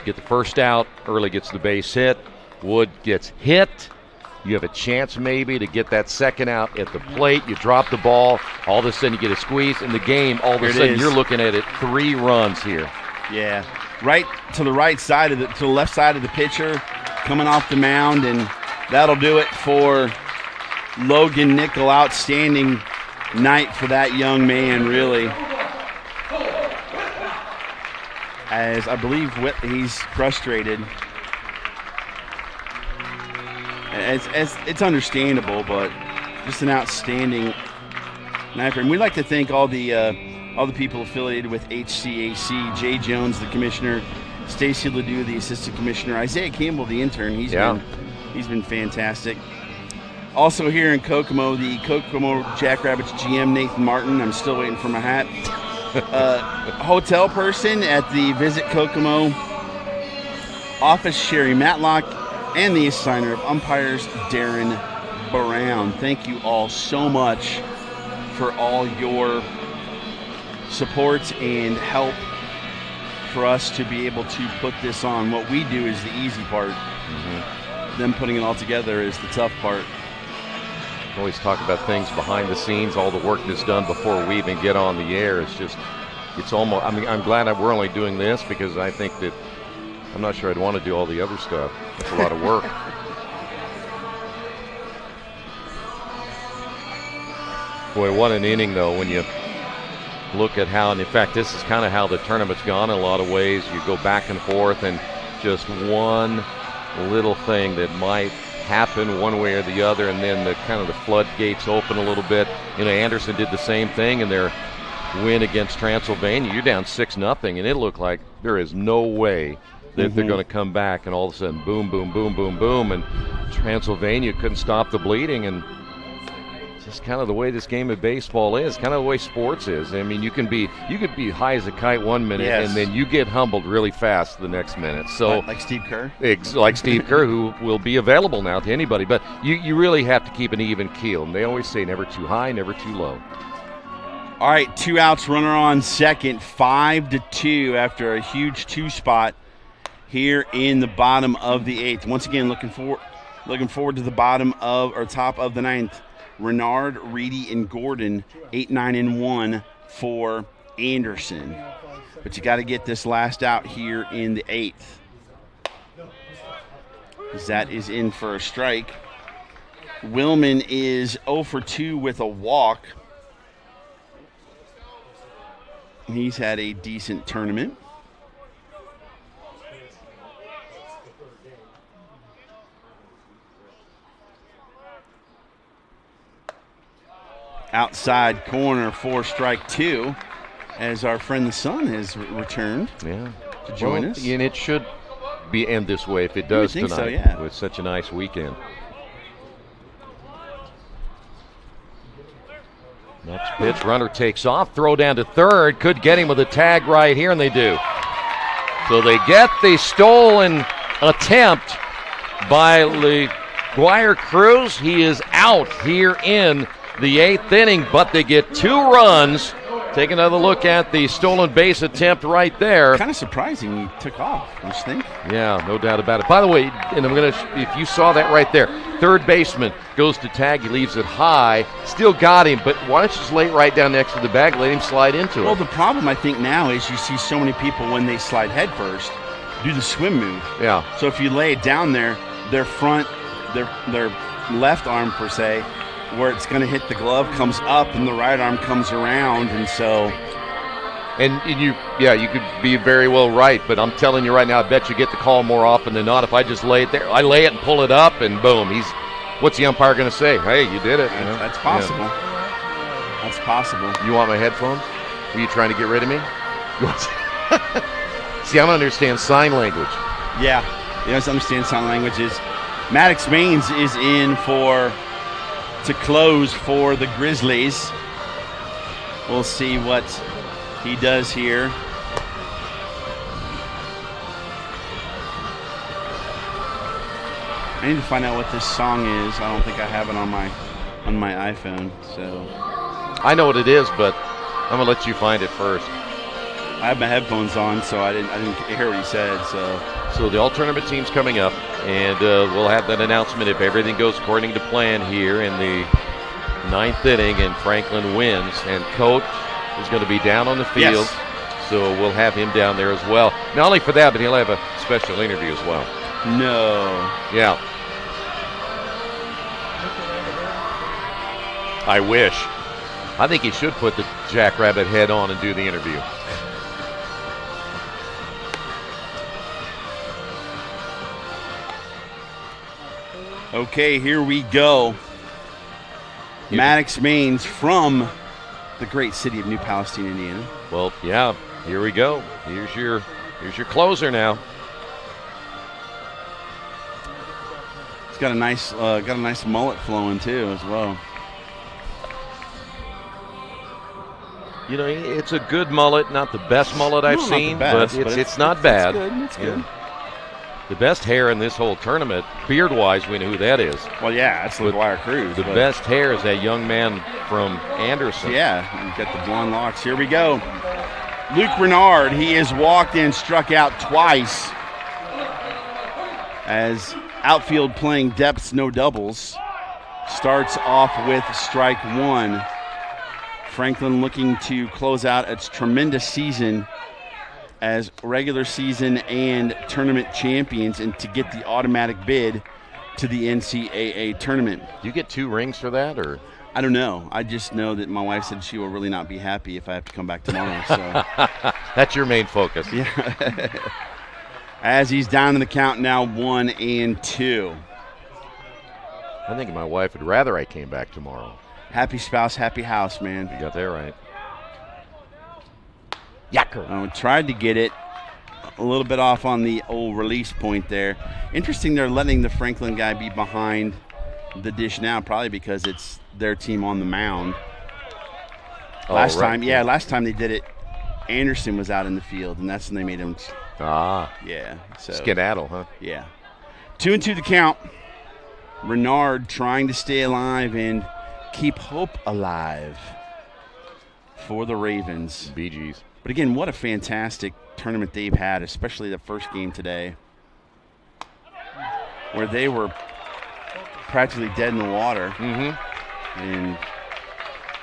Get the first out, Early gets the base hit, Wood gets hit. You have a chance maybe to get that second out at the plate. You drop the ball, all of a sudden you get a squeeze in the game. All of a sudden you're looking at it, 3 runs here. Yeah, right to the right side to the left side of the pitcher, coming off the mound, and that'll do it for Logan Nickel. Outstanding night for that young man, really. As I believe he's frustrated. It's understandable, but just an outstanding night for him. We'd like to thank all the people affiliated with HCAC. Jay Jones, the commissioner, Stacy Ledoux, the assistant commissioner, Isaiah Campbell, the intern. He's been fantastic. Also here in Kokomo, the Kokomo Jackrabbits GM, Nathan Martin. I'm still waiting for my hat. Hotel person at the Visit Kokomo office, Sherry Matlock, and the assigner of umpires, Darren Brown. Thank you all so much for all your support and help for us to be able to put this on. What we do is the easy part. Mm-hmm. Them putting it all together is the tough part. Always talk about things behind the scenes, all the work that's done before we even get on the air. It's almost, I'm glad that we're only doing this, because I think that, I'm not sure I'd want to do all the other stuff. It's a lot of work. Boy, what an inning, though, when you look at how, and in fact, this is kind of how the tournament's gone in a lot of ways. You go back and forth, and just one little thing that might happen one way or the other, and then the floodgates open a little bit. Anderson did the same thing, and they're win against Transylvania. You're down 6-0, and it looked like there is no way that they're going to come back, and all of a sudden, boom, boom, boom, boom, boom, and Transylvania couldn't stop the bleeding, and just kind of the way this game of baseball is, kind of the way sports is. I mean, you could be high as a kite 1 minute, and then you get humbled really fast the next minute. So like Steve Kerr? Like Steve Kerr, who will be available now to anybody. But you really have to keep an even keel, and they always say never too high, never too low. All right, 2 outs, runner on second, 5-2 after a huge 2-spot here in the bottom of the 8th. Once again, looking forward to the bottom of or top of the 9th. Renard, Reedy, and Gordon, 8, 9, and 1 for Anderson. But you got to get this last out here in the 8th. That is in for a strike. Willman is 0 for 2 with a walk. He's had a decent tournament. Outside corner for strike 2 as our friend the sun has returned to join us. And it should be end this way if it does tonight. So, yeah. With such a nice weekend. Next pitch, runner takes off, throw down to third, could get him with a tag right here, and they do. So they get the stolen attempt by LeGuire Cruz. He is out here in the 8th inning, but they get 2 runs. Take another look at the stolen base attempt right there. Kind of surprising he took off, don't you think? Yeah, no doubt about it. By the way, and if you saw that right there, third baseman goes to tag, he leaves it high, still got him, but why don't you just lay it right down next to the bag, let him slide into it? Well, the problem I think now is you see so many people when they slide head first do the swim move. Yeah. So if you lay it down there, their left arm per se, where it's going to hit the glove comes up and the right arm comes around, and so. And you could be very well right, but I'm telling you right now, I bet you get the call more often than not. If I just lay it there, I lay it and pull it up, and boom, what's the umpire going to say? Hey, you did it. That's possible. Yeah. That's possible. You want my headphones? Were you trying to get rid of me? See, I don't understand sign language. Yeah, he doesn't understand sign languages. Maddox Maines is in to close for the Grizzlies. We'll see what he does here. I need to find out what this song is. I don't think I have it on my iPhone. So I know what it is, but I'm gonna let you find it first. I have my headphones on, so I didn't hear what he said. So the all-tournament team's coming up, and we'll have that announcement if everything goes according to plan here in the 9th inning and Franklin wins. And Coach is going to be down on the field, so we'll have him down there as well. Not only for that, but he'll have a special interview as well. No. Yeah. I wish. I think he should put the Jackrabbit head on and do the interview. Okay, here we go. Maddox Maines from the great city of New Palestine, Indiana. Well, yeah, here we go. Here's your closer now. He's got a nice mullet flowing too as well. You know, it's a good mullet, not the best mullet I've seen, but it's not bad. It's good. Yeah. The best hair in this whole tournament, beard-wise, we know who that is. Well, yeah, that's LeGuire Cruz. The best hair is that young man from Anderson. Yeah, you got the blonde locks. Here we go. Luke Renard, he has walked and struck out twice. As outfield playing depths, no doubles. Starts off with strike 1. Franklin looking to close out its tremendous season as regular season and tournament champions and to get the automatic bid to the NCAA tournament. Do you get 2 rings for that, or? I don't know. I just know that my wife said she will really not be happy if I have to come back tomorrow. So that's your main focus. Yeah. As he's down in the count now, 1-2. I think my wife would rather I came back tomorrow. Happy spouse, happy house, man. You got that right. Yacker. Tried to get it a little bit off on the old release point there. Interesting they're letting the Franklin guy be behind the dish now, probably because it's their team on the mound. Last time they did it, Anderson was out in the field, and that's when they made him. Yeah. So skedaddle, huh? Yeah. 2-2 the count. Renard trying to stay alive and keep hope alive for the Ravens. BGs. But again, what a fantastic tournament they've had, especially the first game today, where they were practically dead in the water and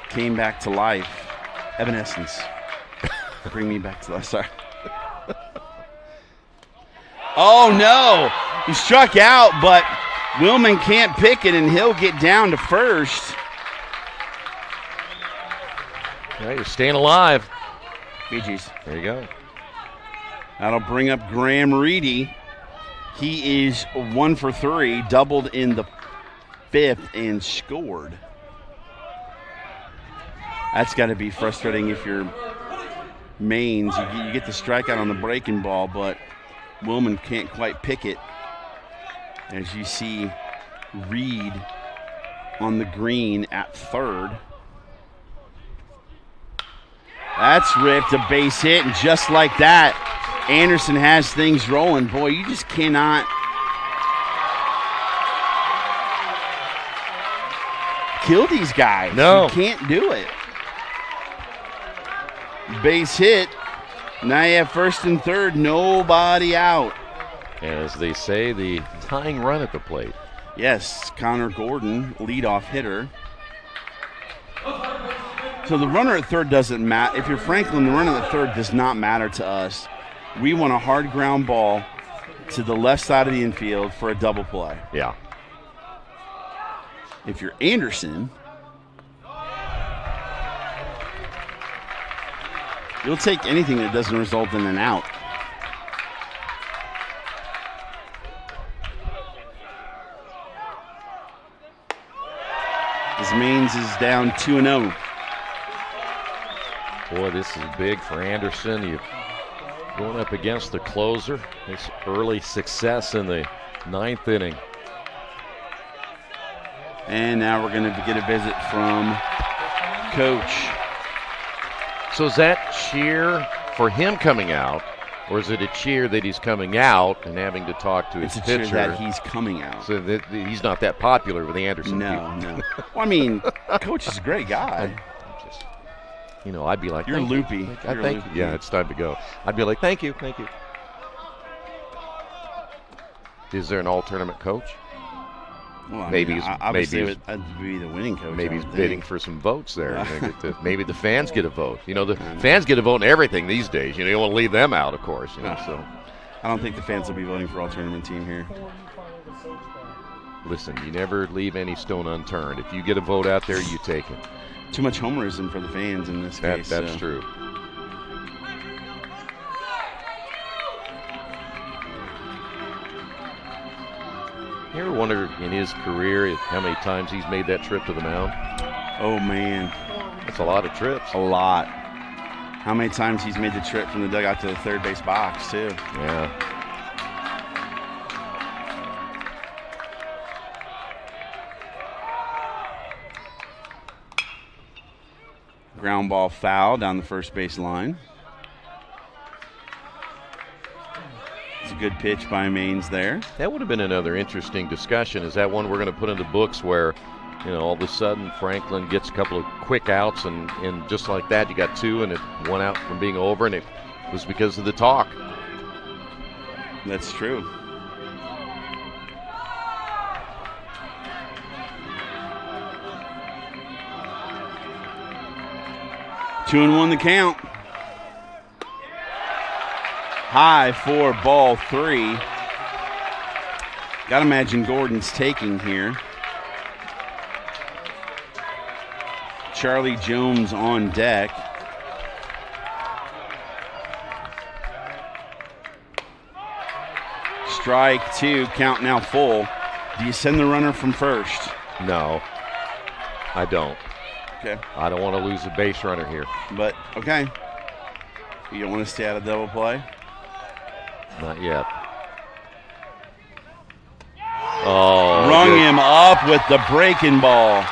came back to life. Evanescence. Bring me back to life. Sorry. Oh, no. He struck out, but Willman can't pick it, and he'll get down to first. Yeah, you're staying alive. BG's. There you go. That'll bring up Graham Reedy. He is 1 for 3, doubled in the 5th and scored. That's got to be frustrating if you're Mains. You get the strikeout on the breaking ball, but Willman can't quite pick it. As you see Reed on the green at third. That's ripped, a base hit, and just like that, Anderson has things rolling. Boy, you just cannot kill these guys. No. You can't do it. Base hit. Now you have first and third, nobody out. And as they say, the tying run at the plate. Yes, Connor Gordon, leadoff hitter. So the runner at third doesn't matter. If you're Franklin, the runner at third does not matter to us. We want a hard ground ball to the left side of the infield for a double play. Yeah. If you're Anderson, you'll take anything that doesn't result in an out. As Mains is down 2-0. Boy, this is big for Anderson. You're going up against the closer. His early success in the 9th inning. And now we're going to get a visit from Coach. So is that cheer for him coming out, or is it a cheer that he's coming out and having to talk to his pitcher? It's a cheer that he's coming out. So that he's not that popular with the Anderson No, people. no. Well, I mean, Coach is a great guy. I'd be like, you're thank loopy. You. You're Thank loopy. you. Yeah, it's time to go. I'd be like, thank you. Is there an all-tournament coach? Well, maybe he's that'd be the winning coach. Maybe he's bidding for some votes there. Maybe the fans get a vote. The fans get a vote in everything these days. You don't want to leave them out, of course. So I don't think the fans will be voting for all-tournament team here. Listen, you never leave any stone unturned. If you get a vote out there, you take it. Too much homerism for the fans in this case. That's true. You ever wonder in his career how many times he's made that trip to the mound? Oh, man. That's a lot of trips. A lot. How many times he's made the trip from the dugout to the third base box, too. Yeah. Ground ball foul down the first base line. It's a good pitch by Mains there. That would have been another interesting discussion. Is that one we're going to put into books where, all of a sudden Franklin gets a couple of quick outs and just like that you got two and it went out from being over and it was because of the talk. That's true. Two and one the count. High for ball 3. Got to imagine Gordon's taking here. Charlie Jones on deck. Strike 2, count now full. Do you send the runner from first? No, I don't. Okay. I don't want to lose a base runner here. But, okay. You don't want to stay out of double play? Not yet. Oh, rung him up with the breaking ball.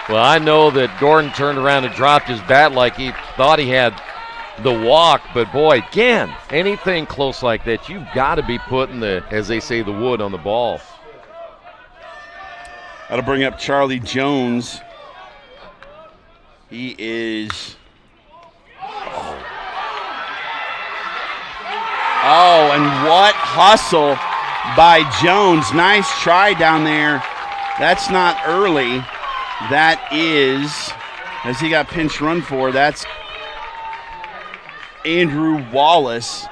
Well, I know that Gordon turned around and dropped his bat like he thought he had the walk, but boy, again, anything close like that, you've got to be putting the, as they say, the wood on the ball. That'll bring up Charlie Jones. He is. Oh, and what hustle by Jones. Nice try down there. That's not early. That is, as he got pinch run for, that's Andrew Wallace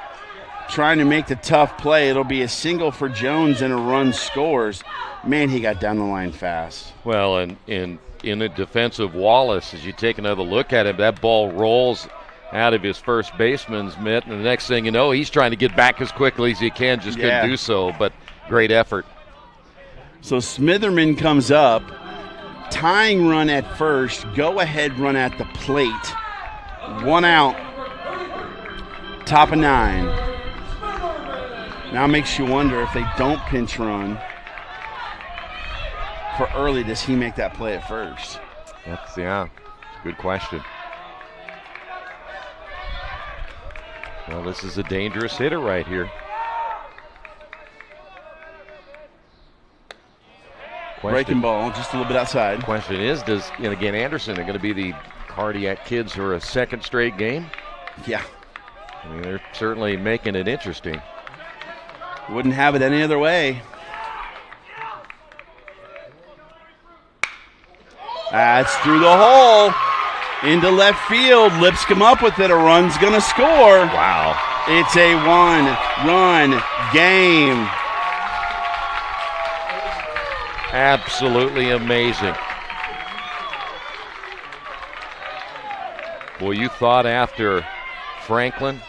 trying to make the tough play. It'll be a single for Jones and a run scores. Man, he got down the line fast. Well, and in the defense of Wallace, as you take another look at him, that ball rolls out of his first baseman's mitt, and the next thing you know, he's trying to get back as quickly as he can, just couldn't do so, but great effort. So Smitherman comes up, tying run at first, go-ahead run at the plate. 1 out, top of 9. Now makes you wonder if they don't pinch run for early, does he make that play at first? That's, good question. Well, this is a dangerous hitter right here. Breaking ball, just a little bit outside. Question is, does, and again, Anderson are going to be the cardiac kids for a second straight game? Yeah. I mean, they're certainly making it interesting. Wouldn't have it any other way. That's through the hole. Into left field. Lipscomb up with it. A run's going to score. Wow. It's a 1-run game. Absolutely amazing. Well, you thought after Franklin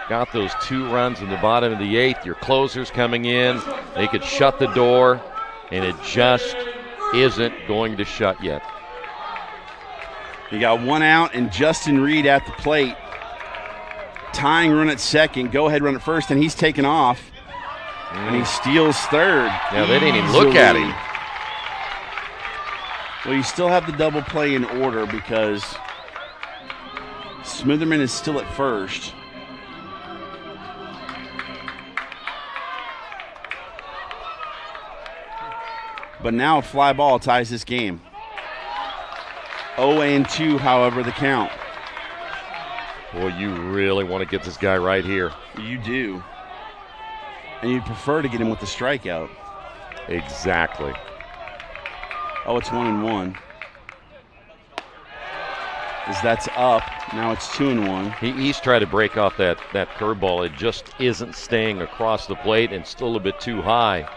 got those 2 runs in the bottom of the 8th, your closers coming in, they could shut the door, and it just isn't going to shut yet. You got 1 out and Justin Reed at the plate. Tying run at second, go-ahead run at first, and he's taken off. And he steals third. Yeah, they didn't even look at him. Well, you still have the double play in order because Smitherman is still at first. But now a fly ball ties this game. 0-2, however, the count. Boy, you really want to get this guy right here. You do. And you'd prefer to get him with the strikeout. Exactly. Oh, it's 1-1. As that's up, now it's 2-1. He's trying to break off that curveball. It just isn't staying across the plate and still a bit too high.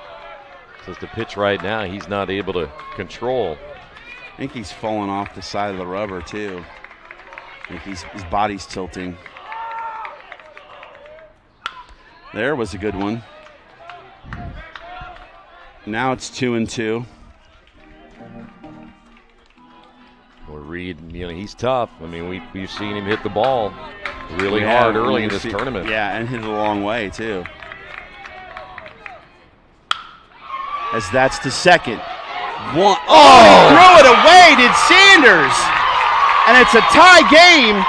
So the pitch right now, he's not able to control. I think he's falling off the side of the rubber, too. I think his body's tilting. There was a good one. Now it's 2-2. Well, Reed, he's tough. I mean, we've seen him hit the ball really hard early in this tournament. Yeah, and hit it a long way, too. As that's to second. He threw it away, did Sanders. And it's a tie game.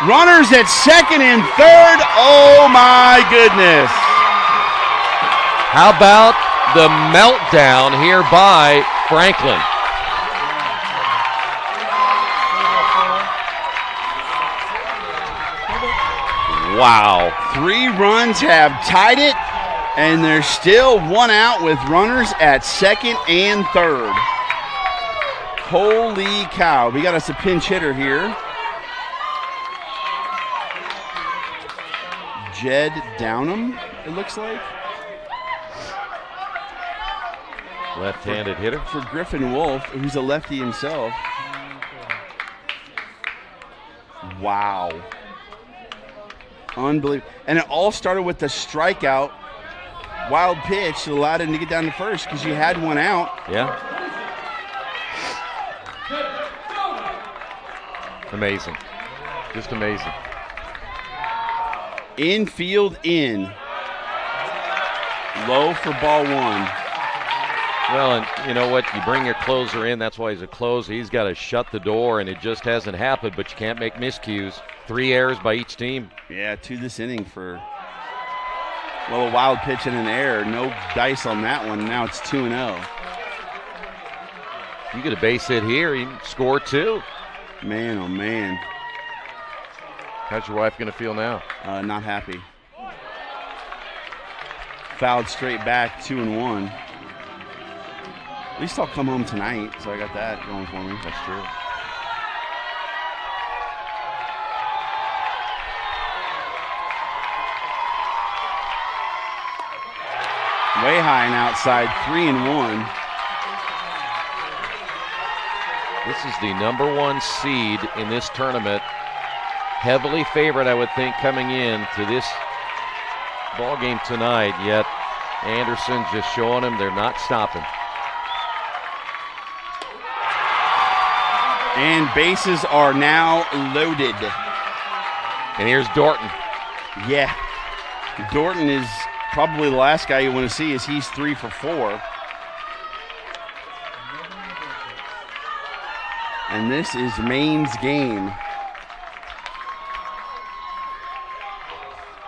Runners at second and third. Oh, my goodness. How about the meltdown here by Franklin? Wow. 3 runs have tied it, and there's still 1 out with runners at second and third. Holy cow. We got us a pinch hitter here. Jed Downham, it looks like. Left-handed hitter. For Griffin Wolf, who's a lefty himself. Wow. Unbelievable. And it all started with the strikeout. Wild pitch that allowed him to get down to first because you had 1 out. Yeah. Amazing. Just amazing. Infield in. Low for ball one. Well, and you know what? You bring your closer in. That's why he's a closer. He's got to shut the door, and it just hasn't happened, but you can't make miscues. 3 errors by each team. Yeah, 2 this inning for, well, a wild pitch and an error. No dice on that one. Now it's 2-0. You get a base hit here, you can score 2. Man, oh, man. How's your wife going to feel now? Not happy. Fouled straight back, 2-1. At least I'll come home tonight, so I got that going for me. That's true. Way high and outside, 3-1. This is the number 1 seed in this tournament. Heavily favored, I would think, coming in to this ball game tonight, yet Anderson just showing them they're not stopping. And bases are now loaded. And here's Dorton. Yeah. Dorton is probably the last guy you want to see, as he's 3 for 4. And this is Maine's game.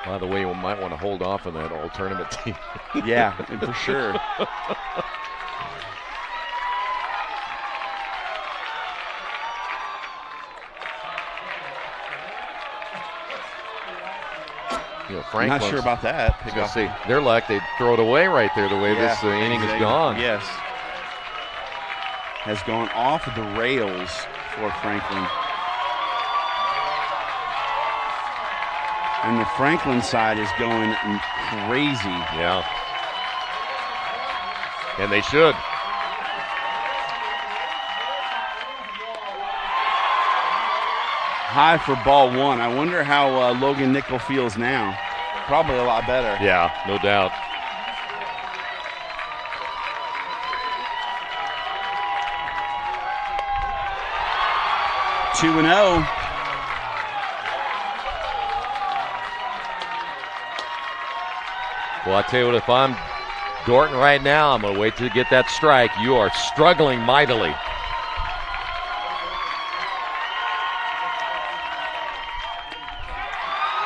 By the way, we might want to hold off on that all-tournament team. Yeah, for sure. You know, I'm not sure about that. See, they're like they'd throw it away right there the way this inning is gone. Yes. Has gone off the rails for Franklin. And the Franklin side is going crazy. Yeah. And they should. High for ball one. I wonder how Logan Nickel feels now. Probably a lot better. Yeah, no doubt. Two and 0. Well, I tell you what, if I'm Dorton right now, I'm going to wait till you get that strike. You are struggling mightily.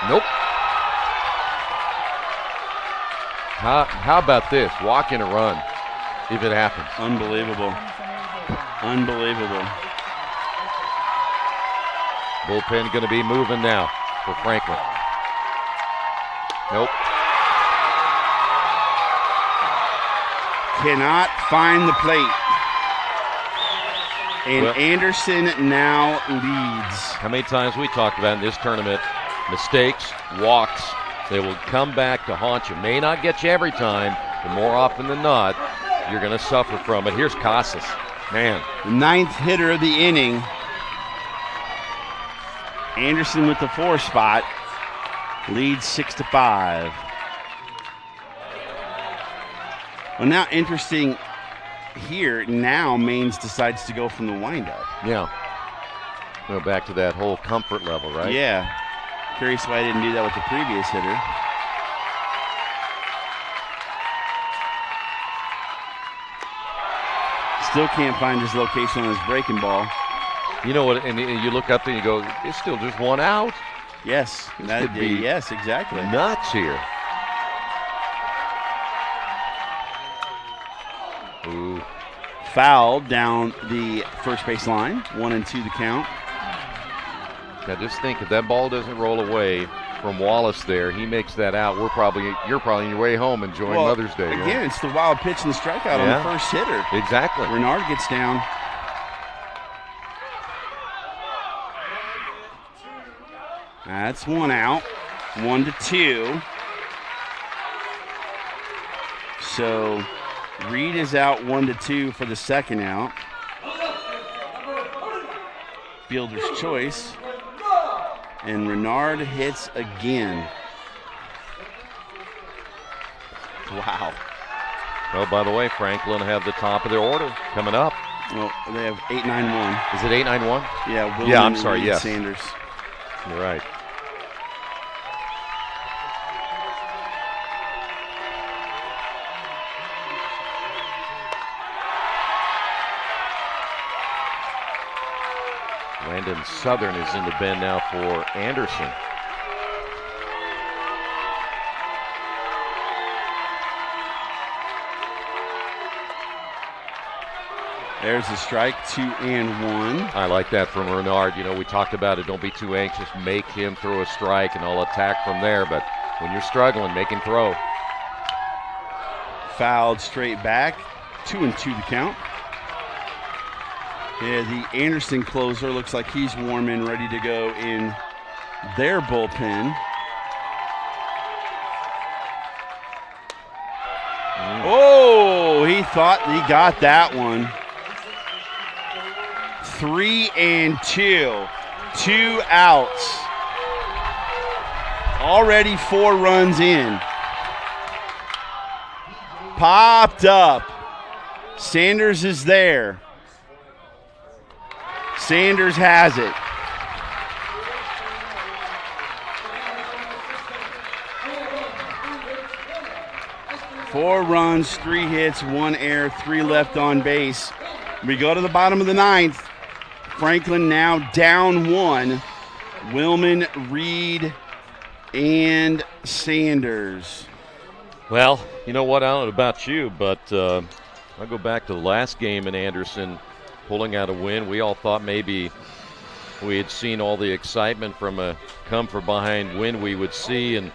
Nope. How about this? Walk in a run, if it happens. Unbelievable. Unbelievable. Bullpen going to be moving now for Franklin. Nope. Cannot find the plate. And well, Anderson now leads. How many times we talked about in this tournament, mistakes, walks, they will come back to haunt you. May not get you every time, but more often than not, you're going to suffer from it. Here's Casas. Man. The ninth hitter of the inning. Anderson with the 4 spot. Leads 6-5. Well, now interesting here. Now Maines decides to go from the windup. Yeah. Go back to that whole comfort level, right? Yeah. Curious why I didn't do that with the previous hitter. Still can't find his location on his breaking ball. You know what? And you look up there and you go, it's still just one out. Yes. That could be yes, exactly. Nuts here. Ooh. Foul down the first base line. 1-2 the count. Now just think, if that ball doesn't roll away from Wallace there, he makes that out. You're probably on your way home enjoying Mother's Day. Again, right? It's the wild pitch and the strikeout on the first hitter. Exactly. Renard gets down. That's 1 out. 1-2. So Reed is out 1-2 for the second out. Fielder's choice. And Renard hits again. Wow. Well, by the way, Franklin have the top of their order coming up. Well, they have 8-9-1. Is it 8-9-1? Yeah. Yeah, I'm sorry, Reed, yes. Sanders. You're right. Landon Southern is in the bin now for Anderson. There's a strike, 2-1. I like that from Renard. You know, we talked about it. Don't be too anxious. Make him throw a strike, and I'll attack from there. But when you're struggling, make him throw. Fouled straight back. 2-2 the count. Yeah, the Anderson closer looks like he's warming, ready to go in their bullpen. Oh, he thought he got that one. 3-2. 2 outs. Already 4 runs in. Popped up. Sanders is there. Sanders has it. Four runs, 3 hits, 1 error, 3 left on base. We go to the bottom of the 9th. Franklin now down 1. Willman, Reed, and Sanders. Well, you know what? I don't know about you, but I'll go back to the last game in Anderson pulling out a win. We all thought maybe we had seen all the excitement from a come-from-behind win we would see, and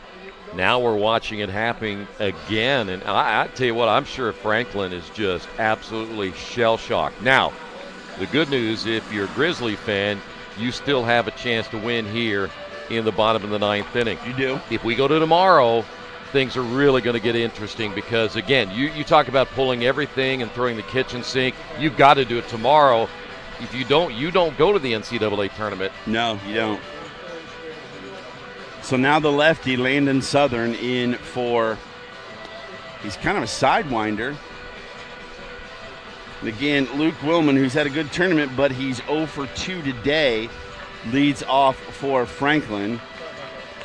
now we're watching it happen again. And I tell you what, I'm sure Franklin is just absolutely shell-shocked. Now, the good news, if you're a Grizzly fan, you still have a chance to win here in the bottom of the 9th inning. You do. If we go to tomorrow, things are really going to get interesting because, again, you talk about pulling everything and throwing the kitchen sink. You've got to do it tomorrow. If you don't, you don't go to the NCAA tournament. No, you don't. So now the lefty, Landon Southern, in for, he's kind of a sidewinder. And again, Luke Willman, who's had a good tournament, but he's 0 for 2 today, leads off for Franklin.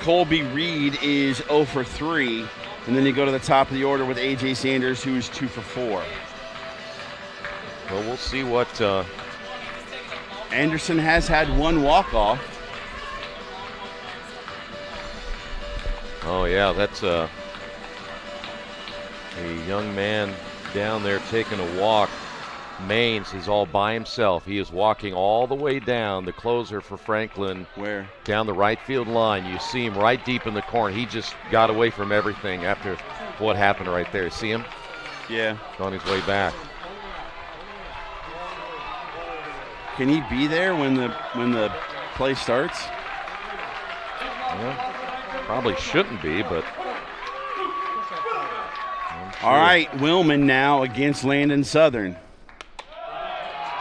Colby Reed is 0 for 3. And then you go to the top of the order with A.J. Sanders, who's 2 for 4. Well, we'll see what... Anderson has had 1 walk-off. Oh, yeah, that's a young man down there taking a walk. Maines is all by himself. He is walking all the way down, the closer for Franklin. Where? Down the right field line. You see him right deep in the corner. He just got away from everything after what happened right there. See him? Yeah. On his way back. Can he be there when the play starts? Well, probably shouldn't be, but... Sure. All right, Willman now against Landon Southern.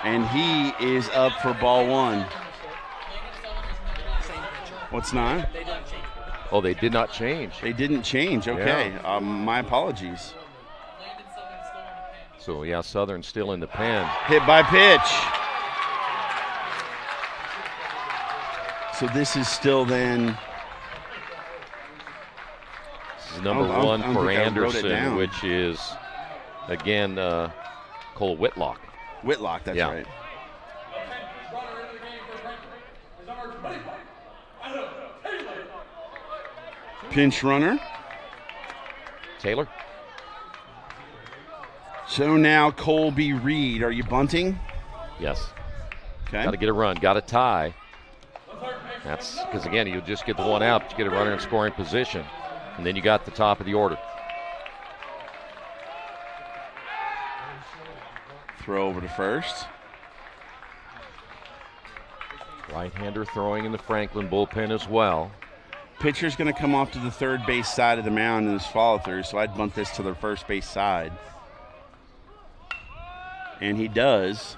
And he is up for ball 1. What's not? Oh, they did not change. They didn't change. Okay. Yeah. My apologies. So, yeah, Southern still in the pen. Hit by pitch. So this is still then... This is number 1 for Anderson, which is, again, Cole Whitlock. Whitlock, that's right. Pinch runner. Taylor. So now Colby Reed. Are you bunting? Yes. Okay. Got to get a run. Got to tie. That's because, again, you just get the 1 out, but you get a runner in scoring position. And then you got the top of the order. Throw over to first. Right-hander throwing in the Franklin bullpen as well. Pitcher's going to come off to the third base side of the mound in his follow-through, so I'd bunt this to the first base side. And he does.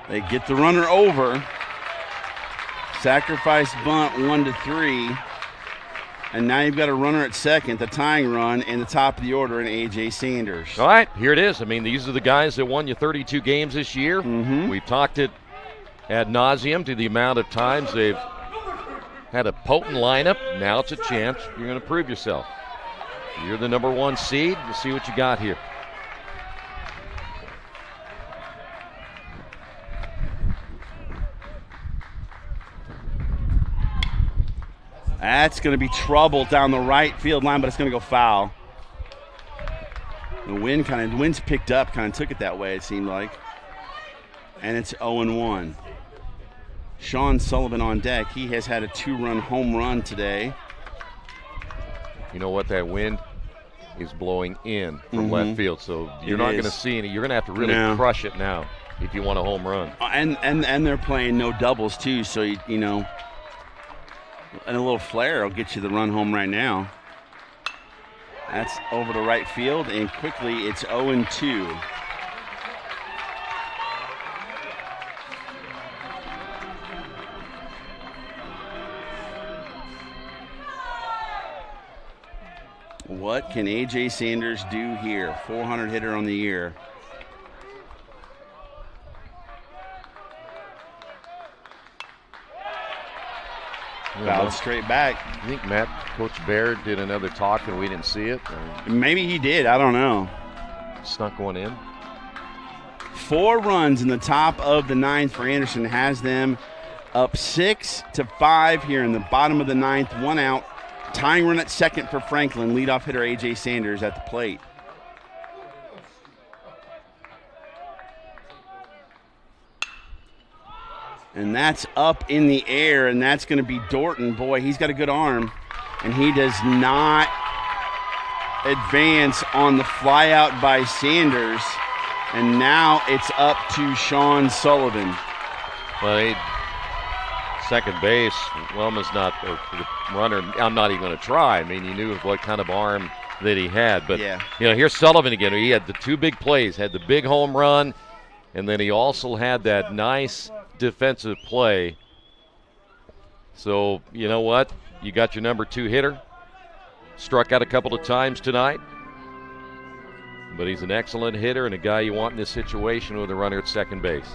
They get the runner over. Sacrifice bunt 1-3. And now you've got a runner at second, the tying run, and the top of the order in A.J. Sanders. All right, here it is. I mean, these are the guys that won you 32 games this year. Mm-hmm. We've talked it ad nauseum to the amount of times they've had a potent lineup. Now it's a chance. You're going to prove yourself. You're the number 1 seed. Let's see what you got here. That's going to be trouble down the right field line, but it's going to go foul. The wind's picked up, kind of took it that way, it seemed like. And it's 0-1. Sean Sullivan on deck. He has had a 2-run home run today. You know what? That wind is blowing in from left field, so you're not going to see any. You're going to have to really crush it now if you want a home run. And they're playing no doubles too, so you know, and a little flare will get you the run home right now. That's over to right field, and quickly it's 0-2. What can A.J. Sanders do here? 400 hitter on the year. Fouled straight back. I think Coach Baird did another talk and we didn't see it. Maybe he did. I don't know. Snuck one in. 4 runs in the top of the 9th for Anderson. Has them up 6-5 here in the bottom of the 9th. 1 out. Tying run at second for Franklin. Leadoff hitter A.J. Sanders at the plate. And that's up in the air, and that's going to be Dorton. Boy, he's got a good arm, and he does not advance on the flyout by Sanders. And now it's up to Sean Sullivan. Well, second base, Wellman's not a runner. I'm not even going to try. I mean, he knew what kind of arm that he had. But, you know, here's Sullivan again. He had the 2 big plays, had the big home run, and then he also had that nice defensive play. So, you know what? You got your number 2 hitter. Struck out a couple of times tonight. But he's an excellent hitter and a guy you want in this situation with a runner at second base.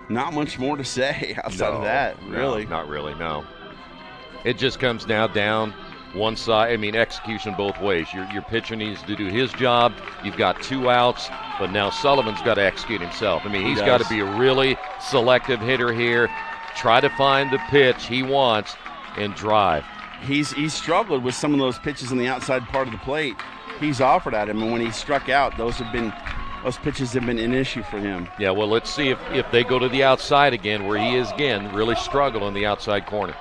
Not much more to say outside of that, really. No, not really, no. It just comes now down one side. I mean, execution both ways. Your pitcher needs to do his job. You've got 2 outs, but now Sullivan's got to execute himself. I mean, he's got to be a really selective hitter here. Try to find the pitch he wants and drive. He's struggled with some of those pitches on the outside part of the plate. He's offered at him, and when he struck out, those pitches have been an issue for him. Yeah, well, let's see if they go to the outside again, where he is again really struggle in the outside corner.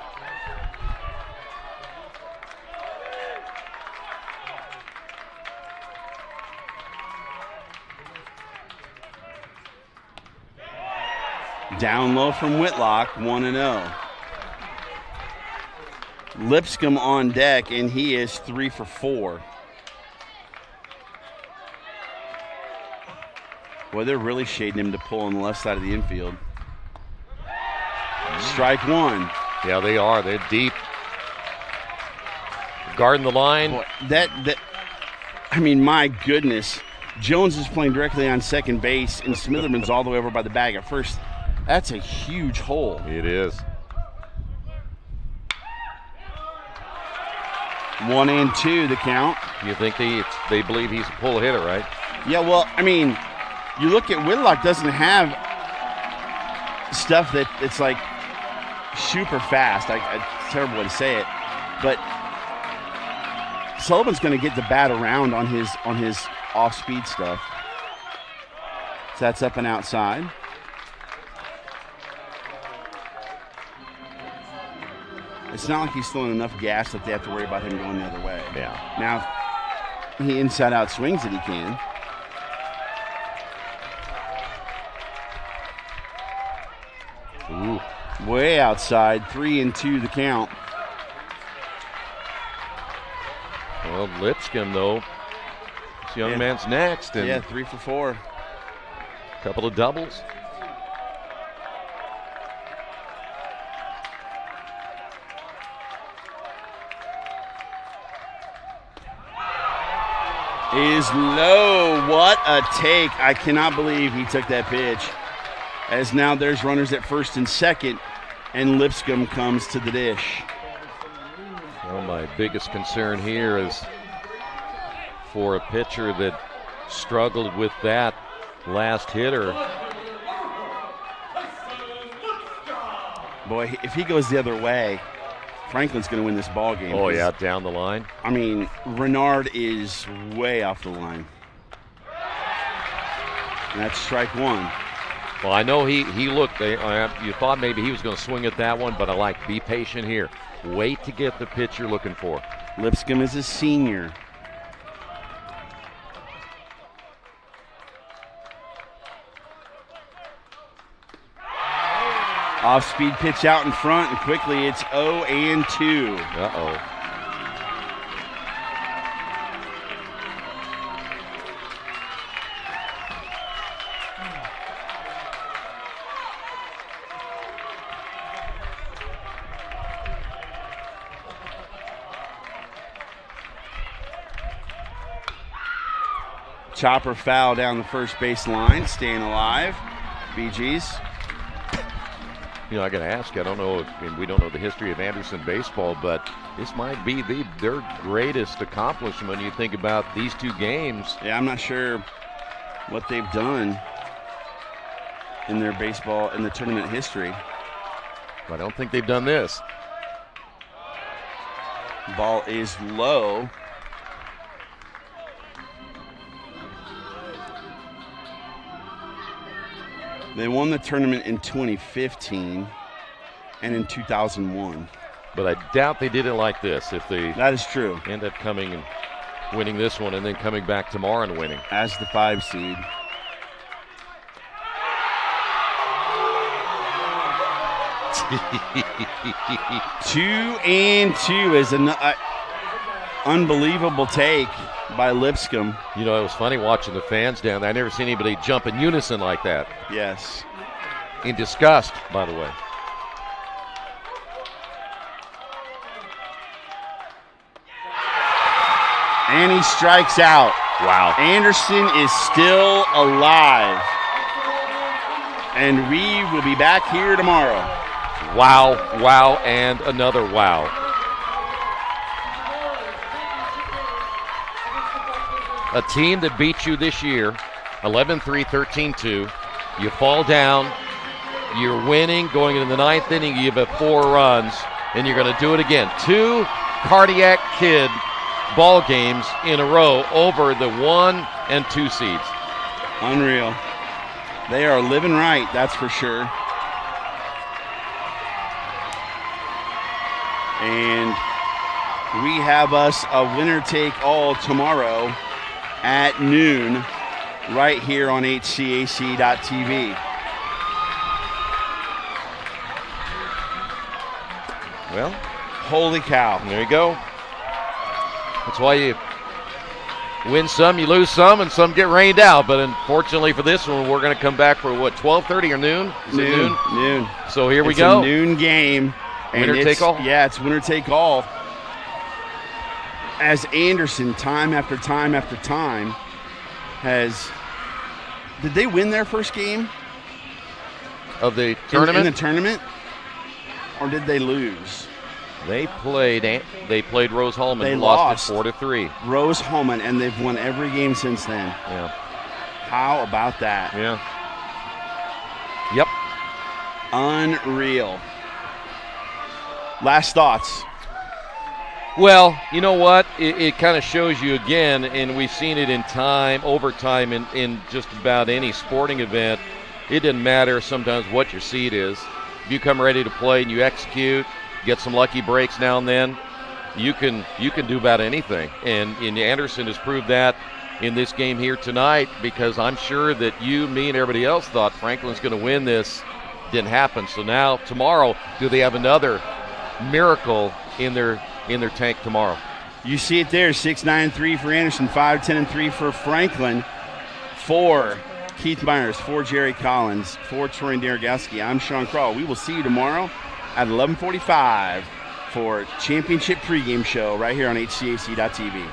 Down low from Whitlock, 1-0. Lipscomb on deck, and he is 3 for 4. Boy, they're really shading him to pull on the left side of the infield. Strike 1. Yeah, they are. They're deep. Guarding the line. Boy, I mean, my goodness. Jones is playing directly on second base, and Smitherman's all the way over by the bag at first. That's a huge hole. It is. 1-2 the count. You think they believe he's a pull hitter, right? Yeah, well, I mean, you look at Whitlock doesn't have stuff that it's like super fast. It's a terrible way to say it, but Sullivan's going to get the bat around on his off-speed stuff. So that's up and outside. It's not like he's throwing enough gas that they have to worry about him going the other way. Yeah. Now, if he inside-out swings it, he can. Ooh. Way outside, 3-2 the count. Well, Lipscomb, though, this young man's next. And yeah, 3 for 4. A couple of doubles. Is low. What a take. I cannot believe he took that pitch. As now there's runners at first and second, and Lipscomb comes to the dish. Well, my biggest concern here is for a pitcher that struggled with that last hitter Boy, if he goes the other way, Franklin's going to win this ball game. Oh, yeah, down the line. I mean, Renard is way off the line. And that's strike one. Well, I know he looked, you thought maybe he was going to swing at that one, but I like, be patient here. Wait to get the pitch you're looking for. Lipscomb is a senior. Off-speed pitch out in front, and quickly it's 0-2. Uh-oh. Chopper foul down the first base line, staying alive. BG's. You know, I got to ask, I don't know, we don't know the history of Anderson baseball, but this might be their greatest accomplishment when you think about these two games. Yeah, I'm not sure what they've done in their baseball, in the tournament history. I don't think they've done this. Ball is low. They won the tournament in 2015 and in 2001. But I doubt they did it like this. If they that is true, end up coming and winning this one and then coming back tomorrow and winning. As the 5 seed. Two and two is an unbelievable take by Lipscomb. You know, it was funny watching the fans down there. I never seen anybody jump in unison like that. Yes. In disgust, by the way. And he strikes out. Wow. Anderson is still alive. And we will be back here tomorrow. Wow, wow, and another wow. A team that beat you this year, 11-3, 13-2. You fall down, you're winning, going into the ninth inning, you have 4 runs, and you're going to do it again. 2 cardiac kid ball games in a row over the 1 and 2 seeds. Unreal. They are living right, that's for sure. And we have us a winner take all tomorrow at noon right here on HCAC.tv. Well, holy cow. There you go. That's why you win some, you lose some, and some get rained out. But unfortunately for this one, we're going to come back for, what, 12:30 or noon? Is it noon? Noon. So here we It's go. a noon game. Winner take all? Yeah, it's winner take all. As Anderson, time after time after time, has... Did they win their first game? Of the tournament? In the tournament? Or did they lose? They played Rose Holman. They lost it 4-3. Rose Holman, and they've won every game since then. Yeah. How about that? Yeah. Yep. Unreal. Last thoughts. Well, you know what? It kind of shows you again, and we've seen it in overtime in just about any sporting event. It doesn't matter sometimes what your seed is. If you come ready to play and you execute, get some lucky breaks now and then, you can do about anything. And Anderson has proved that in this game here tonight, because I'm sure that you, me, and everybody else thought Franklin's going to win this. Didn't happen. So now tomorrow, do they have another miracle in their tank tomorrow? You see it there, 6-9-3 for Anderson, 5-10-3 for Franklin, 4 Keith Myers, 4 Jerry Collins, 4 Troy Daragowski. I'm Sean Crawl. We will see you tomorrow at 11:45 for Championship Pregame Show right here on HCAC.tv.